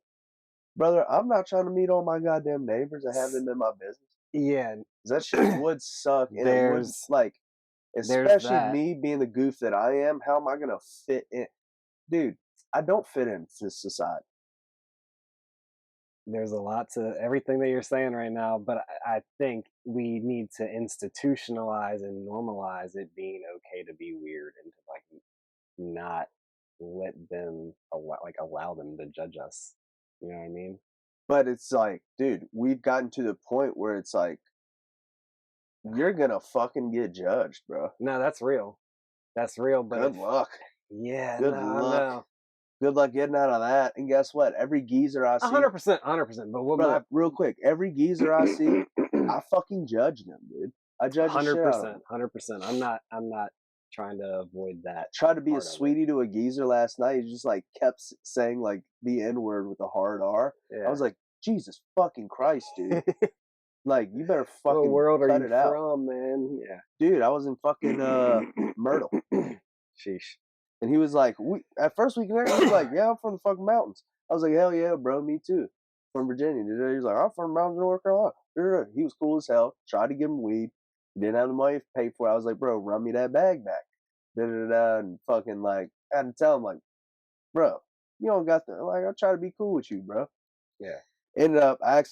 Brother, I'm not trying to meet all my goddamn neighbors and have them in my business. Yeah. That shit would suck. And it would, like, especially me being the goof that I am, how am I going to fit in? Dude, I don't fit into this society. There's a lot to everything that you're saying right now, but I think we need to institutionalize and normalize it being okay to be weird and to like not let them allow them to judge us. You know what I mean? But it's like, dude, we've gotten to the point where it's like, you're gonna fucking get judged, bro. No, that's real. That's real. But good luck. Yeah, good luck. No. Good luck getting out of that. And guess what? Every geezer I see, 100%. But what real quick, every geezer I see, I fucking judge them, dude. I judge 100%. 100%. I'm not trying to avoid that. Tried to be a sweetie to a geezer last night. He just like kept saying like the N-word with a hard R. Yeah. I was like, Jesus fucking Christ, dude. Like, you better fucking what world cut are you it out, from, man? Yeah, dude. I was in fucking Myrtle. Sheesh. And he was like, at first we connected. He was like, yeah, I'm from the fucking mountains. I was like, hell yeah, bro, me too. From Virginia. He was like, I'm from mountains of North Carolina. He was cool as hell. Tried to give him weed. Didn't have the money to pay for it. I was like, bro, run me that bag back. And fucking like, I had to tell him like, bro, you don't got the, like, I'll try to be cool with you, bro. Yeah. Ended up, I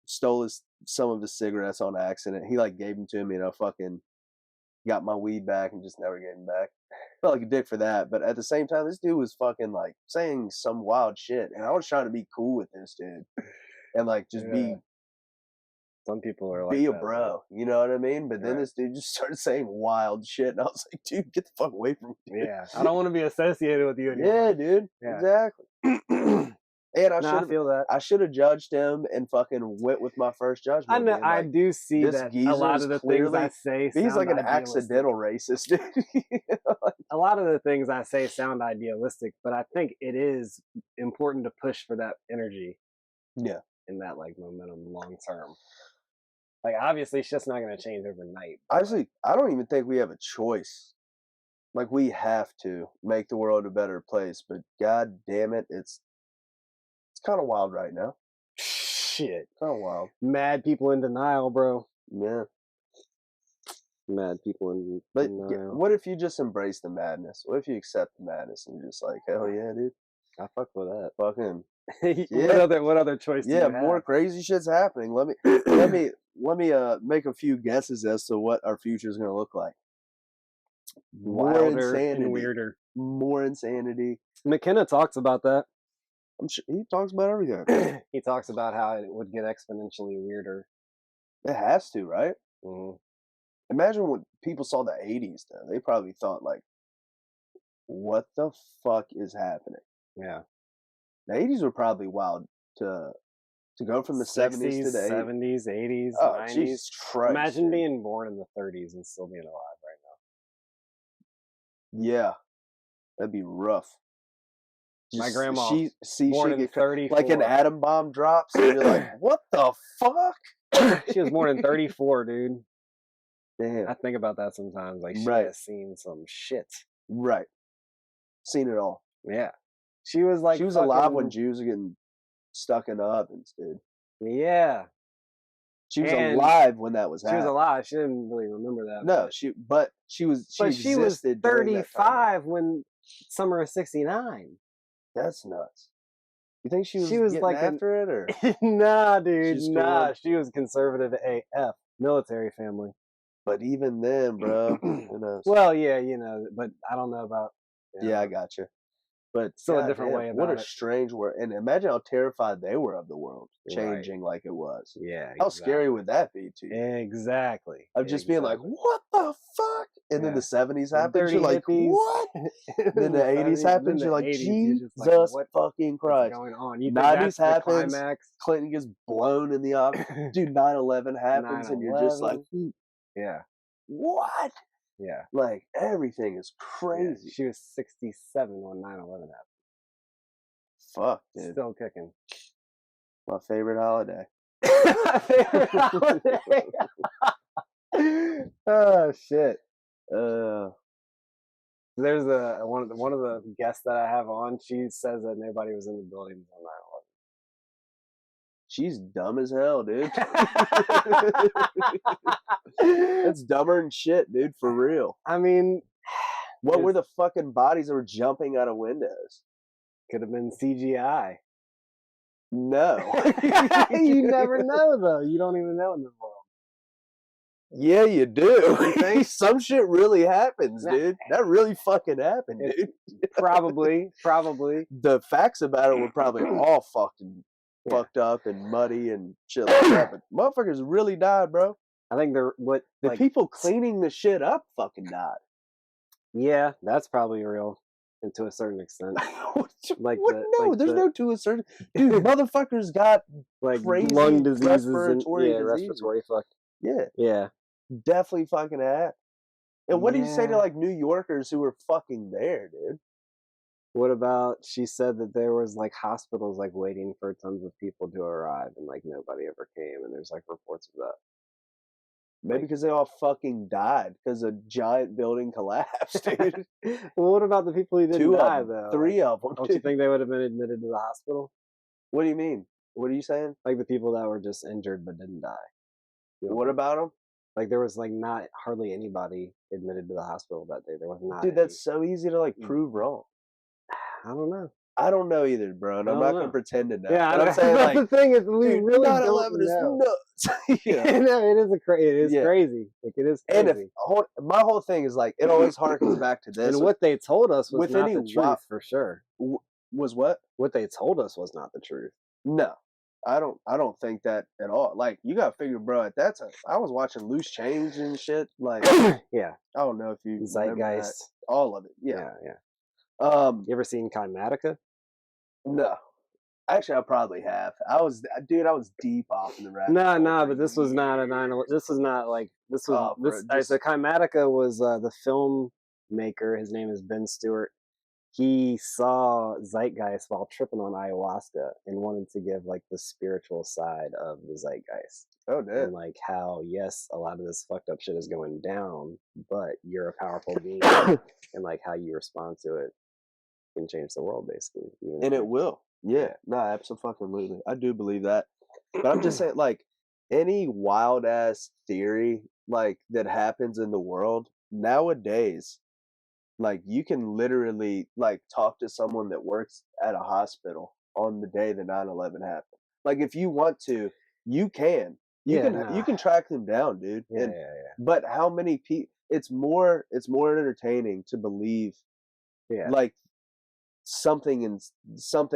stole some of his cigarettes on accident. He like gave them to me and I fucking got my weed back and just never gave him back. Felt like a dick for that, but at the same time, this dude was fucking like saying some wild shit, and I was trying to be cool with this dude, and like just be. Some people are like be a bro, you know what I mean? But then this dude just started saying wild shit, and I was like, dude, get the fuck away from me. Yeah, I don't want to be associated with you anymore. Yeah, dude, exactly. And I should have judged him and fucking went with my first judgment. I know, I do see that a lot of the things I say he's like an idealistic. Accidental racist, dude. A lot of the things I say sound idealistic, but I think it is important to push for that energy. Yeah. And that like momentum long term. Like obviously it's just not going to change overnight. Honestly, I don't even think we have a choice. Like we have to make the world a better place, but god damn it, it's kind of wild right now. Shit. Kind of wild. Mad people in denial, bro. Yeah. Mad people in denial. Yeah, what if you just embrace the madness? What if you accept the madness and you're just like, hell yeah, dude. I fuck with that. Fuck him. Yeah. What other choice do you have? More crazy shit's happening. Let me make a few guesses as to what our future is going to look like. Wilder and weirder. More insanity. McKenna talks about that. I'm sure he talks about everything. He talks about how it would get exponentially weirder. It has to, right? Mm-hmm. Imagine when people saw the 80s, though. They probably thought, like, what the fuck is happening? Yeah. The 80s were probably wild to go from the 70s to the 70s, 80s, oh, 90s. Jesus Christ. Imagine being born in the 30s and still being alive right now. Yeah. That'd be rough. My grandma, she born in 34. Like an atom bomb drops, and you're like, what the fuck? She was born in 34, dude. Damn. I think about that sometimes. Like, she has seen some shit. Right. Seen it all. Yeah. She was like, she was alive when Jews were getting stuck in the ovens, dude. Yeah. She was alive when that was happening. She was alive. She didn't really remember that. No, she was 35 when summer of '69. That's nuts. You think she was getting like after it, or? Nah, dude, nah. She was conservative AF, military family. But even then, bro, who knows? Well, yeah, but I don't know about. Yeah, I got you. But still a different way about what a strange word. And imagine how terrified they were of the world changing like it was. Yeah. How scary would that be to you? Exactly. Of just being like, what the fuck? And then the 70s happens, you're like, what? Then the 80s happens, you're like, Jesus fucking Christ. What's going on? 90s happens, Clinton gets blown in the eye. Dude, 9/11 happens, and you're just like, yeah. What? Yeah. Like, everything is crazy. Yeah, she was 67 when 9/11 happened. Fuck, dude. Still kicking. My favorite holiday. My favorite holiday. Oh, shit. There's one of the guests that I have on, she says that nobody was in the building until 9/11. She's dumb as hell, dude. That's dumber than shit, dude, for real. I mean, what were the fucking bodies that were jumping out of windows? Could have been CGI. No. You never know, though. You don't even know in the world. Yeah, you do. You think? Some shit really happens, dude. That really fucking happened, dude. Probably. The facts about it were probably all fucking fucked up and muddy and shit like that. But motherfuckers really died, bro. I think the people cleaning the shit up fucking died. Yeah, that's probably real, and to a certain extent. There's no to a certain. Dude, motherfuckers got like crazy lung diseases respiratory and respiratory fuck. Yeah, definitely fucking had. And what did you say to like New Yorkers who were fucking there, dude? What about, she said that there was like hospitals like waiting for tons of people to arrive and like nobody ever came, and there's like reports of that. Maybe because they all fucking died because a giant building collapsed, dude. Well, what about the people who didn't die, though? 3 of them. Don't you think they would have been admitted to the hospital? What do you mean? What are you saying? Like the people that were just injured but didn't die. What about them? Like there was like not hardly anybody admitted to the hospital that day. There was not. Dude, that's so easy to like prove wrong. I don't know. I don't know either, bro, and I'm not gonna pretend to know. Yeah, I'm saying like the thing is, we really don't 9/11 is nuts. No, it is crazy. Like it is crazy. And my whole thing is like it always harkens back to this. And what they told us was not the truth, for sure. Was what? What they told us was not the truth. No, I don't think that at all. Like you gotta figure, bro. At that time, I was watching Loose Change and shit. Like, yeah, I don't know if you Zeitgeist, all of it. Yeah. You ever seen Chimatica? No. Actually, I probably have. I was deep off in the rap. No, but this was not a 9/11. This was not like this was so Chimatica was the filmmaker. His name is Ben Stewart. He saw Zeitgeist while tripping on ayahuasca and wanted to give like the spiritual side of the Zeitgeist. Oh, damn. And like how, yes, a lot of this fucked up shit is going down, but you're a powerful being, and like how you respond to it can change the world, basically. You know? And it will. Yeah. No, absolutely. I do believe that. But I'm just saying, like, any wild ass theory like that happens in the world nowadays, like you can literally like talk to someone that works at a hospital on the day that 9/11 happened. Like if you want to, you can. You can track them down, dude. Yeah. But how many people? It's more entertaining to believe, like something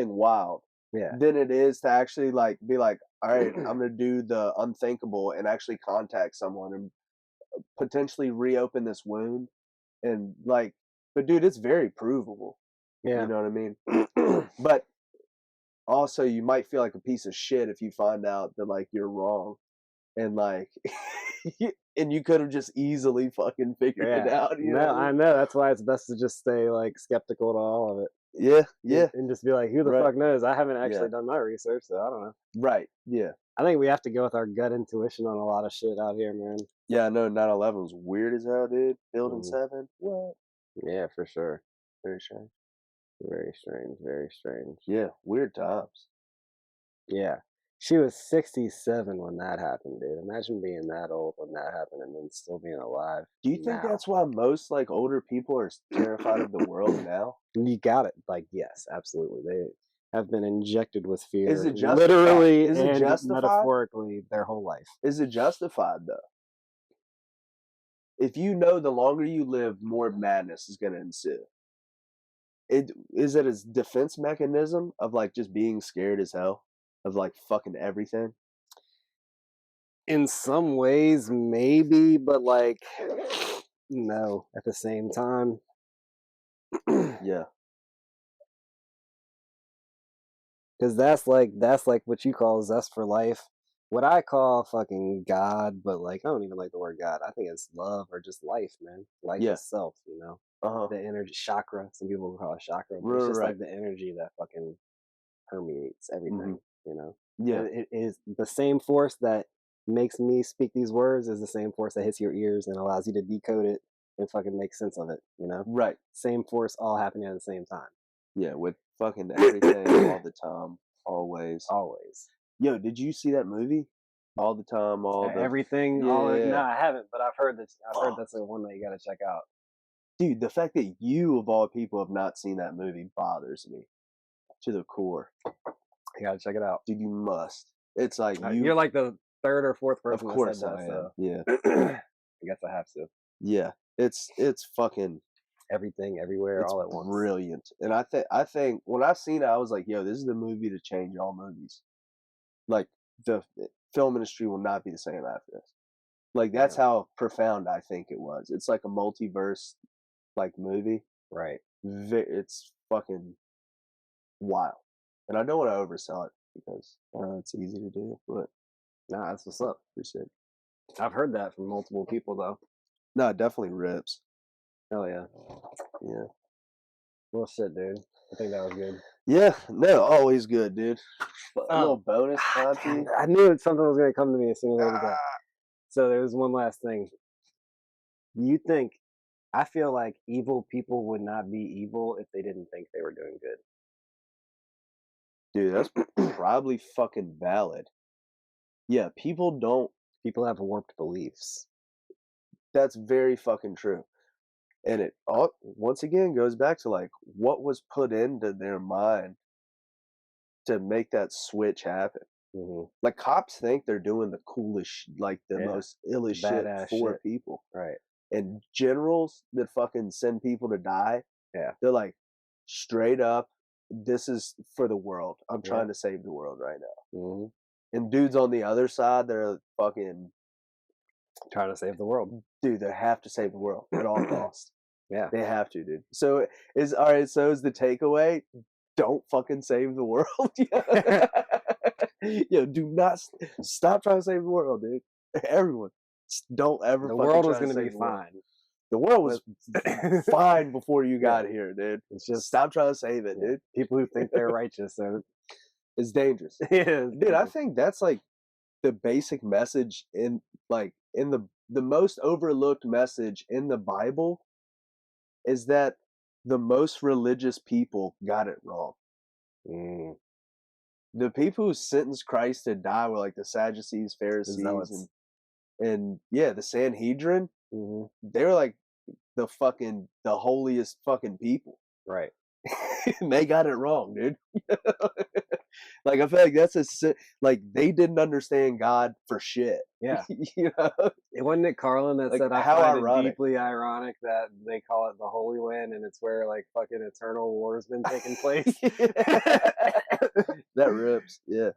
wild than it is to actually like be like, all right, I'm gonna do the unthinkable and actually contact someone and potentially reopen this wound. And like, but dude, it's very provable. Yeah. You know what I mean? But also, you might feel like a piece of shit if you find out that like you're wrong, and like, and you could have just easily fucking figured it out. You know? I know. That's why it's best to just stay like skeptical to all of it. Yeah. And just be like, who the fuck knows? I haven't actually done my research, so I don't know. Right. Yeah. I think we have to go with our gut intuition on a lot of shit out here, man. Yeah, I know 9/11 was weird as hell, dude. Building 7. What? Yeah, for sure. Very strange. Very strange. Very strange. Yeah, weird times. Yeah. She was 67 when that happened, dude. Imagine being that old when that happened and then still being alive. Do you think that's why most like older people are terrified of the world now? You got it. Like, yes, absolutely. They have been injected with fear. Is it justified? Literally Is it and justified? Metaphorically their whole life. Is it justified though? If you know the longer you live, more madness is going to ensue. Is it a defense mechanism of like just being scared as hell of like fucking everything? In some ways, maybe, but like, no, at the same time. Yeah. Because that's like what you call zest for life. What I call fucking God, but like, I don't even like the word God. I think it's love or just life, man. Life itself, you know? The energy, chakra. Some people call it chakra. But it's just like the energy that fucking permeates everything, you know? Yeah. It is the same force that makes me speak these words is the same force that hits your ears and allows you to decode it and fucking make sense of it, you know? Right. Same force all happening at the same time. Yeah, with fucking everything all the time. Always. Yo, did you see that movie? All the time, everything. No, I haven't, but I've heard this. I've heard that's the one that you got to check out. Dude, the fact that you of all people have not seen that movie bothers me to the core. You got to check it out, dude. You must. It's like you're like the third or fourth person. Of course that said I that, am. so. Yeah. I guess I have to. Yeah, it's fucking everything, everywhere, all at once. Brilliant. And I think when I seen it, I was like, yo, this is the movie to change all movies. Like the film industry will not be the same after this. Like that's how profound I think it was. It's like a multiverse like movie. Right. It's fucking wild. And I don't want to oversell it because it's easy to do, but nah, that's what's up. Appreciate it. I've heard that from multiple people though. No, it definitely rips. Hell yeah. Yeah. Well shit, dude. I think that was good. Yeah, no, always good, dude. A little bonus content. I knew something was gonna come to me as soon as I did that. So there's one last thing. You think I feel like evil people would not be evil if they didn't think they were doing good. Dude, that's probably fucking valid. Yeah, people have warped beliefs. That's very fucking true. And it once again goes back to like what was put into their mind to make that switch happen. Mm-hmm. Like cops think they're doing the coolest, like the most illest shit for people. Right. And generals that fucking send people to die, they're like straight up, this is for the world. I'm trying to save the world right now. Mm-hmm. And dudes on the other side, they're fucking trying to save the world. Dude, they have to save the world at all costs. Yeah. They have to, dude. So is the takeaway, don't fucking save the world. Yo, do not stop trying to save the world, dude. Everyone. Don't ever the world was gonna be fine. The world was fine before you got here, dude. It's just stop trying to save it, dude. People who think they're righteous it's dangerous. Dude, I think that's like the basic message in the most overlooked message in the Bible is that the most religious people got it wrong. The people who sentenced Christ to die were like the Sadducees, Pharisees, and the Sanhedrin. They were like the holiest fucking people. Right. They got it wrong, dude. Like I feel like that's like they didn't understand God for shit. Yeah. You know? It wasn't it Carlin that said I find it deeply ironic that they call it the Holy Land and it's where like fucking eternal war has been taking place. That rips. Yeah.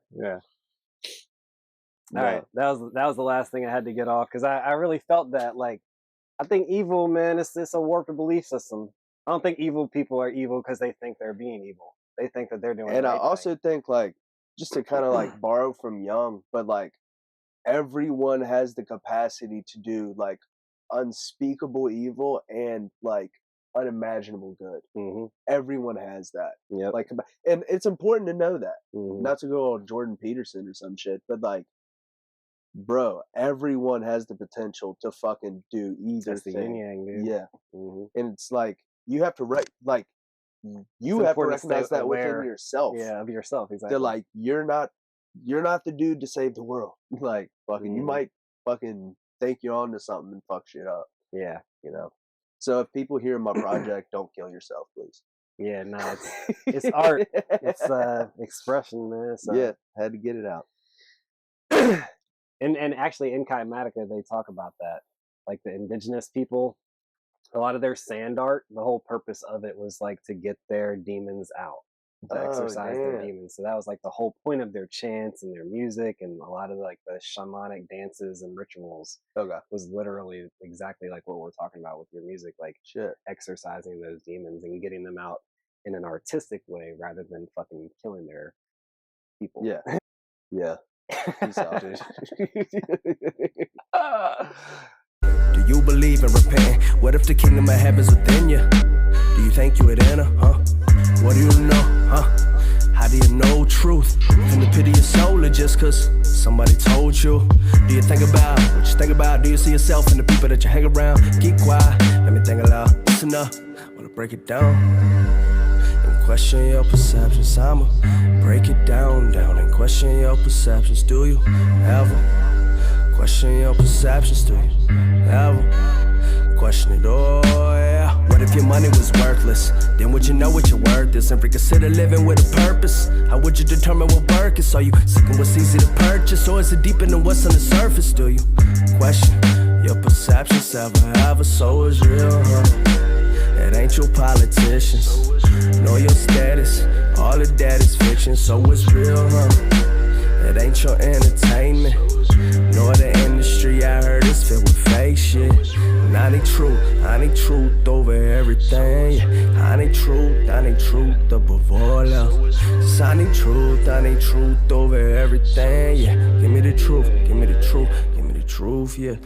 All right, that was the last thing I had to get off because I really felt that, like, I think evil, man, it's a warped belief system. I don't think evil people are evil because they think they're being evil. They think that they're doing. And the right I also think, like, just to kind of like borrow from Jung, but like everyone has the capacity to do like unspeakable evil and like unimaginable good. Mm-hmm. Everyone has that. Yeah. Like, and it's important to know that. Mm-hmm. Not to go on Jordan Peterson or some shit, but like, bro, everyone has the potential to fucking do either That's the thing. Yin-Yang, dude. Yeah. Mm-hmm. And it's like you have to you have to recognize that within yourself. Yeah, of yourself, exactly. That like you're not the dude to save the world. Like fucking, you might fucking think you're onto something and fuck shit up. Yeah, you know. So if people hear my project, don't kill yourself, please. Yeah, no, it's art. It's expression, man. So. Yeah, had to get it out. And actually in Kaimatica they talk about that. Like the indigenous people, a lot of their sand art, the whole purpose of it was like to get their demons out, to exorcise their demons. So that was like the whole point of their chants and their music, and a lot of like the shamanic dances and rituals was literally exactly like what we're talking about with your music, like exorcising those demons and getting them out in an artistic way rather than fucking killing their people. Yeah. Yeah. Peace out, dude. Do you believe in repenting? What if the kingdom of heaven's within you? Do you think you would enter, huh? What do you know, huh? How do you know truth? From the pit of your soul or just cause somebody told you? Do you think about what you think about? Do you see yourself in the people that you hang around? Keep quiet, let me think aloud. Listen up, wanna break it down and question your perceptions. I'ma break it down and question your perceptions. Do you ever question your perceptions? Do you ever question it? Oh yeah. What if your money was worthless? Then would you know what your worth is and reconsider living with a purpose? How would you determine what work is? Are you seeking what's easy to purchase, or is it deeper than what's on the surface? Do you question your perceptions? Ever so is real, huh? It ain't your politicians, nor your status. All of that is fiction, so it's real, huh? It ain't your entertainment, nor the industry. I heard it's filled with fake shit. And I need truth over everything. Yeah. I need truth above all else. Just I need truth over everything. Yeah, give me the truth, yeah.